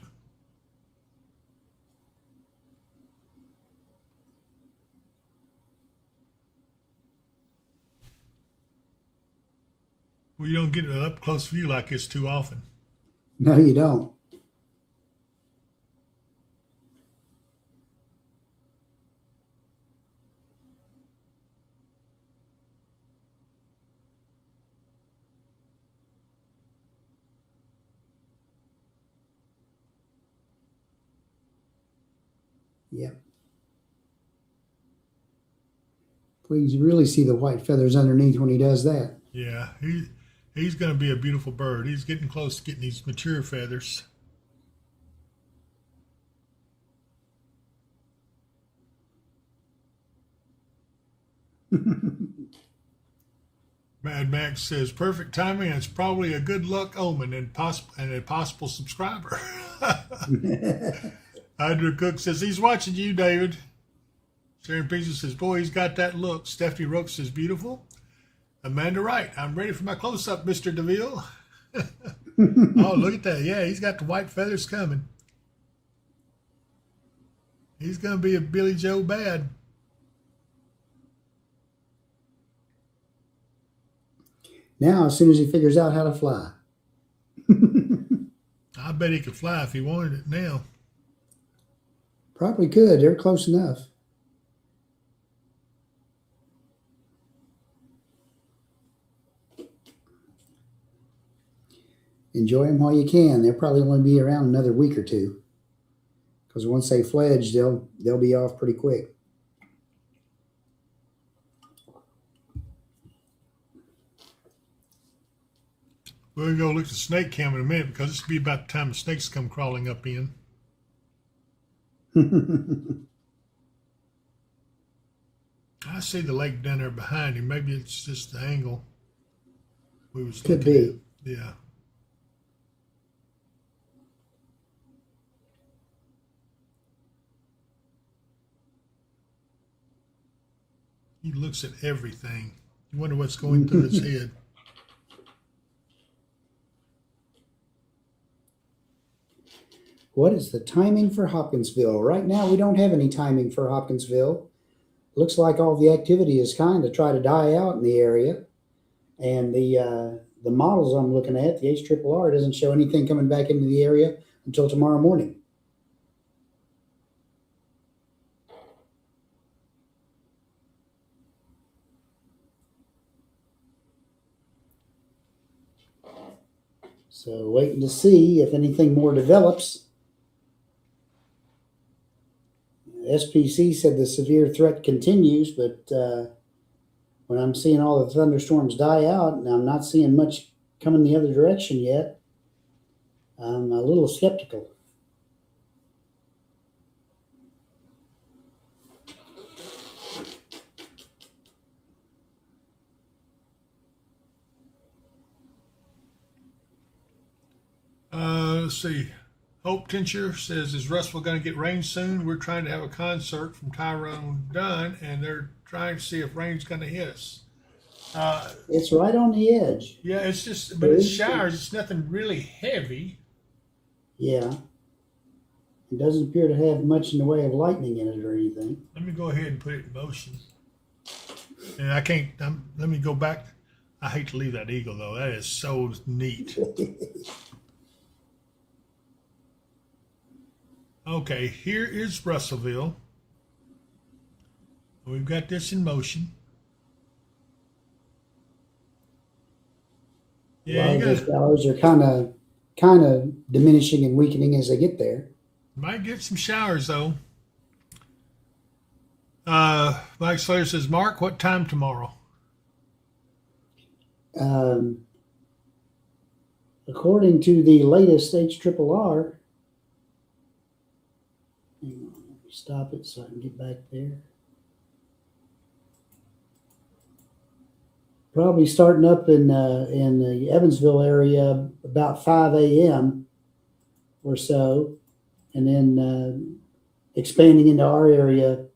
Well, you don't get an up-close view like this too often. No, you don't. Yep. Please really see the white feathers underneath when he does that. Yeah, he's going to be a beautiful bird. He's getting close to getting these mature feathers. Mad Max says, perfect timing, and it's probably a good luck omen and a possible subscriber. Andrew Cook says, he's watching you, David. Sharon Pizza says, boy, he's got that look. Stephanie Roke says, beautiful. Amanda Wright, I'm ready for my close-up, Mr. DeVille. Oh, look at that. Yeah, he's got the white feathers coming. He's going to be a Billy Joe bad. Now, as soon as he figures out how to fly. I bet he could fly if he wanted it now. Probably could. They're close enough. Enjoy them while you can. They'll probably only be around another week or two. Because once they fledge, they'll be off pretty quick. We'll go look at the snake cam in a minute because this will be about the time the snakes come crawling up in. I see the lake down there behind him. Maybe it's just the angle we was Could looking be. at. Yeah. He looks at everything. You wonder what's going through his head. What is the timing for Hopkinsville? Right now, we don't have any timing for Hopkinsville. Looks like all the activity is kind of try to die out in the area. And the models I'm looking at, the HRRR, doesn't show anything coming back into the area until tomorrow morning. So waiting to see if anything more develops. SPC said the severe threat continues, but when I'm seeing all the thunderstorms die out and I'm not seeing much coming the other direction yet, I'm a little skeptical. Let's see. Hope Tincher says, is Russell going to get rain soon? We're trying to have a concert from Tyrone Dunn, and they're trying to see if rain's going to hit us. It's right on the edge. Yeah, it's just, but it's showers. It's nothing really heavy. Yeah. It doesn't appear to have much in the way of lightning in it or anything. Let me go ahead and put it in motion. And I can't, let me go back. I hate to leave that eagle, though. That is so neat. Okay, here is Russellville. We've got this in motion. Yeah, you those showers are kind of diminishing and weakening as they get there. Might get some showers though. Mike Slater says, Mark, what time tomorrow? According to the latest HRRR, hang on, let me stop it so I can get back there. Probably starting up in the Evansville area about 5 a.m. or so, and then expanding into our area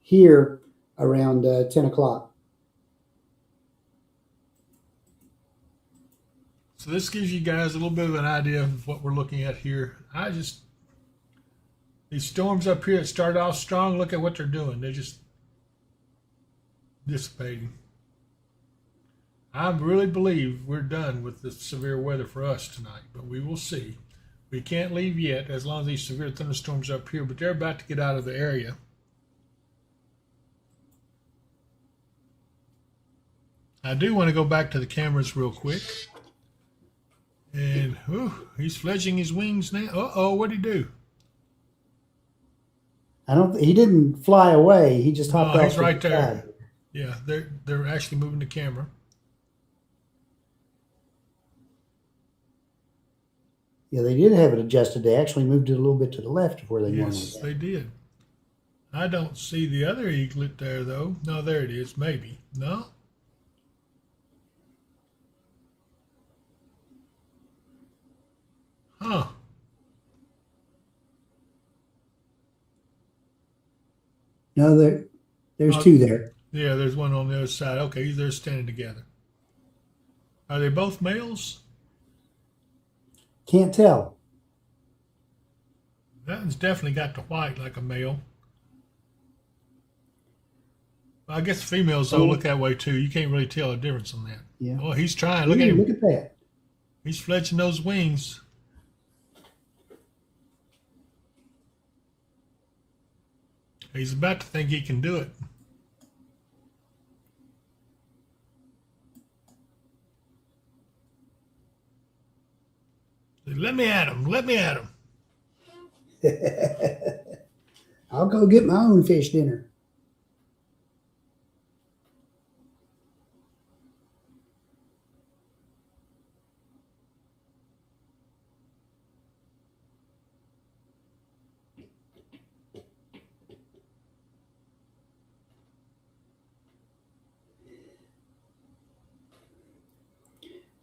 here around 10 o'clock. So this gives you guys a little bit of an idea of what we're looking at here. These storms up here that started off strong, look at what they're doing. They're just dissipating. I really believe we're done with the severe weather for us tonight, but we will see. We can't leave yet as long as these severe thunderstorms are up here, but they're about to get out of the area. I do want to go back to the cameras real quick. And he's fledging his wings now. Uh-oh, what'd he do? He didn't fly away. He just hopped off. He's right there. Yeah, they're actually moving the camera. Yeah, they did have it adjusted. They actually moved it a little bit to the left of where they normally Yes, they did. I don't see the other eaglet there, though. No, there it is. Maybe. No? Huh. No, there's two there. Yeah, there's one on the other side. Okay, they're standing together. Are they both males? Can't tell. That one's definitely got the white like a male. I guess females though look that way too. You can't really tell a difference on that. Yeah. Oh, he's trying. Look at him. Look at that. He's fletching those wings. He's about to think he can do it. Let me at him. Let me at him. I'll go get my own fish dinner.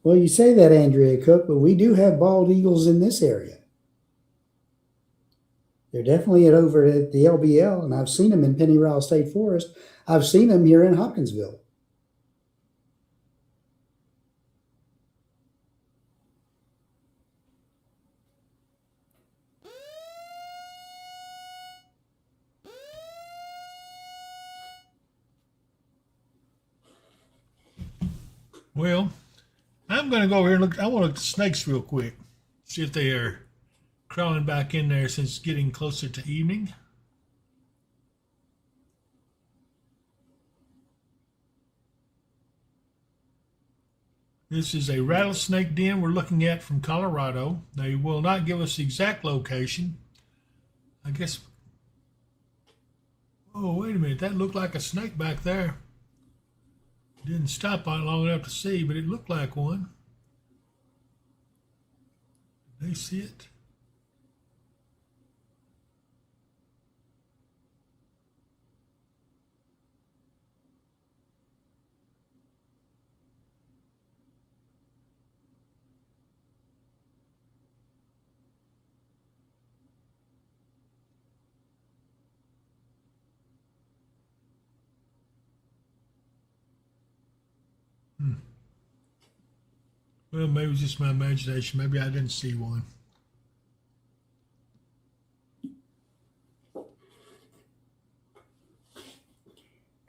Well, you say that, Andrea Cook, but we do have bald eagles in this area. They're definitely over at the LBL, and I've seen them in Pennyroyal State Forest. I've seen them here in Hopkinsville. Well, I'm going to go over here and look. I want to look at the snakes real quick. See if they are crawling back in there since it's getting closer to evening. This is a rattlesnake den we're looking at from Colorado. They will not give us the exact location. I guess. Oh, wait a minute. That looked like a snake back there. Didn't stop on it long enough to see, but it looked like one. Did they see it? Well, maybe it's just my imagination. Maybe I didn't see one.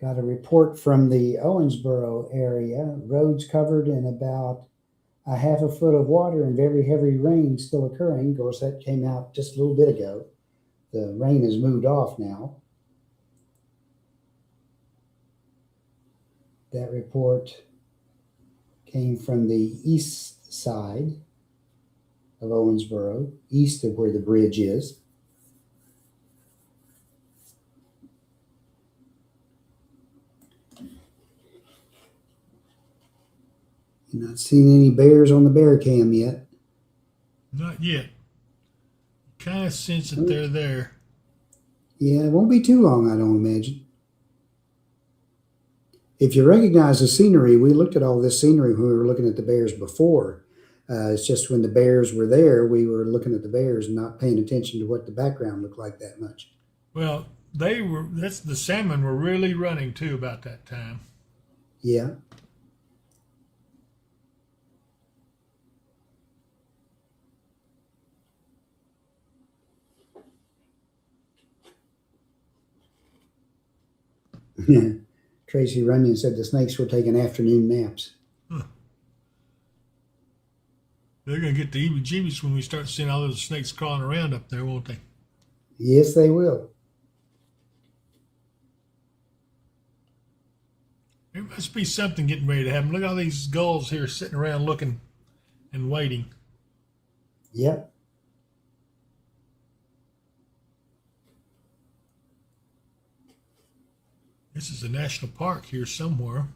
Got a report from the Owensboro area. Roads covered in about a half a foot of water and very heavy rain still occurring. Of course, that came out just a little bit ago. The rain has moved off now. That report came from the east side of Owensboro, east of where the bridge is. You're not seeing any bears on the bear cam yet. Not yet. Kind of sense that they're there. Yeah, it won't be too long, I don't imagine. If you recognize the scenery, we looked at all this scenery when we were looking at the bears before. It's just when the bears were there, we were looking at the bears and not paying attention to what the background looked like that much. Well, the salmon were really running too about that time. Yeah. Tracy Runyon said the snakes were taking afternoon naps. Huh. They're going to get the heebie-jeebies when we start seeing all those snakes crawling around up there, won't they? Yes, they will. There must be something getting ready to happen. Look at all these gulls here sitting around looking and waiting. Yep. This is a national park here somewhere.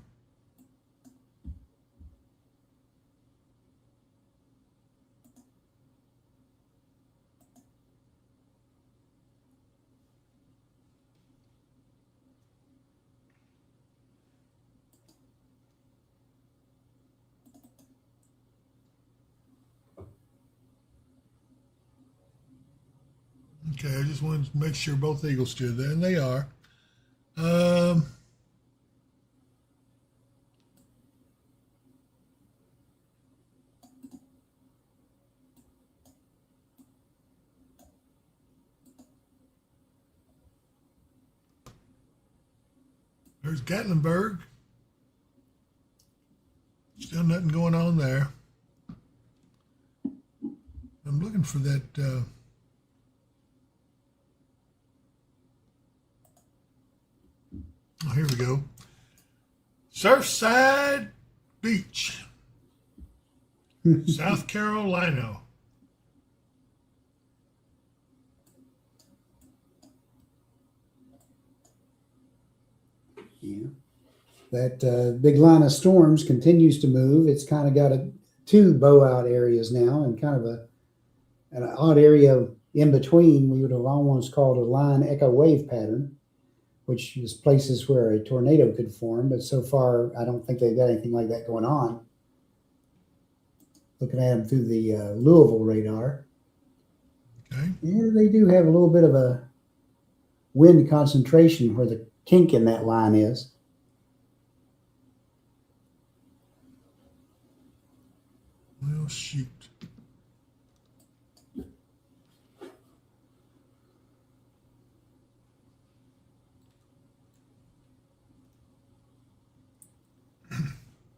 Okay, I just wanted to make sure both eagles stood there, and they are. There's Gatlinburg. Still nothing going on there. I'm looking for that. Oh, here we go. Surfside Beach, South Carolina. Yeah. That big line of storms continues to move. It's kind of got two bow-out areas now and kind of an odd area in between. We would have almost called a line echo wave pattern, which is places where a tornado could form. But so far, I don't think they've got anything like that going on. Looking at them through the Louisville radar. Okay. Yeah, they do have a little bit of a wind concentration where the kink in that line is. Well, shoot.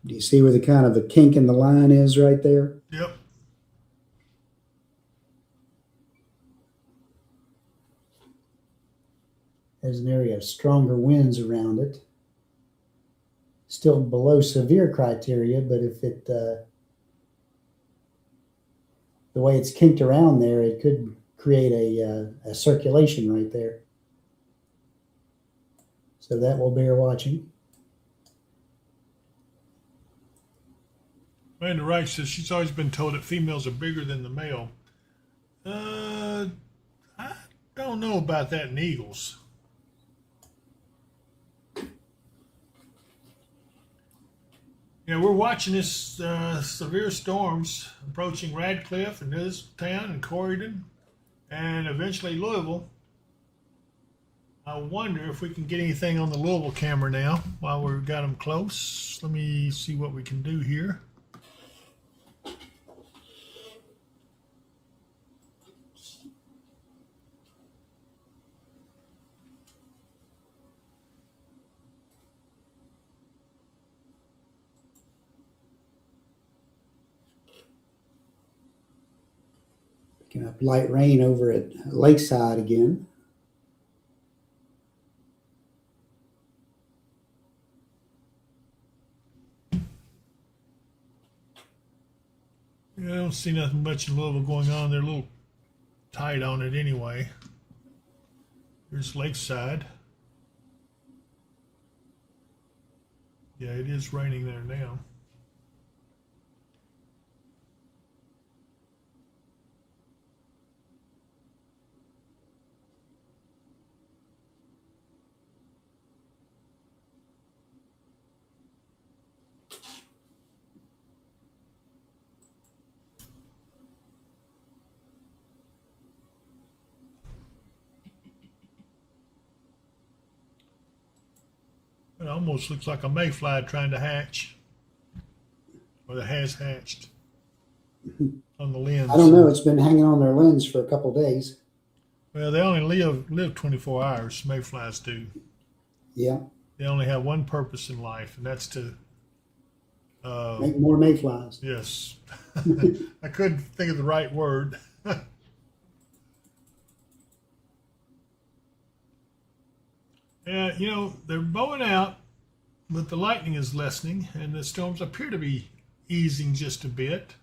Do you see where the kind of the kink in the line is right there? Yep. There's an area of stronger winds around it. Still below severe criteria, but if it, the way it's kinked around there, it could create a circulation right there. So that will bear watching. Amanda Wright says she's always been told that females are bigger than the male. I don't know about that in eagles. Yeah, we're watching this severe storms approaching Radcliffe and Elizabethtown and Corydon and eventually Louisville. I wonder if we can get anything on the Louisville camera now while we've got them close. Let me see what we can do here. Picking up light rain over at Lakeside again. Yeah, I don't see nothing much in Louisville going on. They're a little tight on it anyway. Here's Lakeside. Yeah, it is raining there now. It almost looks like a mayfly trying to hatch, or that has hatched on the lens. I don't know. It's been hanging on their lens for a couple days. Well, they only live 24 hours. Mayflies do. Yeah. They only have one purpose in life, and that's to make more mayflies. Yes. I couldn't think of the right word. Yeah, you know, they're bowing out, but the lightning is lessening, and the storms appear to be easing just a bit.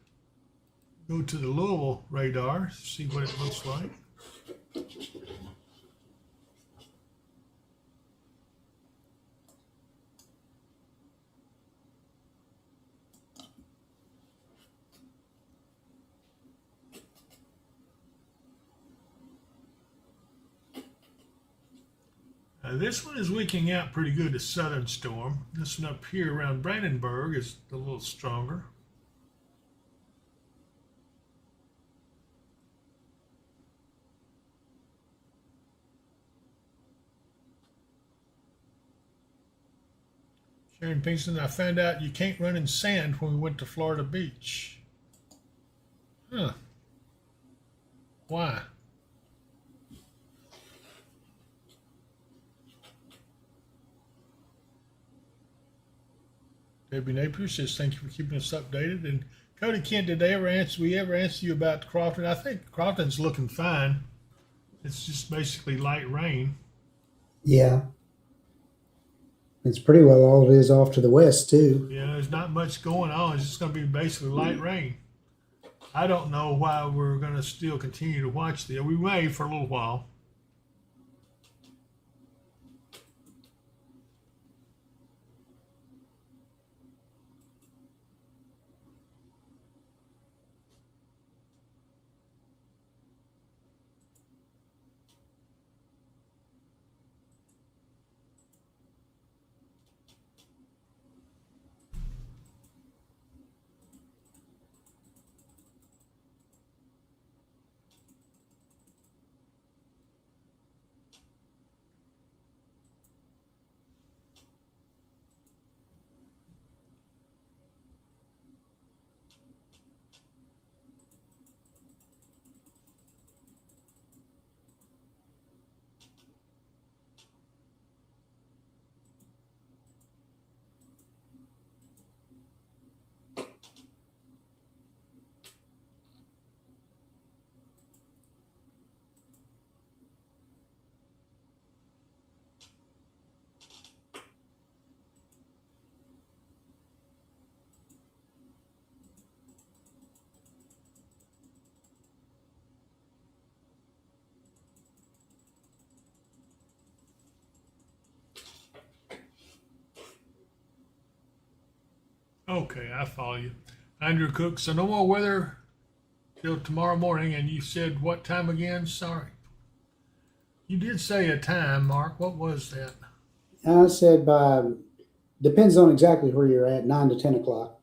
Go to the Louisville radar, see what it looks like. This one is weakening out pretty good, the southern storm. This one up here around Brandenburg is a little stronger. Sharon Pinkston, I found out you can't run in sand when we went to Florida Beach. Huh. Why? Debbie Napier says, thank you for keeping us updated. And Cody Kent, did we ever answer you about Crofton? I think Crofton's looking fine. It's just basically light rain. Yeah. It's pretty well all it is off to the west, too. Yeah, there's not much going on. It's just going to be basically light rain. I don't know why we're going to still continue to watch this. We may for a little while. Okay, I follow you. Andrew Cook, so no more weather till tomorrow morning, and you said what time again? Sorry. You did say a time, Mark. What was that? I said depends on exactly where you're at, 9 to 10 o'clock.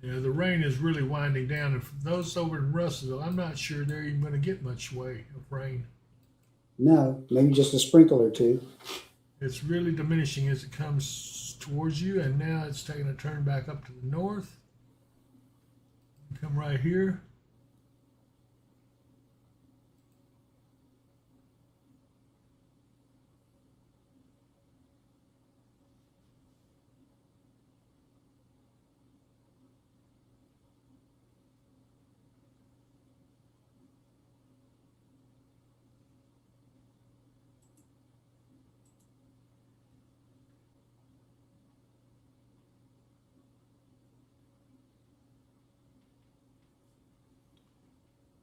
Yeah, the rain is really winding down, and for those over in Russellville, I'm not sure they're even going to get much way of rain. No, maybe just a sprinkle or two. It's really diminishing as it comes towards you, and now it's taking a turn back up to the north. Come right here.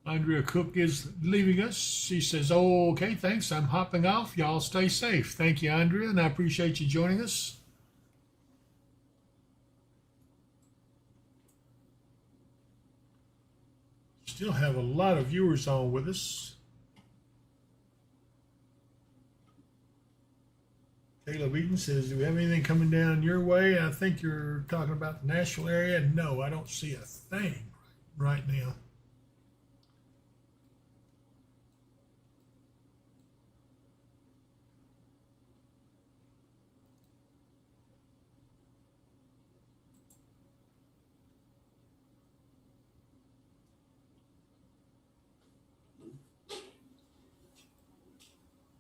Andrea Cook is leaving us. She says, oh, okay, thanks. I'm hopping off. Y'all stay safe. Thank you, Andrea, and I appreciate you joining us. Still have a lot of viewers on with us. Caleb Eden says, do we have anything coming down your way? I think you're talking about the Nashville area. No, I don't see a thing right now.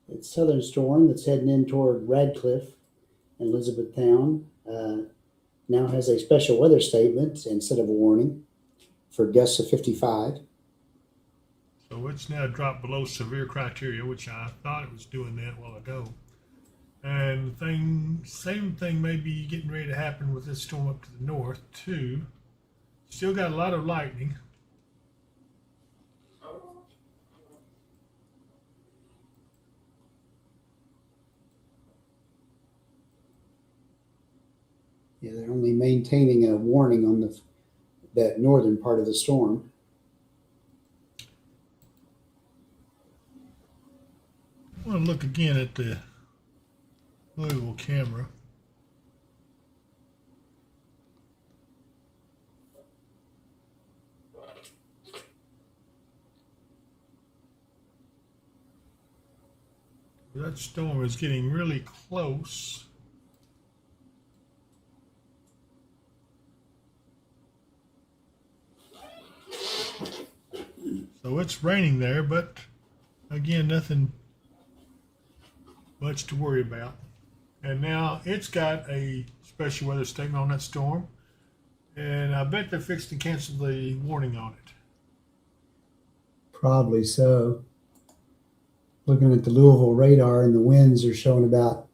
It's Thunderstorm that's heading in toward Radcliffe and Elizabethtown. Now has a special weather statement instead of a warning for gusts of 55. So it's now dropped below severe criteria, which I thought it was doing that a while ago. And same thing may be getting ready to happen with this storm up to the north too. Still got a lot of lightning. Yeah, they're only maintaining a warning on that northern part of the storm. I want to look again at the Louisville camera. That storm is getting really close. So it's raining there, but again, nothing much to worry about. And now it's got a special weather statement on that storm, and I bet they're fixed to cancel the warning on it. Probably so. Looking at the Louisville radar, and the winds are showing about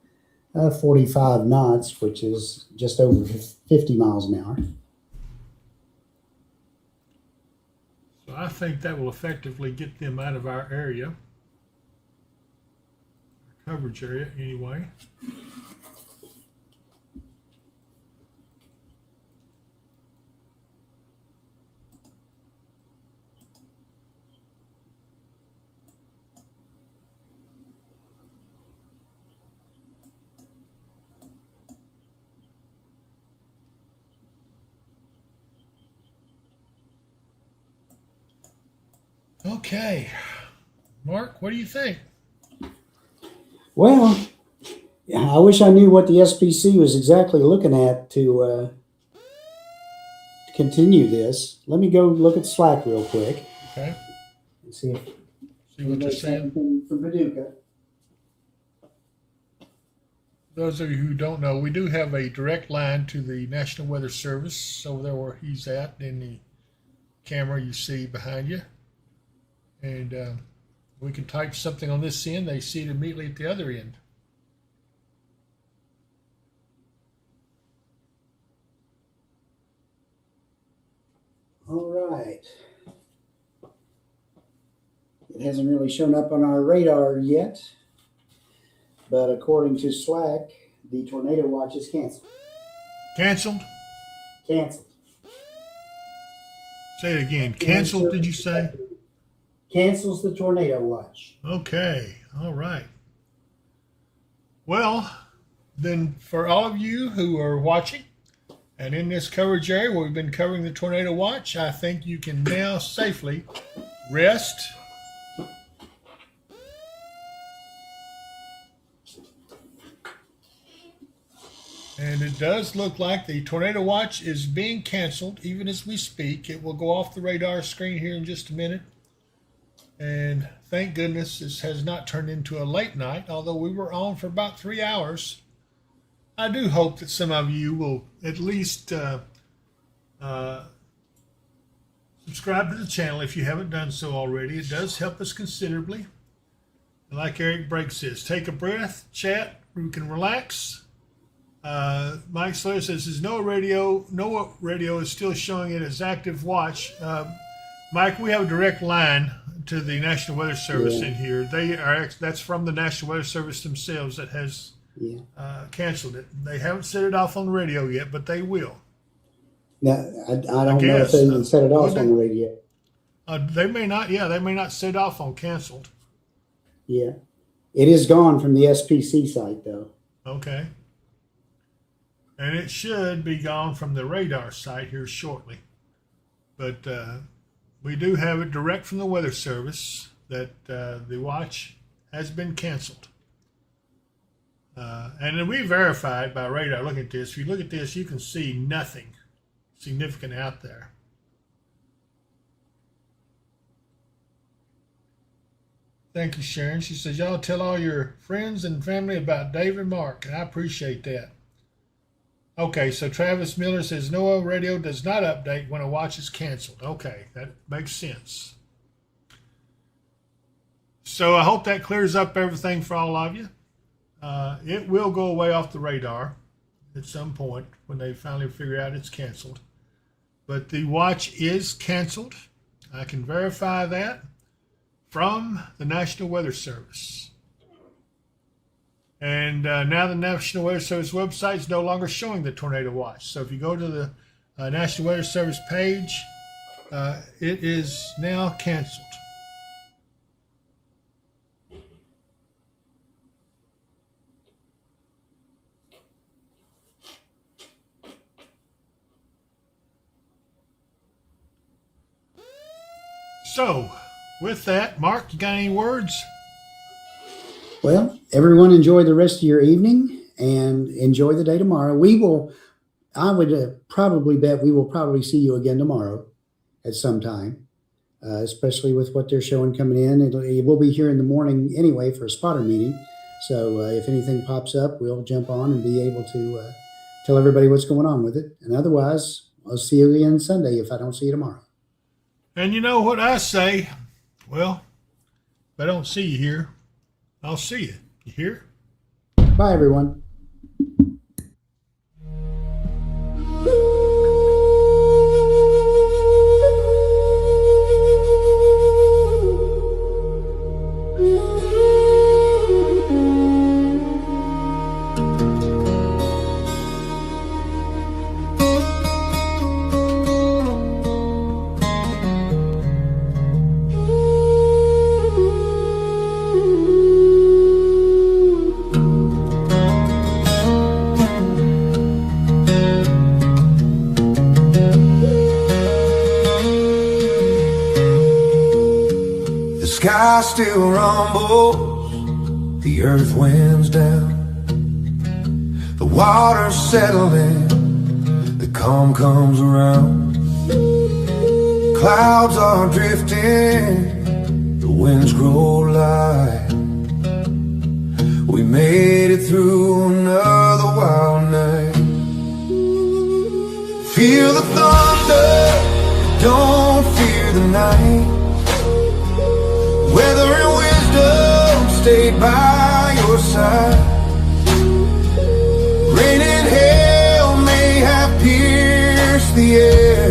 45 knots, which is just over 50 miles an hour. So I think that will effectively get them out of our area, our coverage area anyway. Okay, Mark, what do you think? Well, I wish I knew what the SPC was exactly looking at to continue this. Let me go look at Slack real quick. Okay. And see what they're saying from Paducah. Those of you who don't know, we do have a direct line to the National Weather Service over there where he's at in the camera you see behind you. And we can type something on this end, they see it immediately at the other end. All right. It hasn't really shown up on our radar yet, but according to Slack, the tornado watch is canceled. Canceled? Canceled. Say it again. Canceled, did you say? Cancels the tornado watch. Okay. All right. Well, then for all of you who are watching and in this coverage area where we've been covering the tornado watch, I think you can now safely rest. And it does look like the tornado watch is being canceled even as we speak. It will go off the radar screen here in just a minute. And thank goodness this has not turned into a late night, although we were on for about 3 hours. I do hope that some of you will at least subscribe to the channel if you haven't done so already. It does help us considerably. And like Eric Brake says, take a breath, chat, we can relax. Mike Slayer says, NOAA radio is still showing it as active watch. Mike, we have a direct line to the National Weather Service in here. That's from the National Weather Service themselves that has canceled it. They haven't set it off on the radio yet, but they will. Now, I don't know if they even set it off on the radio. They may not. Yeah, they may not set off on canceled. Yeah, it is gone from the SPC site though. Okay. And it should be gone from the radar site here shortly. But we do have it direct from the Weather Service that the watch has been canceled. And then we verified by radar. Look at this. If you look at this, you can see nothing significant out there. Thank you, Sharon. She says, y'all tell all your friends and family about Dave and Mark, and I appreciate that. Okay, so Travis Miller says, NOAA radio does not update when a watch is canceled. Okay, that makes sense. So I hope that clears up everything for all of you. It will go away off the radar at some point when they finally figure out it's canceled. But the watch is canceled. I can verify that from the National Weather Service. And now the National Weather Service website is no longer showing the tornado watch. So if you go to the National Weather Service page, it is now canceled. So, with that, Mark, you got any words? Well, everyone enjoy the rest of your evening and enjoy the day tomorrow. I would probably bet we will probably see you again tomorrow at some time, especially with what they're showing coming in. We'll be here in the morning anyway for a spotter meeting. So if anything pops up, we'll jump on and be able to tell everybody what's going on with it. And otherwise, I'll see you again Sunday if I don't see you tomorrow. And you know what I say? Well, if I don't see you here, I'll see you. You hear? Bye, everyone. Sky still rumbles, the earth winds down, the water's settling, the calm comes around. Clouds are drifting, the winds grow light. We made it through another wild night. Feel the thunder, don't fear the night. Weather and wisdom stayed by your side. Rain and hail may have pierced the air.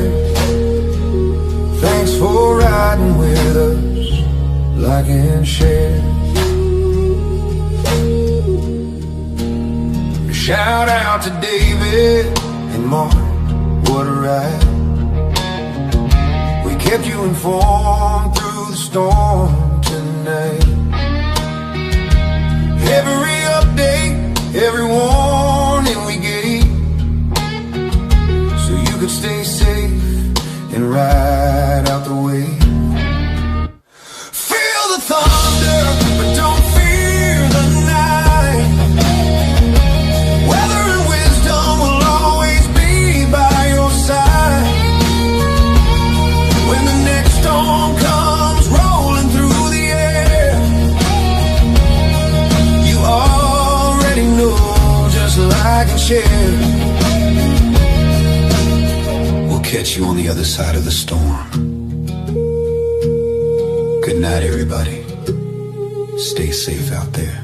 Thanks for riding with us like and share. Shout out to David and Mark, what a ride. We kept you informed through the storm tonight. Every update, every warning we gave, so you could stay safe and ride out the wave. Feel the thunder, but don't fear the night. Weather and wisdom will always be by your side. When the next storm comes rolling through the air, you already know, just like and share. We'll catch you on the other side of the storm. Good night, everybody. Stay safe out there.